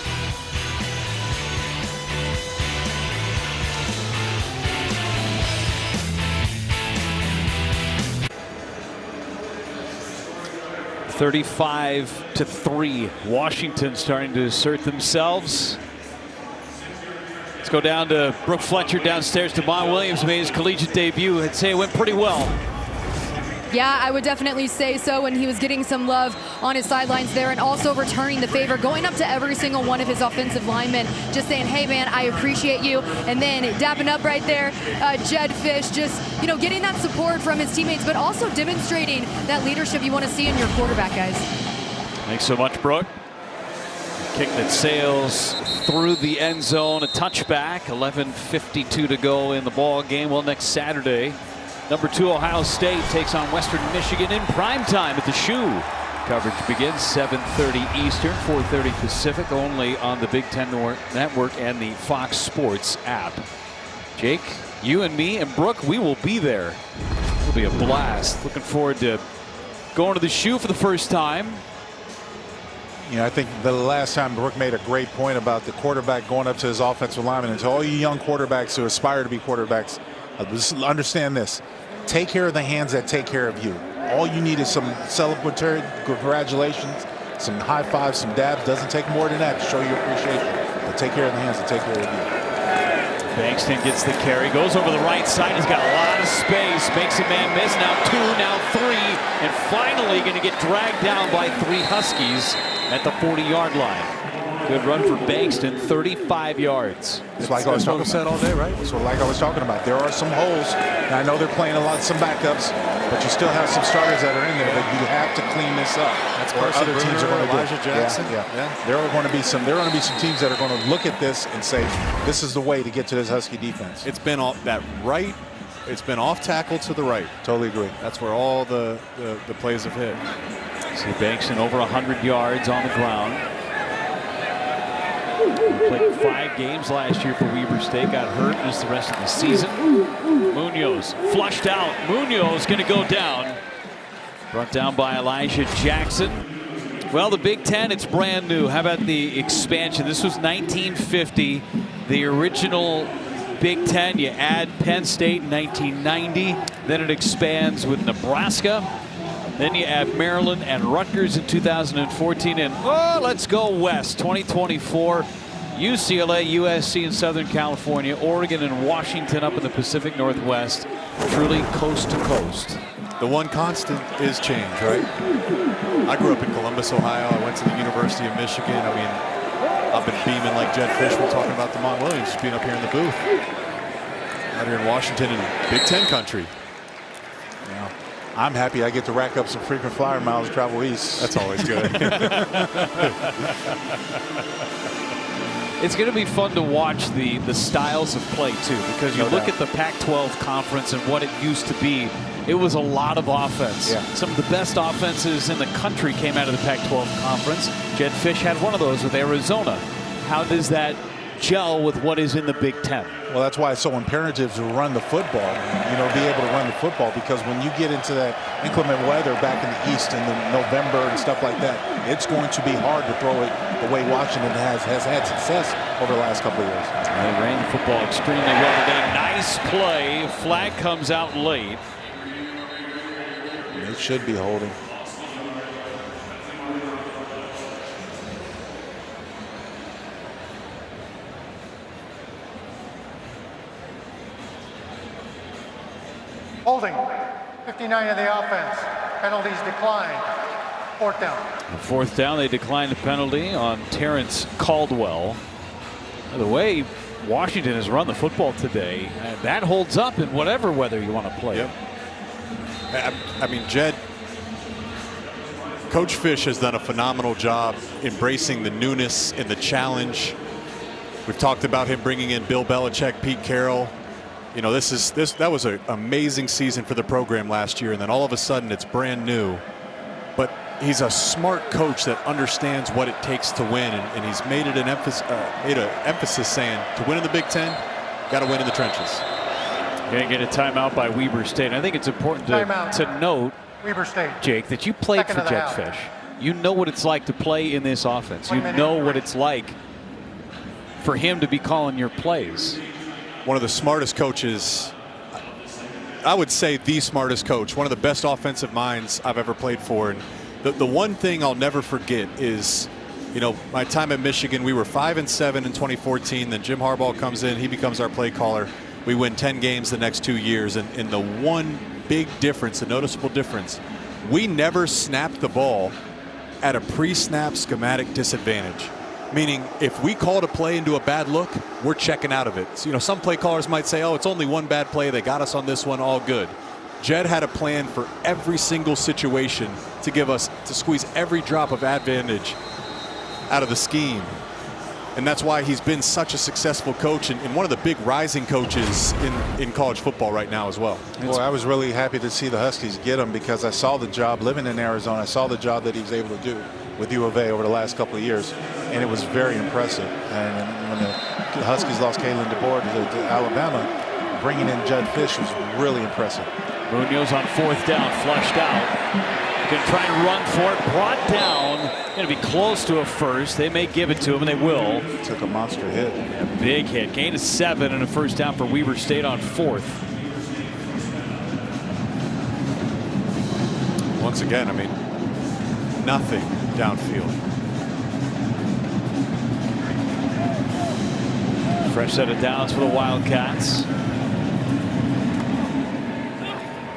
(35-3). Washington starting to assert themselves. Let's go down to Brooke Fletcher downstairs. Devon Williams made his collegiate debut. I'd say it went pretty well. Yeah, I would definitely say so. And he was getting some love on his sidelines there and also returning the favor, going up to every single one of his offensive linemen, just saying, hey, man, I appreciate you. And then dapping up right there, Jedd Fisch, just, getting that support from his teammates, but also demonstrating that leadership you want to see in your quarterback, guys. Thanks so much, Brooke. Kick that sails through the end zone, a touchback. 11:52 to go in the ball game. Well, next Saturday, number 2 Ohio State takes on Western Michigan in primetime at the Shoe. Coverage begins 7:30 Eastern, 4:30 Pacific, only on the Big Ten Network and the Fox Sports app. Jake, you and me and Brooke, we will be there. It'll be a blast. Looking forward to going to the Shoe for the first time. I think the last time Brooke made a great point about the quarterback going up to his offensive lineman, and to all you young quarterbacks who aspire to be quarterbacks, just understand this. Take care of the hands that take care of you. All you need is some celebratory congratulations, some high fives, some dabs. Doesn't take more than that to show your appreciation. But take care of the hands that take care of you. Bankston gets the carry, goes over the right side. He's got a lot of space, makes a man miss. Now 2, now 3, and finally going to get dragged down by 3 Huskies at the 40-yard line. Good run for Bankston, 35 yards. It's like I was talking about all day, right? So like I was talking about, there are some holes. And I know they're playing some backups, but you still have some starters that are in there. But you have to clean this up. That's what other teams are going to do. Elijah Jackson. Yeah. There are going to be some teams that are going to look at this and say, this is the way to get to this Husky defense. It's been off that right. It's been off tackle to the right. Totally agree. That's where all the plays have hit. See Bankston over 100 yards on the ground. Played 5 games last year for Weber State. Got hurt, missed the rest of the season. Munoz flushed out. Munoz going to go down. Brought down by Elijah Jackson. Well, the Big Ten, it's brand new. How about the expansion? This was 1950. The original Big Ten, you add Penn State in 1990. Then it expands with Nebraska. Then you add Maryland and Rutgers in 2014. And let's go west, 2024. UCLA, USC in Southern California, Oregon and Washington up in the Pacific Northwest. Truly coast to coast. The one constant is change, right? I grew up in Columbus, Ohio. I went to the University of Michigan. I mean, I've been beaming like Jedd Fisch. We're talking about Devon Williams just being up here in the booth. Out here in Washington and Big Ten country. Yeah. I'm happy I get to rack up some frequent flyer miles, travel east. That's always good. It's going to be fun to watch the styles of play, too, because you look at the Pac-12 conference and what it used to be. It was a lot of offense. Yeah. Some of the best offenses in the country came out of the Pac-12 conference. Jedd Fisch had one of those with Arizona. How does that gel with what is in the Big Ten? Well, that's why it's so imperative to run the football, be able to run the football, because when you get into that inclement weather back in the East in November and stuff like that, it's going to be hard to throw it the way Washington has had success over the last couple of years. They ran the football extremely well today. Nice play. Flag comes out late. It should be holding. Holding. 59 of the offense. Penalties declined. 4th down. On 4th down, they declined a penalty on Terrence Caldwell. By the way, Washington has run the football today. That holds up in whatever weather you want to play. Yep. I mean, Jed, Coach Fish has done a phenomenal job embracing the newness and the challenge. We've talked about him bringing in Bill Belichick, Pete Carroll. You know, that was an amazing season for the program last year, and then all of a sudden it's brand new. But he's a smart coach that understands what it takes to win, and he's made it an emphasis saying to win in the Big Ten, got to win in the trenches. Going to get a timeout by Weber State. I think it's important to note, Weber State, Jake, that you played for Jed Fish. You know what it's like to play in this offense. You know what it's like for him to be calling your plays. One of the smartest coaches, I would say the smartest coach, one of the best offensive minds I've ever played for. And the one thing I'll never forget is, you know, my time at Michigan, we were 5-7 in 2014. Then Jim Harbaugh comes in, he becomes our play caller. We win 10 games the next 2 years. And the one big difference, a noticeable difference, we never snapped the ball at a pre-snap schematic disadvantage. Meaning, if we called a play into a bad look, we're checking out of it. So, you know, some play callers might say, oh, it's only one bad play. They got us on this one, all good. Jed had a plan for every single situation to squeeze every drop of advantage out of the scheme. And that's why he's been such a successful coach and one of the big rising coaches in college football right now as well. Well, I was really happy to see the Huskies get him because I saw the job living in Arizona. I saw the job that he was able to do with U of A over the last couple of years, and it was very impressive. And when the Huskies lost Kalen DeBoer to Alabama, bringing in Jed Fish was really impressive. Munoz on 4th down, flushed out. Going to try and run for it, brought down. Going to be close to a first. They may give it to him, and they will. Took a monster hit. A big hit. Gain of 7 and a first down for Weber State on 4th. Once again, I mean, nothing downfield. Fresh set of downs for the Wildcats.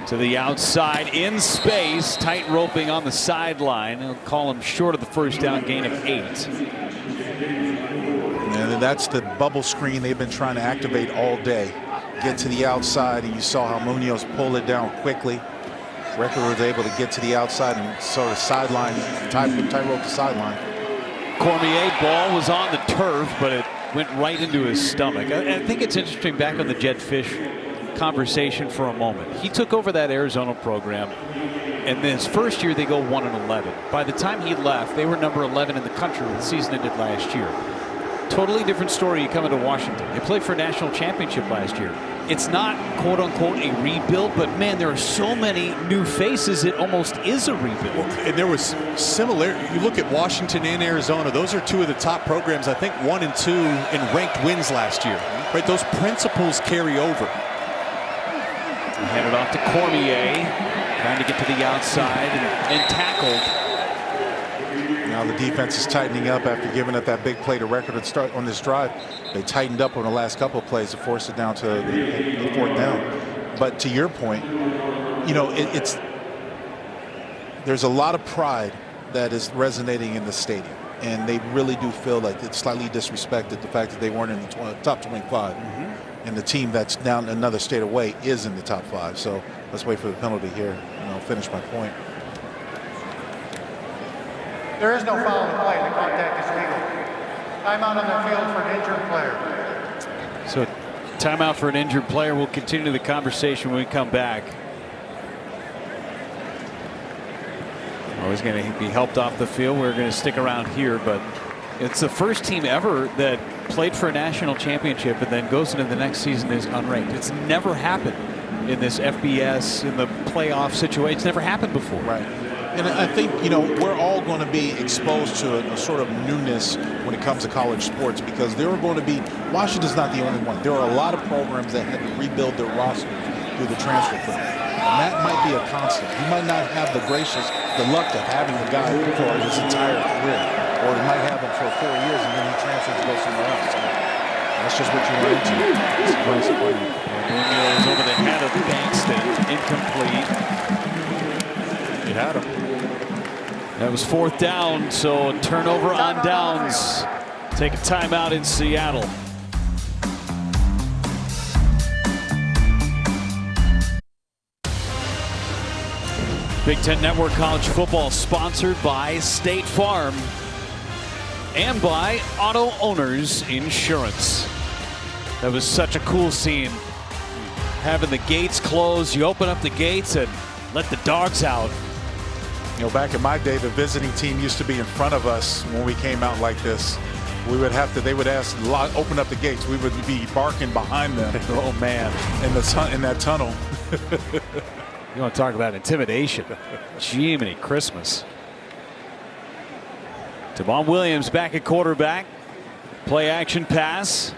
To the outside, in space, tight roping on the sideline. They'll call him short of the first down, gain of 8. And that's the bubble screen they've been trying to activate all day. Get to the outside, and you saw how Munoz pulled it down quickly. Record was able to get to the outside and sort of sideline, tight rope the sideline. Cormier ball was on the turf, but it went right into his stomach. I think it's interesting back on the Jed Fish conversation for a moment. He took over that Arizona program, and then his first year they go 1-11. By the time he left, they were number 11 in the country when the season ended last year. Totally different story. You come into Washington. They played for a national championship last year. It's not quote unquote a rebuild, but man, there are so many new faces. It almost is a rebuild. And there was similar. You look at Washington and Arizona; those are two of the top programs. I think 1 and 2 in ranked wins last year. Right, those principles carry over. Hand it off to Cormier, trying to get to the outside and tackled. Now the defense is tightening up after giving up that big play to Record at start on this drive. They tightened up on the last couple of plays to force it down to the 4th down. But to your point, you know, there's a lot of pride that is resonating in the stadium, and they really do feel like it's slightly disrespected the fact that they weren't in the top 25. And the team that's down another state away is in the top 5. So let's wait for the penalty here, and I'll finish my point. There is no foul in play. The contact is legal. Timeout on the field for an injured player. So timeout for an injured player. We'll continue the conversation when we come back. Always going to be helped off the field. We're going to stick around here, but it's the first team ever that played for a national championship and then goes into the next season as unranked. It's never happened in this FBS, in the playoff situation. It's never happened before. Right. And I think, you know, we're all going to be exposed to a sort of newness when it comes to college sports because there are going to be, Washington's not the only one. There are a lot of programs that had to rebuild their roster through the transfer portal. And that might be a constant. You might not have the luck of having a guy for his entire career. Or you might have him for 4 years and then he transfers to go somewhere else. So that's just what you run into. It's disappointing. Munoz over the head of Bankston, incomplete. You had him. That was 4th down, so turnover on downs. Take a timeout in Seattle. Big Ten Network College Football sponsored by State Farm and by Auto Owners Insurance. That was such a cool scene. Having the gates closed, you open up the gates and let the dogs out. You know, back in my day, the visiting team used to be in front of us when we came out like this. We would have to, they would ask, open up the gates. We would be barking behind them. Oh, man. In that tunnel. You want to talk about intimidation. Jiminy Christmas. Devon Williams back at quarterback. Play action pass.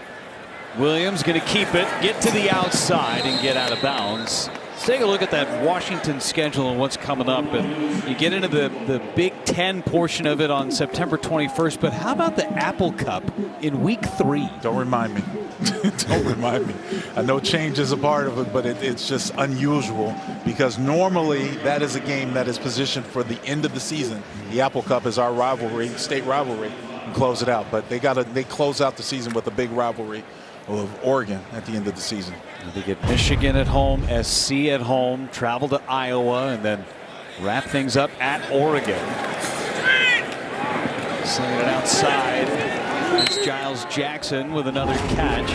Williams going to keep it, get to the outside, and get out of bounds. Let's take a look at that Washington schedule and what's coming up. And you get into the Big Ten portion of it on September 21st. But how about the Apple Cup in Week 3? Don't remind me. Don't remind me. I know change is a part of it, but it's just unusual because normally that is a game that is positioned for the end of the season. The Apple Cup is our rivalry, state rivalry, and close it out. But they close out the season with a big rivalry of Oregon at the end of the season. They get Michigan at home, SC at home, travel to Iowa, and then wrap things up at Oregon. Slinging it outside. It's Giles Jackson with another catch.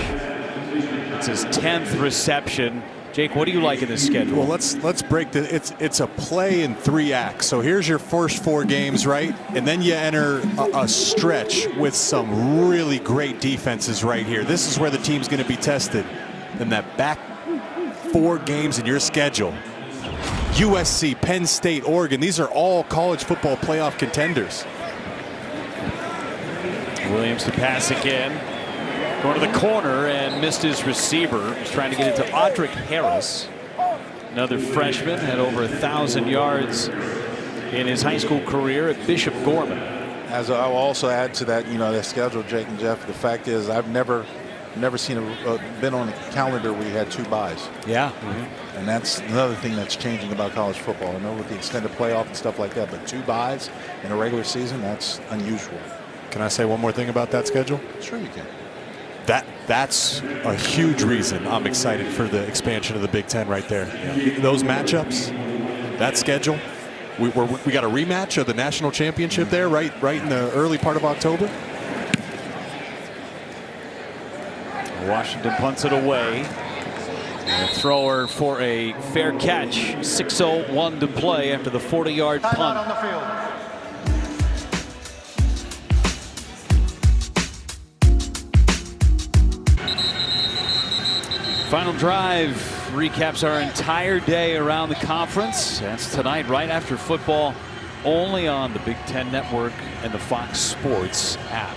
It's his 10th reception. Jake, what do you like in this schedule? Well, let's break the. It's a play in 3 acts. So here's your first 4 games, right? And then you enter a stretch with some really great defenses right here. This is where the team's going to be tested. Then that back 4 games in your schedule. USC, Penn State, Oregon. These are all college football playoff contenders. Williams to pass again. Going to the corner and missed his receiver. He's trying to get it to Audric Harris. Another freshman, had over 1,000 yards in his high school career at Bishop Gorman. As I'll also add to that, you know, that schedule, Jake and Jeff, the fact is I've never seen been on a calendar where you had 2 byes. Yeah. And that's another thing that's changing about college football. I know with the extended playoff and stuff like that, but 2 byes in a regular season, that's unusual. Can I say one more thing about that schedule? Sure you can. That's a huge reason I'm excited for the expansion of the Big Ten right there. Those matchups, that schedule, we got a rematch of the national championship there right in the early part of October. Washington punts it away. And a thrower for a fair catch. 6:01 to play after the 40-yard punt. On the field. Final drive recaps our entire day around the conference. That's tonight right after football, only on the Big Ten Network and the Fox Sports app.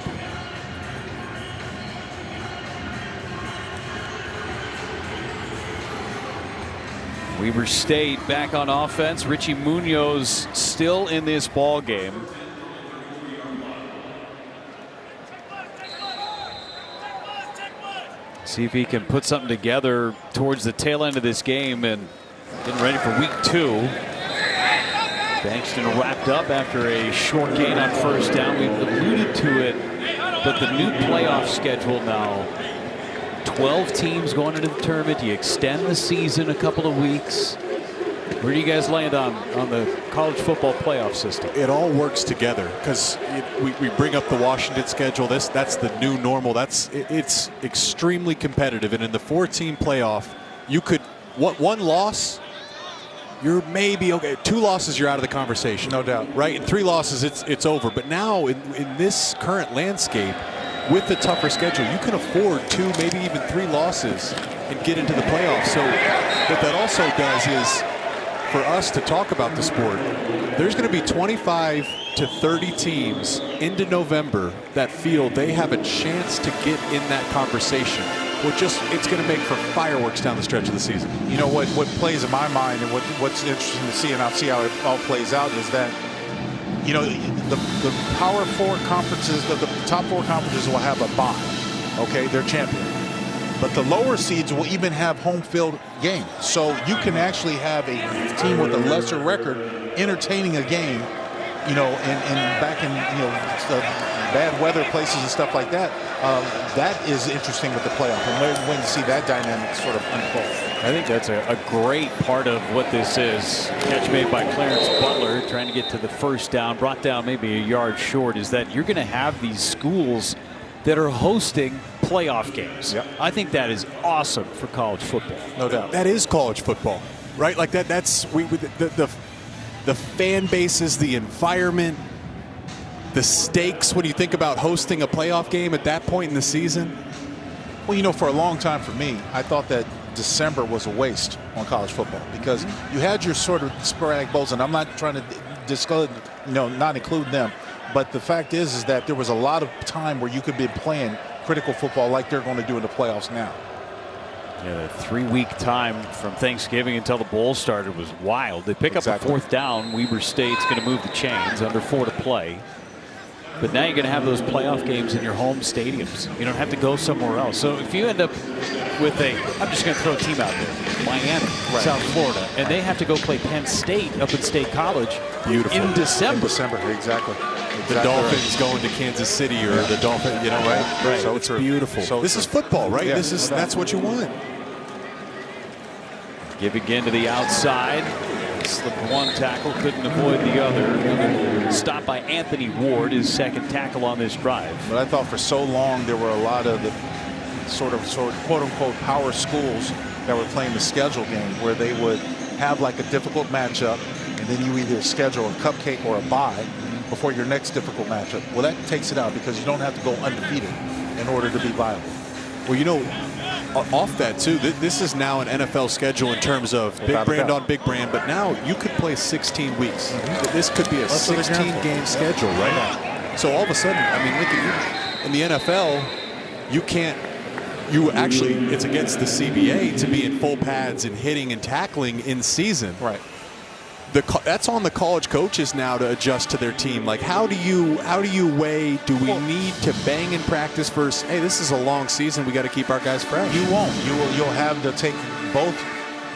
Weber State back on offense. Richie Munoz still in this ball game. See if he can put something together towards the tail end of this game and getting ready for week 2. Bankston wrapped up after a short gain on first down. We've alluded to it, but the new playoff schedule now. 12 teams going into the tournament. You extend the season a couple of weeks. Where do you guys land on the college football playoff system? It all works together because we bring up the Washington schedule. That's the new normal. It's extremely competitive, and in the 4-team playoff, you could one loss, you're maybe okay. 2 losses, you're out of the conversation, no doubt. Right, and 3 losses, it's over. But now in this current landscape, with the tougher schedule, you can afford 2, maybe even 3 losses and get into the playoffs. So what that also does is, for us to talk about the sport, there's going to be 25 to 30 teams into November that feel they have a chance to get in that conversation. It's going to make for fireworks down the stretch of the season. You know what plays in my mind and what's interesting to see, and I'll see how it all plays out, is that, you know, the Power 4 conferences, the top 4 conferences will have a bye. Okay, they're champion. But the lower seeds will even have home field games. So you can actually have a team with a lesser record entertaining a game you know, and back in, you know, bad weather places and stuff like that, that is interesting with the playoff. And we're going to see that dynamic sort of unfold. I think that's a great part of what this is. Catch made by Clarence Butler, trying to get to the first down, brought down maybe a yard short, is that you're going to have these schools that are hosting playoff games. Yep. I think that is awesome for college football. No doubt. That is college football, right? Like that's the fan bases, the environment, the stakes when you think about hosting a playoff game at that point in the season. Well, you know, for a long time for me, I thought that December was a waste on college football because you had your sort of sporadic bowls, and I'm not trying to disclose, you know, not include them. But the fact is that there was a lot of time where you could be playing critical football like they're going to do in the playoffs now. Yeah, the 3-week time from Thanksgiving until the bowl started was wild. They pick up a fourth down. Weber State's going to move the chains, under 4 to play. But now you're going to have those playoff games in your home stadiums. You don't have to go somewhere else. So if you end up with I'm just going to throw a team out there, Miami, South Florida, and they have to go play Penn State up at State College in December. In December, exactly. The Dolphins going to Kansas City or the Dolphins, you know, right? So it's beautiful. So this is football, right? Yeah, That's what you want. Give again to the outside. Slipped one tackle, couldn't avoid the other. Stopped by Anthony Ward, his second tackle on this drive. But I thought for so long there were a lot of the sort of quote-unquote power schools that were playing the schedule game where they would have like a difficult matchup, and then you either schedule a cupcake or a bye before your next difficult matchup. Well, that takes it out because you don't have to go undefeated in order to be viable. Well, you know, off that too, this is now an NFL schedule in terms of big brand on big brand, but now you could play 16 weeks. This could be a 16-game schedule, right? So all of a sudden, I mean, look at you. In the NFL, it's against the CBA to be in full pads and hitting and tackling in season. Right. That's on the college coaches now to adjust to their team. Like, how do you weigh? Do we need to bang in practice versus, hey, this is a long season, we got to keep our guys fresh? You won't. You'll have to take both.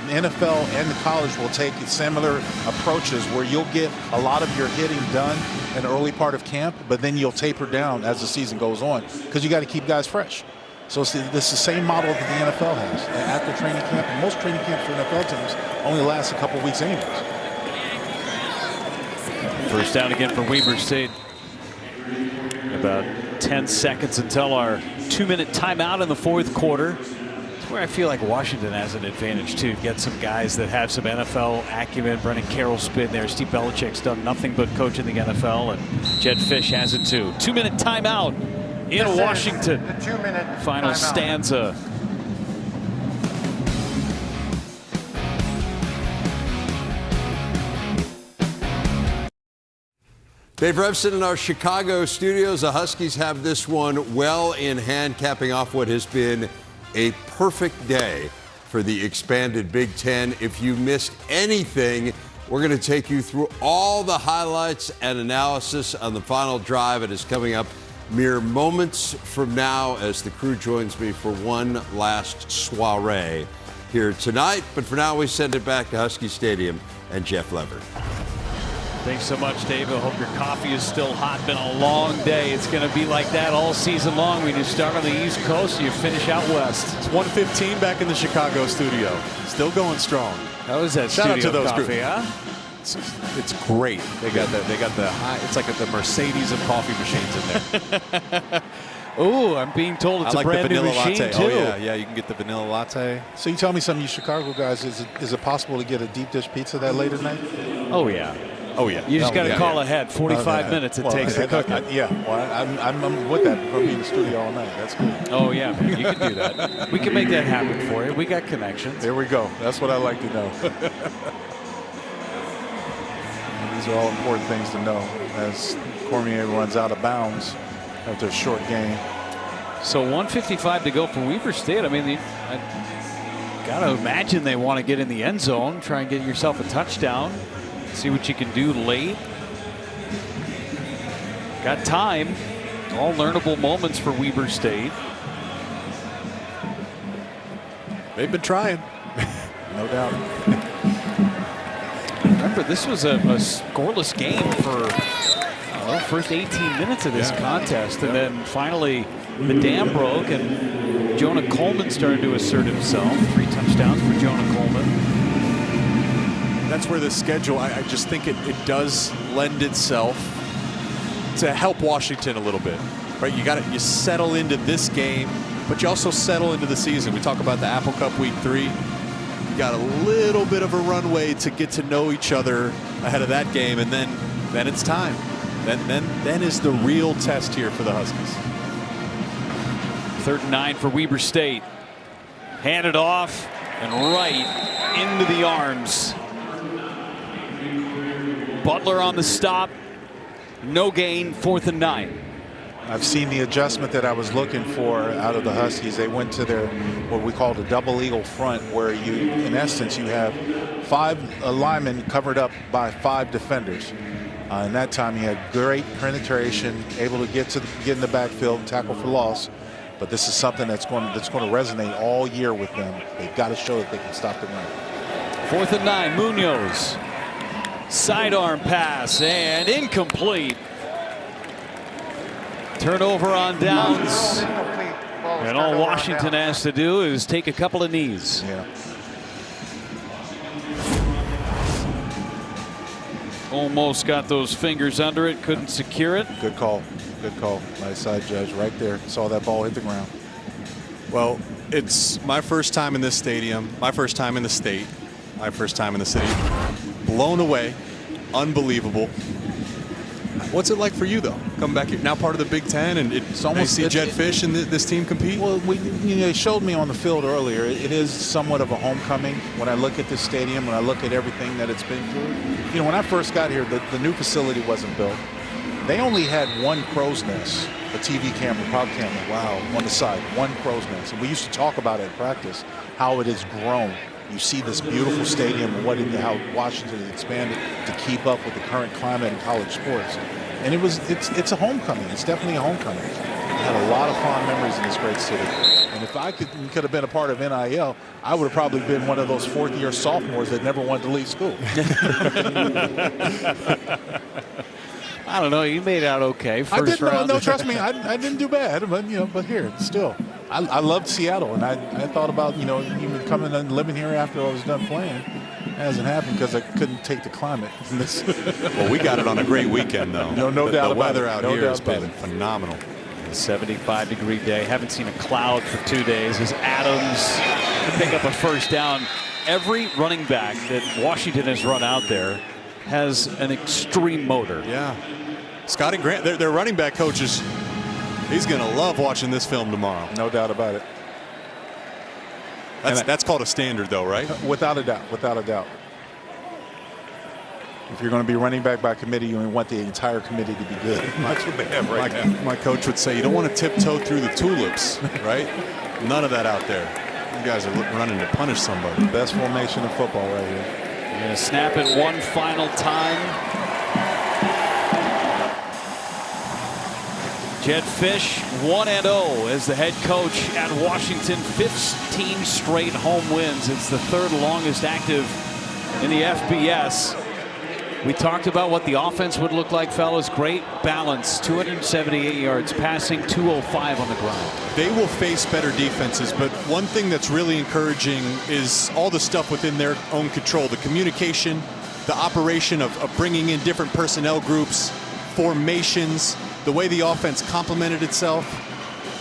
The NFL and the college will take similar approaches where you'll get a lot of your hitting done in the early part of camp, but then you'll taper down as the season goes on because you got to keep guys fresh. So this is the same model that the NFL has. After training camp, and most training camps for NFL teams only last a couple weeks anyways. First down again for Weber State. About 10 seconds until our 2-minute timeout in the fourth quarter. It's where I feel like Washington has an advantage too. Get some guys that have some NFL acumen. Brennan Carroll's been there. Steve Belichick's done nothing but coach in the NFL, and Jedd Fisch has it too. 2-minute timeout in Washington. The 2-minute final timeout. stanza. Dave Revson in our Chicago studios. The Huskies have this one well in hand, capping off what has been a perfect day for the expanded Big Ten. If you missed anything, we're going to take you through all the highlights and analysis on the final drive. It is coming up mere moments from now as the crew joins me for one last soiree here tonight. But for now, we send it back to Husky Stadium and Jeff Levert. Thanks so much, Dave. I hope your coffee is still hot. Been a long day. It's going to be like that all season long. We just start on the East Coast and you finish out west. It's 1:15 back in the Chicago studio. Still going strong. How is that Shout studio out to those coffee, huh? It's great. They got the high. It's like the Mercedes of coffee machines in there. Oh, I'm being told it's I like a brand the new vanilla machine latte. too. Oh yeah, you can get the vanilla latte. So you tell me something, you Chicago guys, is it possible to get a deep dish pizza that late at night? Oh yeah. Oh yeah. You just got to call ahead. 45 minutes it takes to cook it. Yeah, well, I'm with that. We're going to be in the studio all night. That's cool. Oh yeah, man, you can do that. We can make that happen for you. We got connections. There we go. That's what I like to know. These are all important things to know as Cormier runs out of bounds after a short game. So 1:55 to go for Weber State. I mean, I got to imagine they want to get in the end zone, try and get yourself a touchdown, see what you can do late. Got time. All learnable moments for Weber State. They've been trying. No doubt. remember, this was a scoreless game for first 18 minutes of this contest. And then finally the dam broke and Jonah Coleman started to assert himself. 3 touchdowns for Jonah Coleman. That's where the schedule, I just think it does lend itself to help Washington a little bit. Right, you settle into this game, but you also settle into the season. We talk about the Apple Cup Week 3. You got a little bit of a runway to get to know each other ahead of that game, and then it's time. Then is the real test here for the Huskies. 3rd and 9 for Weber State. Handed off and right into the arms. Butler on the stop. No gain. 4th and 9. I've seen the adjustment that I was looking for out of the Huskies. They went to their what we call the double eagle front, where you, in essence, you have 5 linemen covered up by 5 defenders. And that time, he had great penetration, able to get in the backfield and tackle for loss. But this is something that's going to resonate all year with them. They've got to show that they can stop the run. 4th and 9. Munoz. Sidearm pass and incomplete. Turnover on downs. And all Washington has to do is take a couple of knees. Yeah. Almost got those fingers under it, couldn't secure it. Good call. Good call. Nice side, Judge. Right there. Saw that ball hit the ground. Well, it's my first time in this stadium, my first time in the state, my first time in the city. Blown away. Unbelievable. What's it like for you, though? Coming back here, now part of the Big Ten, and it's almost see Jedd Fisch and this team compete? Well, they showed me on the field earlier. It is somewhat of a homecoming when I look at this stadium, when I look at everything that it's been through. When I first got here, the new facility wasn't built. They only had one crow's nest, a TV camera, prop camera, on the side, one crow's nest. And we used to talk about it in practice, how it has grown. You see this beautiful stadium and how Washington has expanded to keep up with the current climate in college sports. And it's a homecoming. It's definitely a homecoming. I had a lot of fond memories in this great city. And if I could have been a part of NIL, I would have probably been one of those 4th-year sophomores that never wanted to leave school. I don't know. You made out okay. First round. No, trust me, I didn't do bad. But here, still, I loved Seattle, and I thought about even coming and living here after I was done playing. It hasn't happened because I couldn't take the climate. Well, we got it on a great weekend, though. No doubt about it. The weather out here has been phenomenal. A 75-degree day. Haven't seen a cloud for 2 days. As Adams pick up a first down. Every running back that Washington has run out there has an extreme motor. Yeah. Scotty Grant, their running back coach he's going to love watching this film tomorrow. No doubt about it. That's called a standard, though, right? Without a doubt. Without a doubt. If you're going to be running back by committee, you want the entire committee to be good. That's what they have right now. My coach would say you don't want to tiptoe through the tulips, right? None of that out there. You guys are running to punish somebody. Best formation of football right here. You're going to snap it one final time. Jedd Fisch 1-0 as the head coach at Washington. 15 straight home wins. It's the 3rd longest active in the FBS. We talked about what the offense would look like, fellas. Great balance. 278 yards passing, 205 on the ground. They will face better defenses, but one thing that's really encouraging is all the stuff within their own control. The communication, the operation of bringing in different personnel groups, formations, the way the offense complemented itself.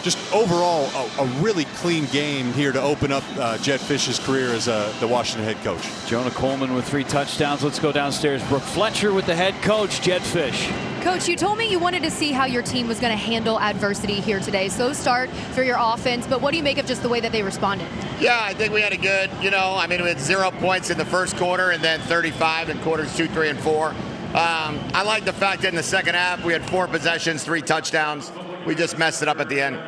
Just overall, a really clean game here to open up Jedd Fisch's career as the Washington head coach. Jonah Coleman with 3 touchdowns. Let's go downstairs. Brooke Fletcher with the head coach, Jedd Fisch. Coach, you told me you wanted to see how your team was going to handle adversity here today. So start for your offense, but what do you make of just the way that they responded? Yeah, I think we had a good, we had 0 points in the first quarter and then 35 in quarters 2, 3, and 4. I like the fact that in the second half we had 4 possessions, 3 touchdowns. We just messed it up at the end.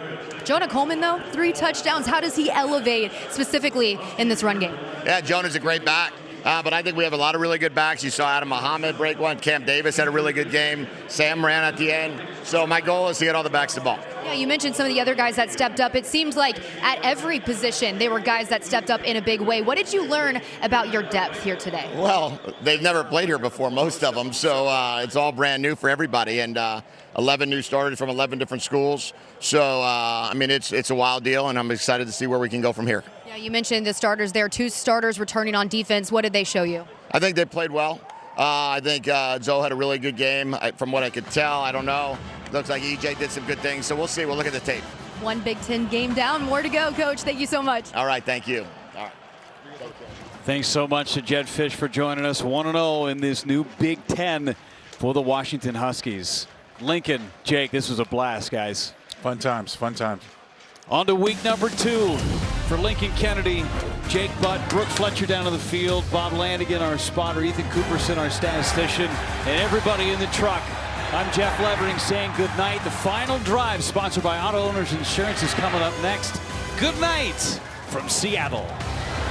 Jonah Coleman, though, 3 touchdowns. How does he elevate specifically in this run game? Yeah, Jonah's a great back. But I think we have a lot of really good backs. You saw Adam Muhammad break one. Cam Davis had a really good game. Sam ran at the end. So my goal is to get all the backs the ball. Yeah, you mentioned some of the other guys that stepped up. It seemed like at every position they were guys that stepped up in a big way. What did you learn about your depth here today? Well, they've never played here before, most of them. So it's all brand new for everybody. And 11 new starters from 11 different schools. So, I mean, it's a wild deal, and I'm excited to see where we can go from here. Yeah, you mentioned the starters there. 2 starters returning on defense. What did they show you? I think they played well. I think Zoe had a really good game. From what I could tell, I don't know. Looks like EJ did some good things. So we'll see. We'll look at the tape. 1 Big Ten game down. More to go, Coach. Thank you so much. All right. Thank you. All right. Thanks so much to Jedd Fisch for joining us. 1-0 in this new Big Ten for the Washington Huskies. Lincoln, Jake, this was a blast, guys. Fun times, fun times. On to week number 2 for Lincoln Kennedy. Jake Butt, Brooke Fletcher down to the field, Bob Landigan, our spotter, Ethan Cooperson, our statistician, and everybody in the truck. I'm Jeff Levering saying good night. The final drive, sponsored by Auto Owners Insurance, is coming up next. Good night from Seattle.